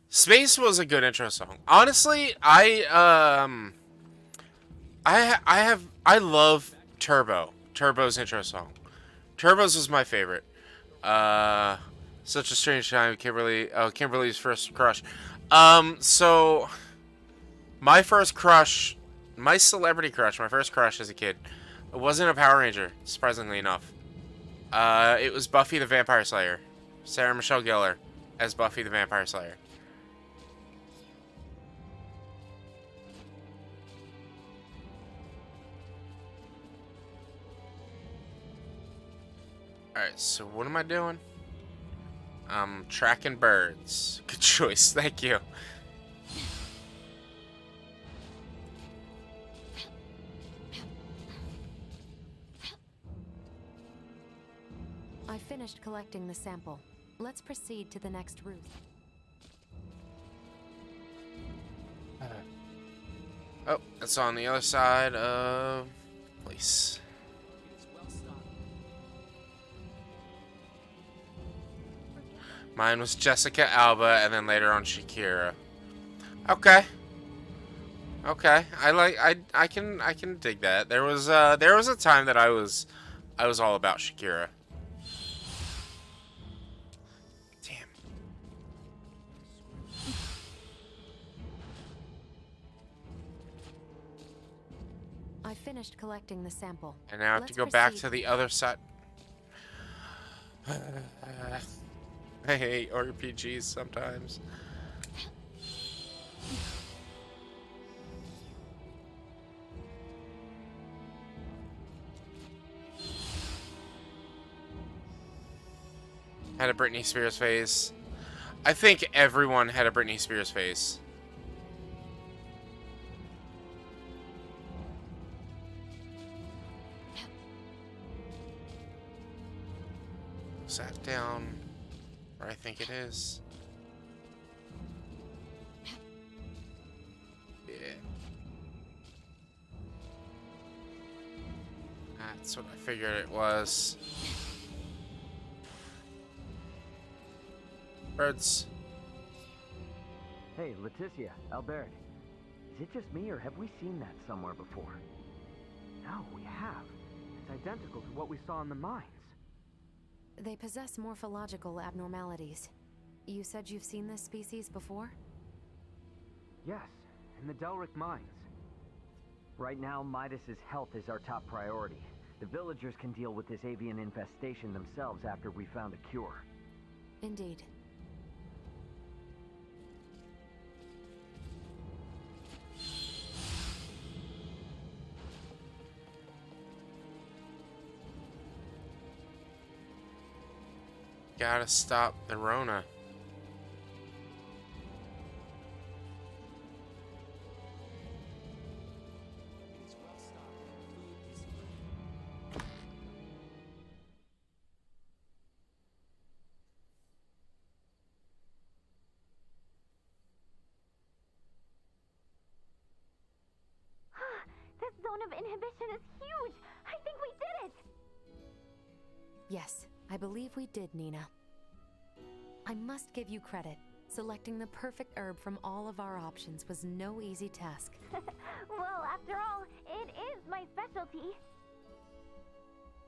Space was a good intro song. Honestly, I love Turbo. Turbo's intro song. Turbo's was my favorite. Such a strange time, Kimberly. Oh, Kimberly's first crush. So my first crush, my celebrity crush, my first crush as a kid, it wasn't a Power Ranger, surprisingly enough. It was Buffy the Vampire Slayer. Sarah Michelle Gellar as Buffy the Vampire Slayer. Alright, so what am I doing? I'm tracking birds. Good choice, thank you. I finished collecting the sample. Let's proceed to the next route. Oh, it's on the other side of the place. Mine was Jessica Alba, and then later on Shakira. Okay. Okay, I can dig that. There was a time that I was all about Shakira. Damn. I finished collecting the sample. And now I have to go back to the other side. I hate RPGs sometimes. Had a Britney Spears face. I think everyone had a Britney Spears face. Sat down where I think it is. Yeah. That's what I figured it was. Birds. Hey, Leticia, Albert. Is it just me, or have we seen that somewhere before? No, we have. It's identical to what we saw in the mines. They possess morphological abnormalities. You said you've seen this species before? Yes, in the Delric mines. Right now, Midas's health is our top priority. The villagers can deal with this avian infestation themselves after we found a cure. Indeed. Gotta stop the Rona. This zone of inhibition is huge! I think we did it! Yes, I believe we did, Nina. I must give you credit. Selecting the perfect herb from all of our options was no easy task. Well, after all, it is my specialty.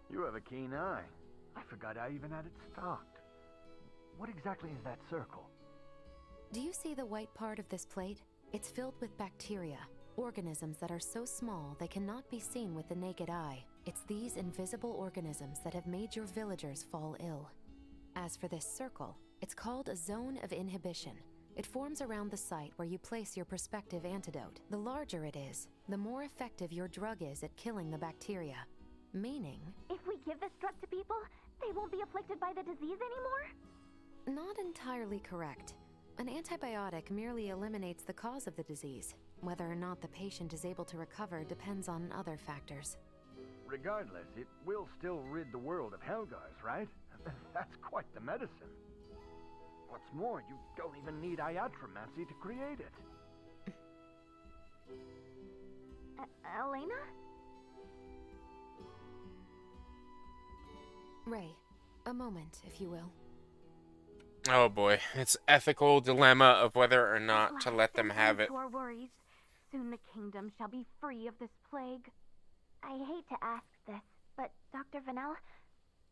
You have a keen eye. I forgot I even had it stocked. What exactly is that circle? Do you see the white part of this plate? It's filled with bacteria, organisms that are so small they cannot be seen with the naked eye. It's these invisible organisms that have made your villagers fall ill. As for this circle, it's called a zone of inhibition. It forms around the site where you place your prospective antidote. The larger it is, the more effective your drug is at killing the bacteria. Meaning... If we give this drug to people, they won't be afflicted by the disease anymore? Not entirely correct. An antibiotic merely eliminates the cause of the disease. Whether or not the patient is able to recover depends on other factors. Regardless, it will still rid the world of Helgars, right? That's quite the medicine. What's more, you don't even need iatromancy to create it. Elena? Ray, a moment, if you will. Oh boy, it's ethical dilemma of whether or not to let them have it. To our worries. Soon the kingdom shall be free of this plague. I hate to ask this, but Dr. Vanel,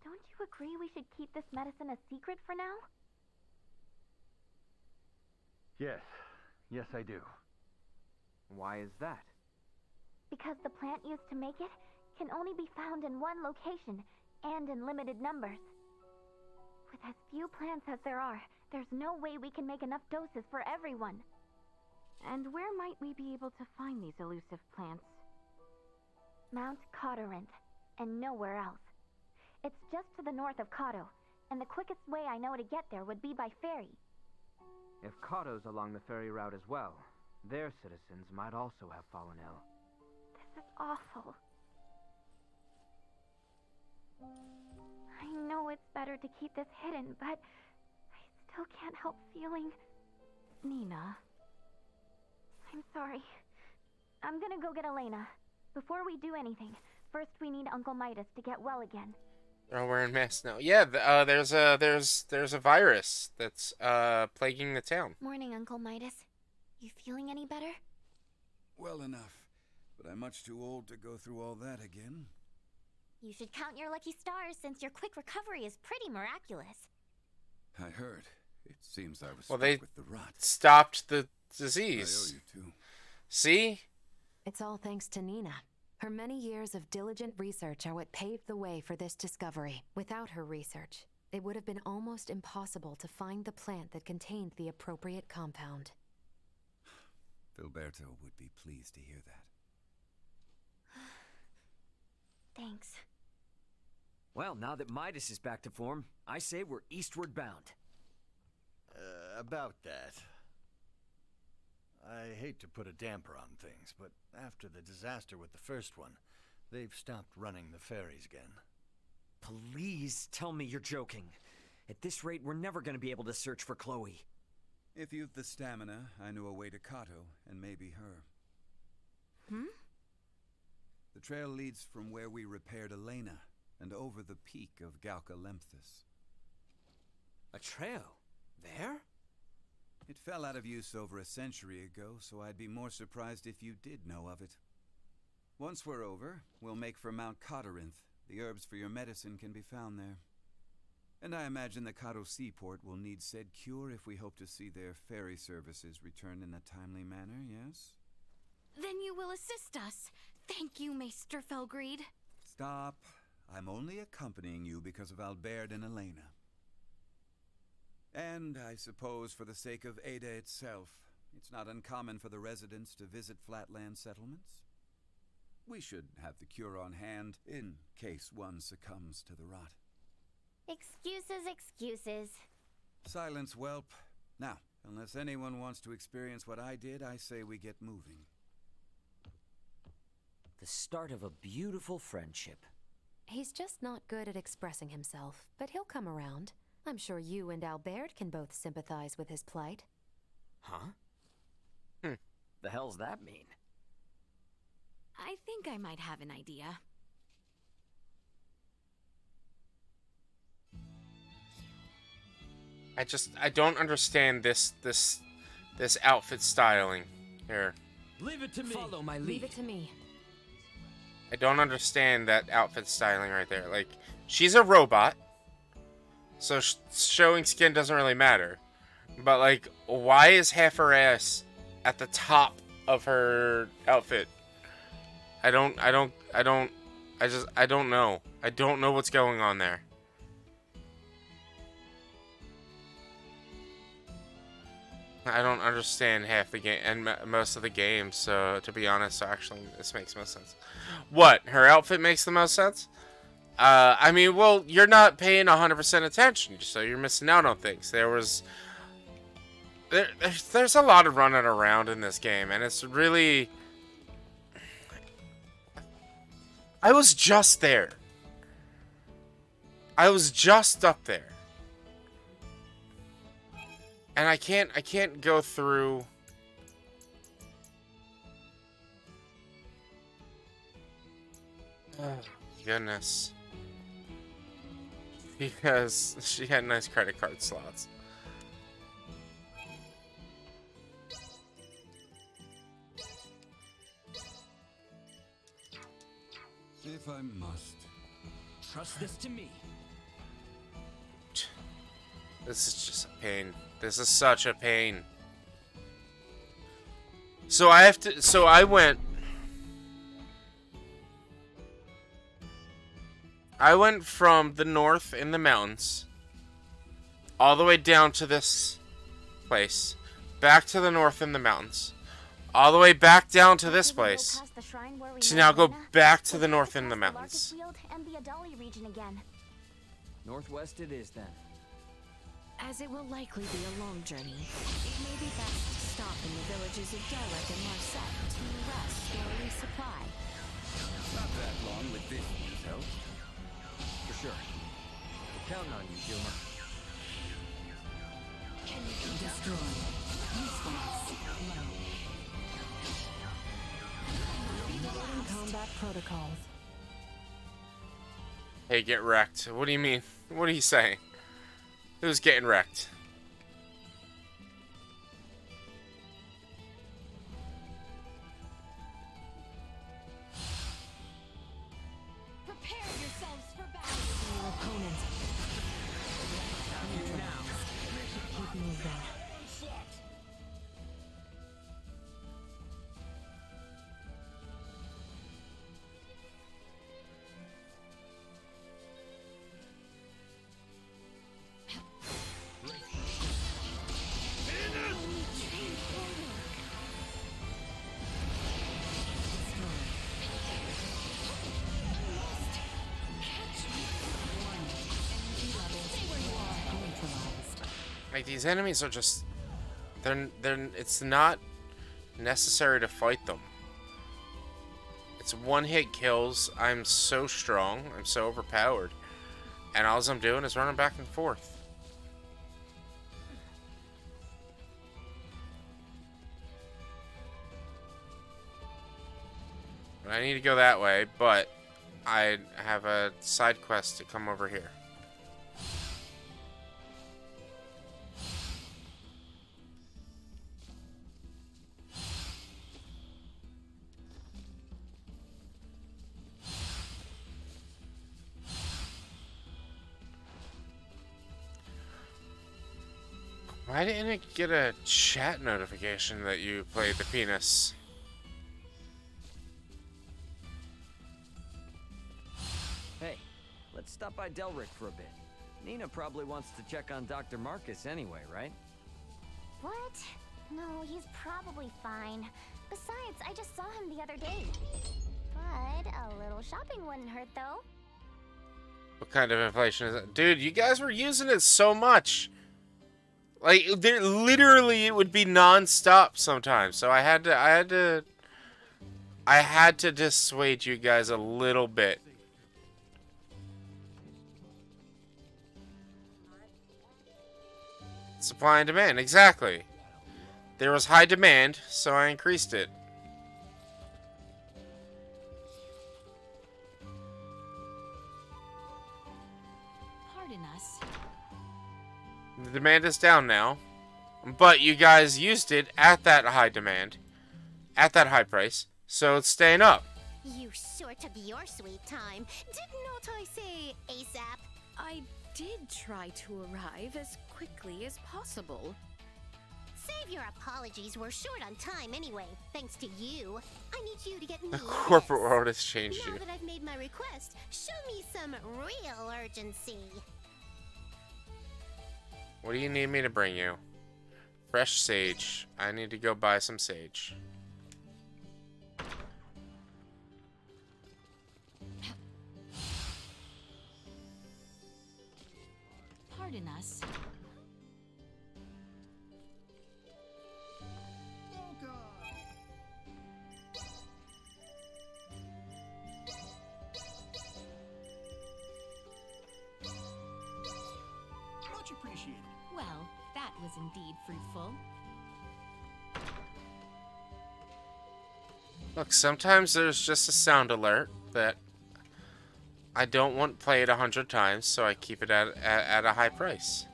don't you agree we should keep this medicine a secret for now? Yes, I do. Why is that? Because the plant used to make it can only be found in one location, and in limited numbers. With as few plants as there are, there's no way we can make enough doses for everyone. And where might we be able to find these elusive plants? Mount Cotterant, and nowhere else. It's just to the north of Kato, and the quickest way I know to get there would be by ferry. If Kato's along the ferry route as well, their citizens might also have fallen ill. This is awful. I know it's better to keep this hidden, but I still can't help feeling... Nina. I'm sorry. I'm gonna go get Elena. Before we do anything, first we need Uncle Midas to get well again. Oh, we're in masks now. Yeah, there's a virus that's plaguing the town. Morning, Uncle Midas. You feeling any better? Well enough, but I'm much too old to go through all that again. You should count your lucky stars since your quick recovery is pretty miraculous. I heard. It seems I was Well, stuck they with the rot. stopped the disease. I owe you too. See? It's all thanks to Nina. Her many years of diligent research are what paved the way for this discovery. Without her research, it would have been almost impossible to find the plant that contained the appropriate compound. Filberto would be pleased to hear that. Thanks. Well, now that Midas is back to form, I say we're eastward bound. About that. I hate to put a damper on things, but after the disaster with the first one, they've stopped running the ferries again. Please tell me you're joking. At this rate, we're never going to be able to search for Chloe. If you've the stamina, I know a way to Kato, and maybe her. The trail leads from where we repaired Elena, and over the peak of Galca-Lemphis. A trail? There? It fell out of use over a century ago, so I'd be more surprised if you did know of it. Once we're over, we'll make for Mount Cotarinth. The herbs for your medicine can be found there. And I imagine the Kato seaport will need said cure if we hope to see their ferry services return in a timely manner, yes? Then you will assist us. Thank you, Maester Felgreed. Stop. I'm only accompanying you because of Albert and Elena. And I suppose for the sake of Ada itself, it's not uncommon for the residents to visit flatland settlements. We should have the cure on hand in case one succumbs to the rot. Excuses, excuses. Silence, whelp. Now, unless anyone wants to experience what I did, I say we get moving. The start of a beautiful friendship. He's just not good at expressing himself, but he'll come around. I'm sure you and Albert can both sympathize with his plight. Huh? The hell's that mean? I think I might have an idea. I don't understand this outfit styling here. Leave it to me. Follow my lead. Leave it to me. I don't understand that outfit styling right there. Like, she's a robot, so showing skin doesn't really matter. But like, why is half her ass at the top of her outfit? I don't know. I don't know what's going on there. I don't understand half the game and most of the game, so to be honest, actually, this makes most sense. What? Her outfit makes the most sense? I mean, well, you're not paying 100% attention, so you're missing out on things. There's a lot of running around in this game, and it's really... I was just there. I was just up there. And I can't go through. Oh, goodness. Because she had nice credit card slots. If I must. Trust this to me. This is just a pain. This is such a pain. So I went from the north in the mountains all the way down to this place, back to the north in the mountains, all the way back down to this place, to now go back to the north in the mountains. And the Adali region again. Northwest it is, then. As it will likely be a long journey, it may be best to stop in the villages of Derek and Marset to rest or resupply. Not that long with this news help. For sure. We're counting on you, Juma. Can you be destroyed? Response low. Reloading combat protocols. Hey, get wrecked. What do you mean? What are you saying? Who's getting wrecked? Prepare yourselves for battle. Your opponents. Keep moving. Like, these enemies are just... it's not necessary to fight them. It's one-hit kills. I'm so strong. I'm so overpowered. And all I'm doing is running back and forth. I need to go that way, but I have a side quest to come over here. Why didn't it get a chat notification that you played the penis? Hey, let's stop by Delric for a bit. Nina probably wants to check on Dr. Marcus anyway, right? What? No, he's probably fine. Besides, I just saw him the other day. But a little shopping wouldn't hurt, though. What kind of inflation is that? Dude, you guys were using it so much. Like, literally, it would be non-stop sometimes. So I had to dissuade you guys a little bit. Supply and demand, exactly. There was high demand, so I increased it. Pardon us. The demand is down now, but you guys used it at that high demand, at that high price, so it's staying up. You sure took your sweet time. Did not I say ASAP? I did try to arrive as quickly as possible. Save your apologies. We're short on time anyway, thanks to you. I need you to get me The this. corporate world has changed Now you. that I've made my request, show me some real urgency. What do you need me to bring you? Fresh sage. I need to go buy some sage. Pardon us. Much appreciated. Well, that was indeed fruitful. Look, sometimes there's just a sound alert that I don't want played 100 times, so I keep it at a high price.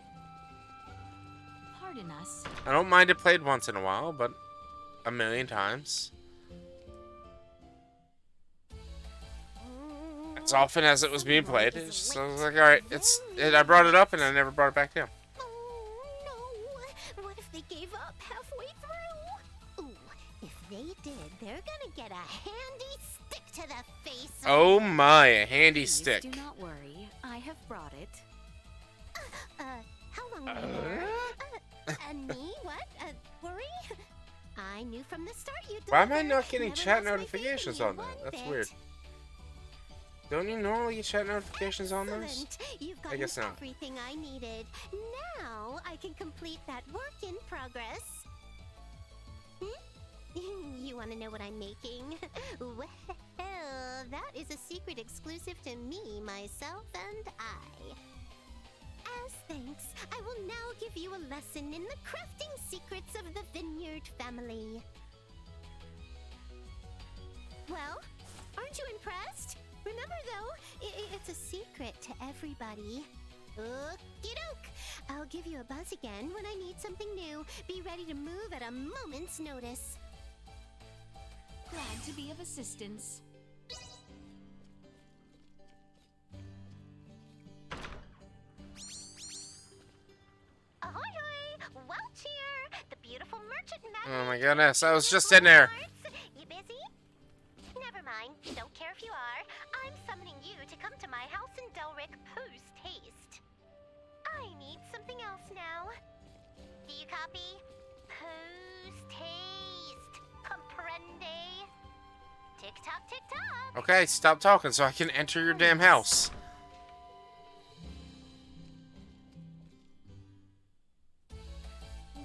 Pardon us. I don't mind it played once in a while, but a million times. As often as it was being played, it's just, I was like, alright, I brought it up and I never brought it back down. What if they gave up halfway through? Ooh, if they did, they're gonna get a handy stick to the face. Oh my, a handy Please stick. do not worry. I have brought it. How long were you there? Me? What? Worry? I knew from the start you'd Why am I deliver. not getting Never chat lost my faith in notifications you on that? one That's bit. weird. Don't you normally get chat notifications on those? Excellent. You've I gotten guess not. everything I needed. Now I can complete that work in progress. You want to know what I'm making? Well, that is a secret exclusive to me, myself, and I. As thanks, I will now give you a lesson in the crafting secrets of the Vineyard family. Well, aren't you impressed? Remember though, it's a secret to everybody. Okie doke! I'll give you a buzz again when I need something new. Be ready to move at a moment's notice. Glad to be of assistance. Ahoy hoy! Welch here! The beautiful merchant Oh my goodness, I was just in there. You busy? Never mind. Don't care if you are. I'm summoning you to come to my house in Delric post-haste. I need something else now. Do you copy? Post-haste. Comprende? Tick-tock, tick-tock. Okay, stop talking so I can enter your damn house.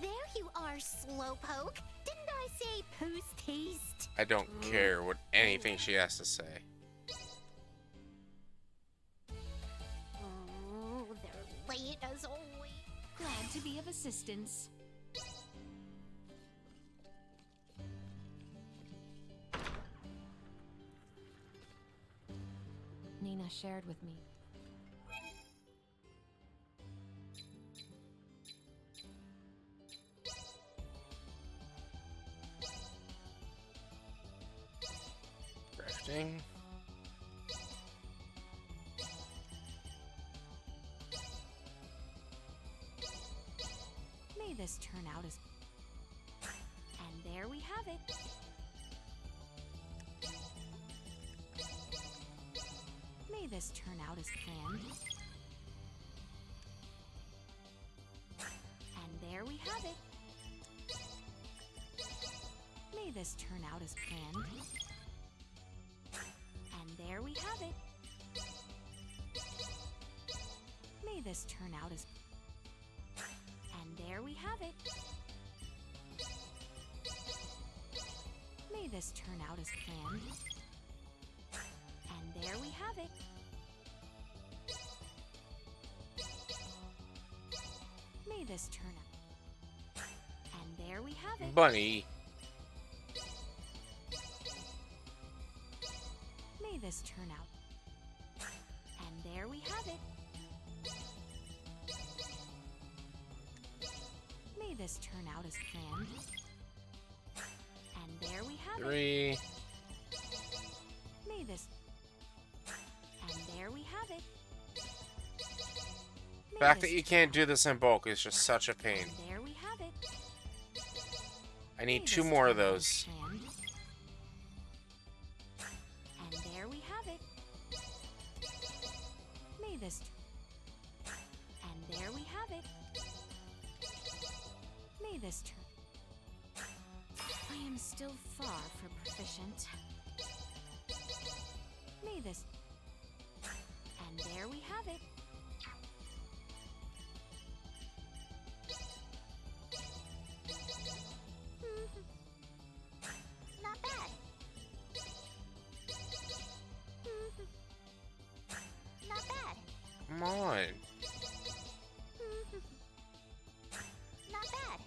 There you are, Slowpoke. Didn't I say post-haste? I don't care what anything she has to say. Oh, they're late as always. Glad to be of assistance. Nina shared with me. Crafting. May this turn out as... And there we have it. May this turn out as planned. And there we have it. May this turn out as planned. And there we have it. May this turn out as... And there we have it. May this turn out as planned. And there we have it. May this turn out. And there we have it. Bunny. May this turn out. And there we have it. May this turn out as planned. And there we have it. 3. May this... And there we have it. The fact that you can't do this in bulk is just such a pain. And there we have it. I need 2 more of those. And there we have it. May this... And there we have it. May this turn... I am still far from proficient. May this... And there we have it. Not bad. Not bad. Come on. Not bad.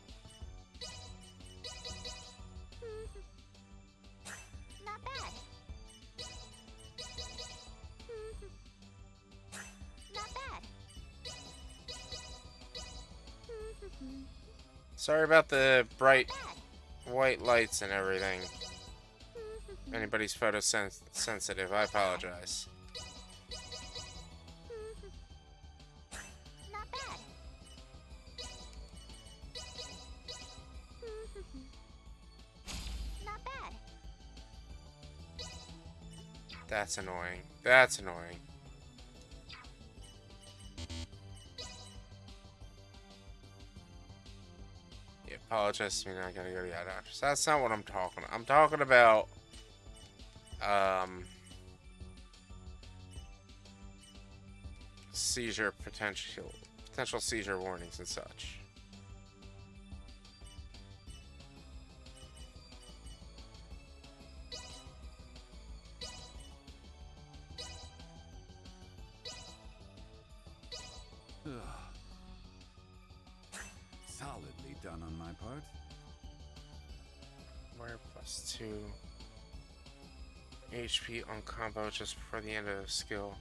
Not bad. Not bad. Sorry about the bright white lights and everything. If anybody's photosensitive, I apologize. Not bad. Not bad. That's annoying. That's annoying. Yeah, apologize to me, I gotta go to the eye doctor. So that's not what I'm talking about. I'm talking about seizure potential seizure warnings and such. Solidly done on my part. Warrior +2 HP on combo just before the end of the skill.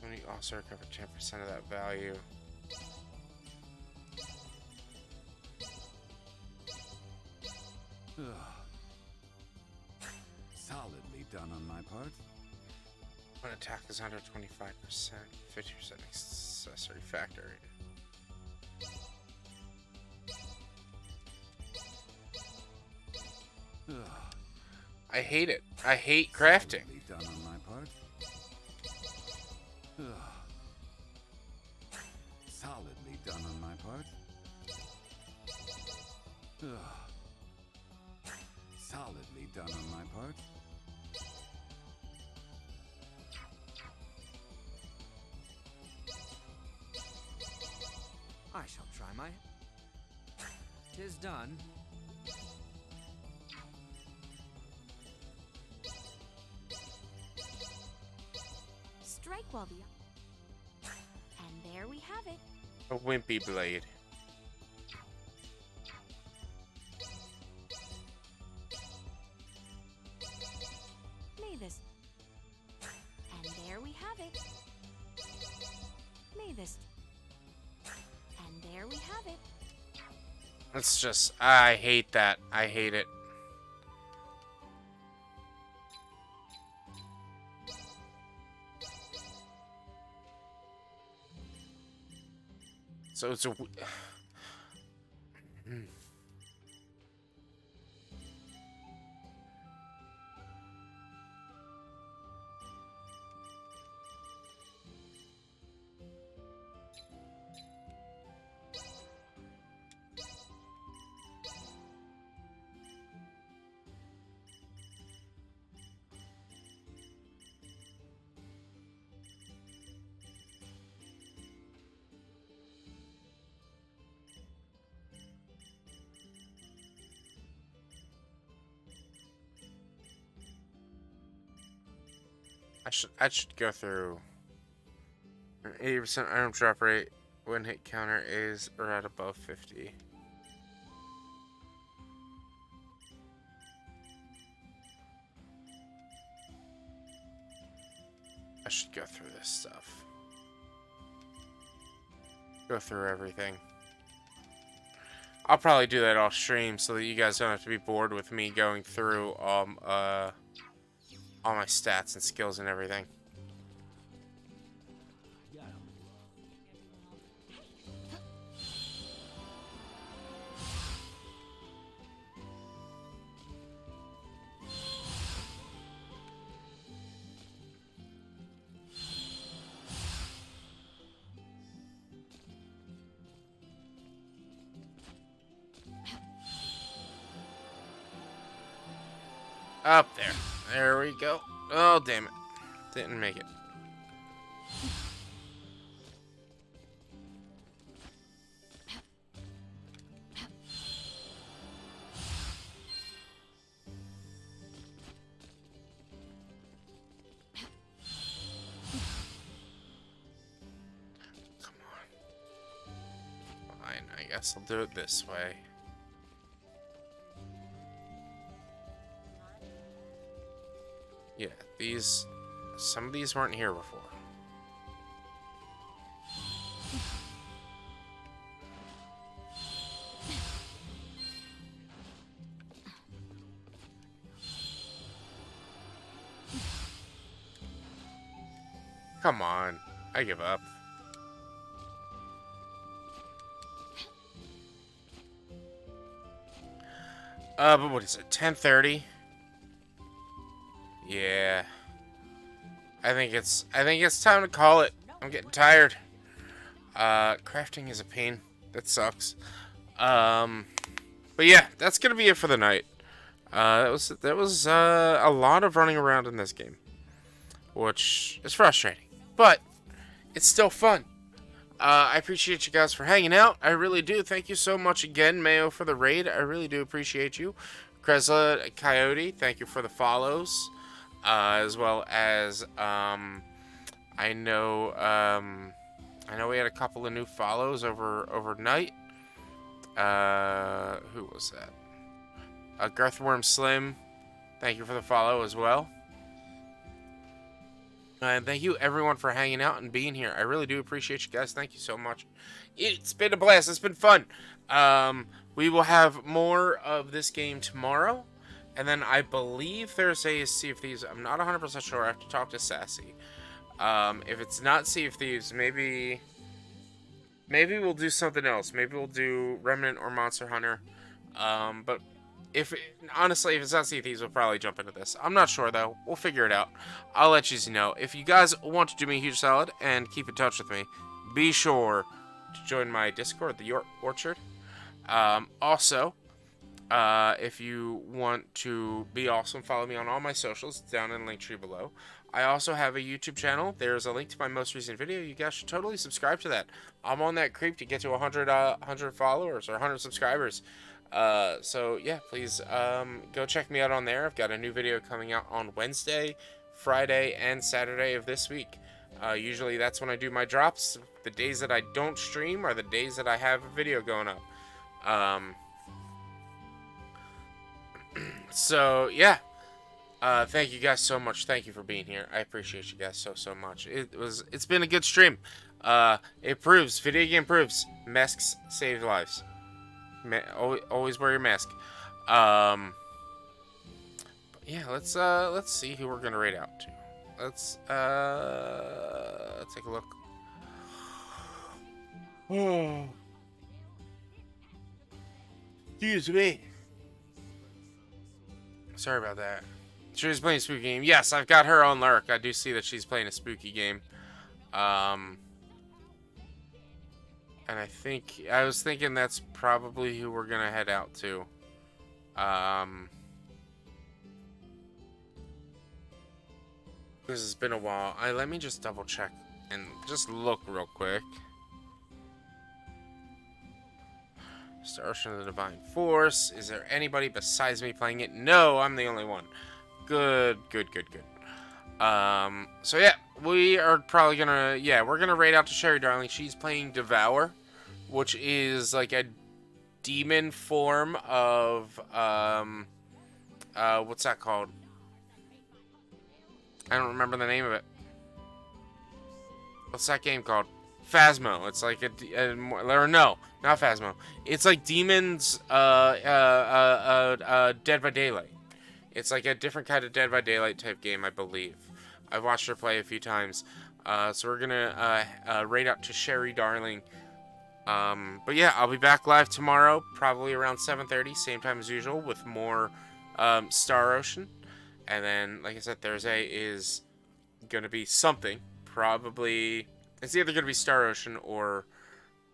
Somebody also recover 10% of that value. Solidly done on my part. When attack is under 25%, 50% accessory factor. I hate it. I hate crafting. Solidly done on my part. Solidly done on my part. Solidly done on my part. I shall try my... 'Tis done. Strike while the... And there we have it. A wimpy blade. May this... And there we have it. May this... And there we have it. It's just, I hate that. I hate it. So it's a... I should go through 80% item drop rate when hit counter is or at above 50. I should go through this stuff. Go through everything. I'll probably do that off stream so that you guys don't have to be bored with me going through all my stats and skills and everything. Up there. There we go. Oh, damn it. Didn't make it. Come on. Fine, I guess I'll do it this way. Yeah, some of these weren't here before. Come on, I give up. But what is it, 10:30? Yeah. I think it's time to call it. I'm getting tired. Crafting is a pain. That sucks. But yeah, that's gonna be it for the night. That was a lot of running around in this game, which is frustrating. But it's still fun. I appreciate you guys for hanging out. I really do. Thank you so much again, Mayo, for the raid. I really do appreciate you. Kresla Coyote, thank you for the follows. As well as, I know we had a couple of new follows overnight. Who was that? Garthworm Slim, thank you for the follow as well. And thank you, everyone, for hanging out and being here. I really do appreciate you guys. Thank you so much. It's been a blast. It's been fun. We will have more of this game tomorrow. And then I believe Thursday is Sea of Thieves. I'm not 100% sure. I have to talk to Sassy. If it's not Sea of Thieves, maybe we'll do something else. Maybe we'll do Remnant or Monster Hunter. But honestly, if it's not Sea of Thieves, we'll probably jump into this. I'm not sure, though. We'll figure it out. I'll let you know. If you guys want to do me a huge solid and keep in touch with me, be sure to join my Discord, the York Orchard. Also, if you want to be awesome, follow me on all my socials down in the link tree below. I also have a YouTube channel. There's a link to my most recent video. You guys should totally subscribe to that. I'm on that creep to get to 100 followers or 100 subscribers. So yeah, please go check me out on there. I've got a new video coming out on Wednesday, Friday, and Saturday of this week. Usually that's when I do my drops. The days that I don't stream are the days that I have a video going up. So yeah, thank you guys so much. Thank you for being here. I appreciate you guys so much. It's been a good stream. It proves, video game proves, masks save lives. Always wear your mask. But yeah, let's see who we're gonna raid out to. Let's take a look. Oh, excuse me. Sorry about that. She was playing a spooky game. Yes, I've got her on lurk. I do see that she's playing a spooky game. And I was thinking that's probably who we're gonna head out to. This has been a while. Let me just double check and just look real quick. Star Ocean of the Divine Force. Is there anybody besides me playing it? No, I'm the only one. Good. So yeah, we are probably gonna, we're gonna raid out to Sherry Darling. She's playing Devour, which is like a demon form of, what's that called? I don't remember the name of it. What's that game called? Phasmo. It's like or no, not Phasmo. It's like Demons, Dead by Daylight. It's like a different kind of Dead by Daylight type game, I believe. I've watched her play a few times. So we're gonna raid out to Sherry Darling. But yeah, I'll be back live tomorrow, probably around 7:30, same time as usual, with more Star Ocean. And then, like I said, Thursday is gonna be something. Probably, it's either gonna be Star Ocean or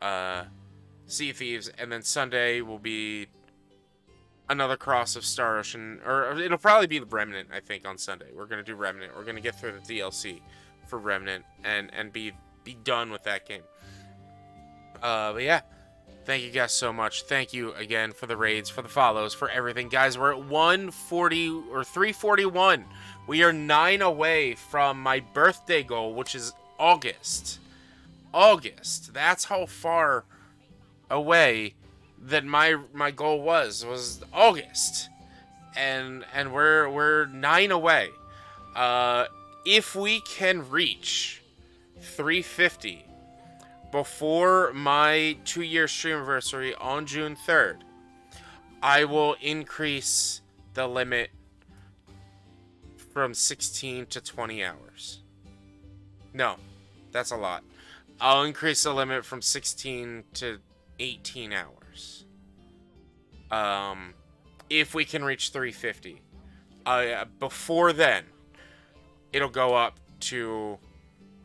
Sea of Thieves, and then Sunday will be another cross of Star Ocean, or it'll probably be the Remnant. I think on Sunday we're gonna do Remnant. We're gonna get through the DLC for Remnant and be done with that game. But yeah, thank you guys so much. Thank you again for the raids, for the follows, for everything, guys. We're at 140 or 341. We are 9 away from my birthday goal, which is August. That's how far away that my goal was August, and we're 9 away. If we can reach 350 before my 2-year stream anniversary on June 3rd, I will increase the limit from 16 to 20 hours. No, that's a lot. I'll increase the limit from 16 to 18 hours. If we can reach 350. Before then, it'll go up to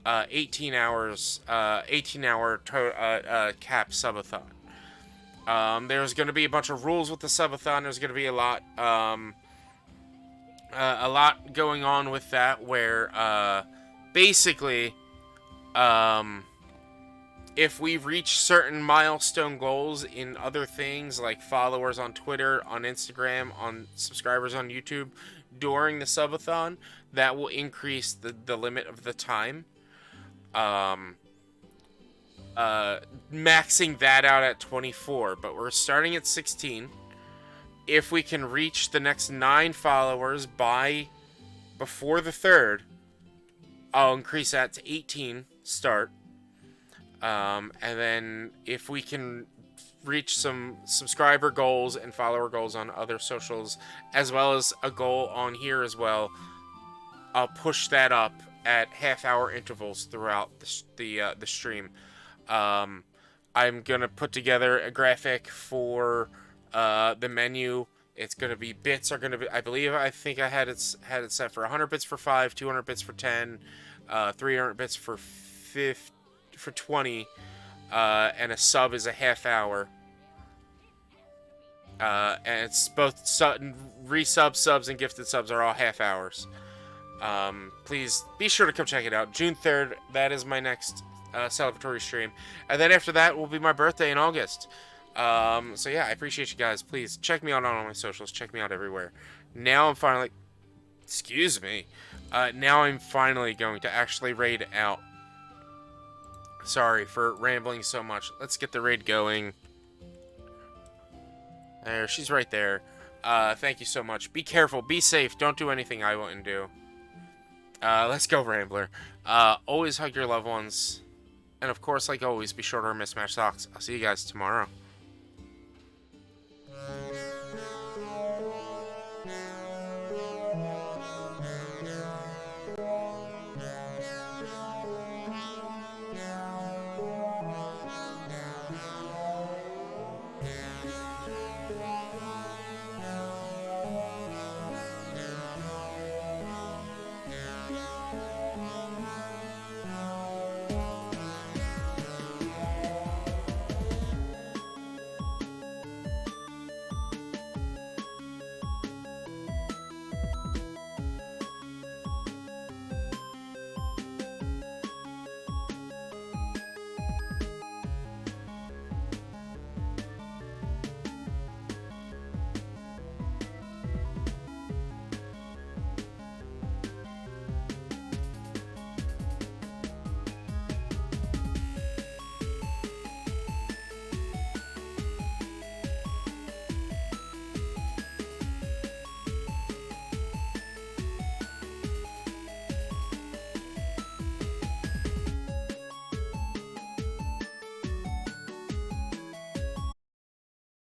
18 hours, 18-hour cap subathon. There's going to be a bunch of rules with the subathon. There's going to be a lot going on with that, where basically If we reach certain milestone goals in other things like followers on Twitter, on Instagram, on subscribers on YouTube during the subathon, that will increase the limit of the time. Maxing that out at 24, but we're starting at 16. If we can reach the next 9 followers before the 3rd, I'll increase that to 18 start. And then if we can reach some subscriber goals and follower goals on other socials, as well as a goal on here as well, I'll push that up at half-hour intervals throughout the stream. I'm gonna put together a graphic for the menu. It's gonna be bits are gonna be. I think I had it set for 100 bits for 5, 200 bits for 10, 300 bits for 20, and a sub is a half hour. And it's both resub subs and gifted subs are all half hours. Please be sure to come check it out. June 3rd, that is my next celebratory stream. And then after that will be my birthday in August. So yeah, I appreciate you guys. Please check me out on all my socials. Check me out everywhere. Now I'm finally... Excuse me. Now I'm finally going to actually raid out. Sorry for rambling so much. Let's get the raid going. There, she's right there. Thank you so much. Be careful. Be safe. Don't do anything I wouldn't do. Let's go, Rambler. Always hug your loved ones. And of course, like always, be sure to wear mismatched socks. I'll see you guys tomorrow.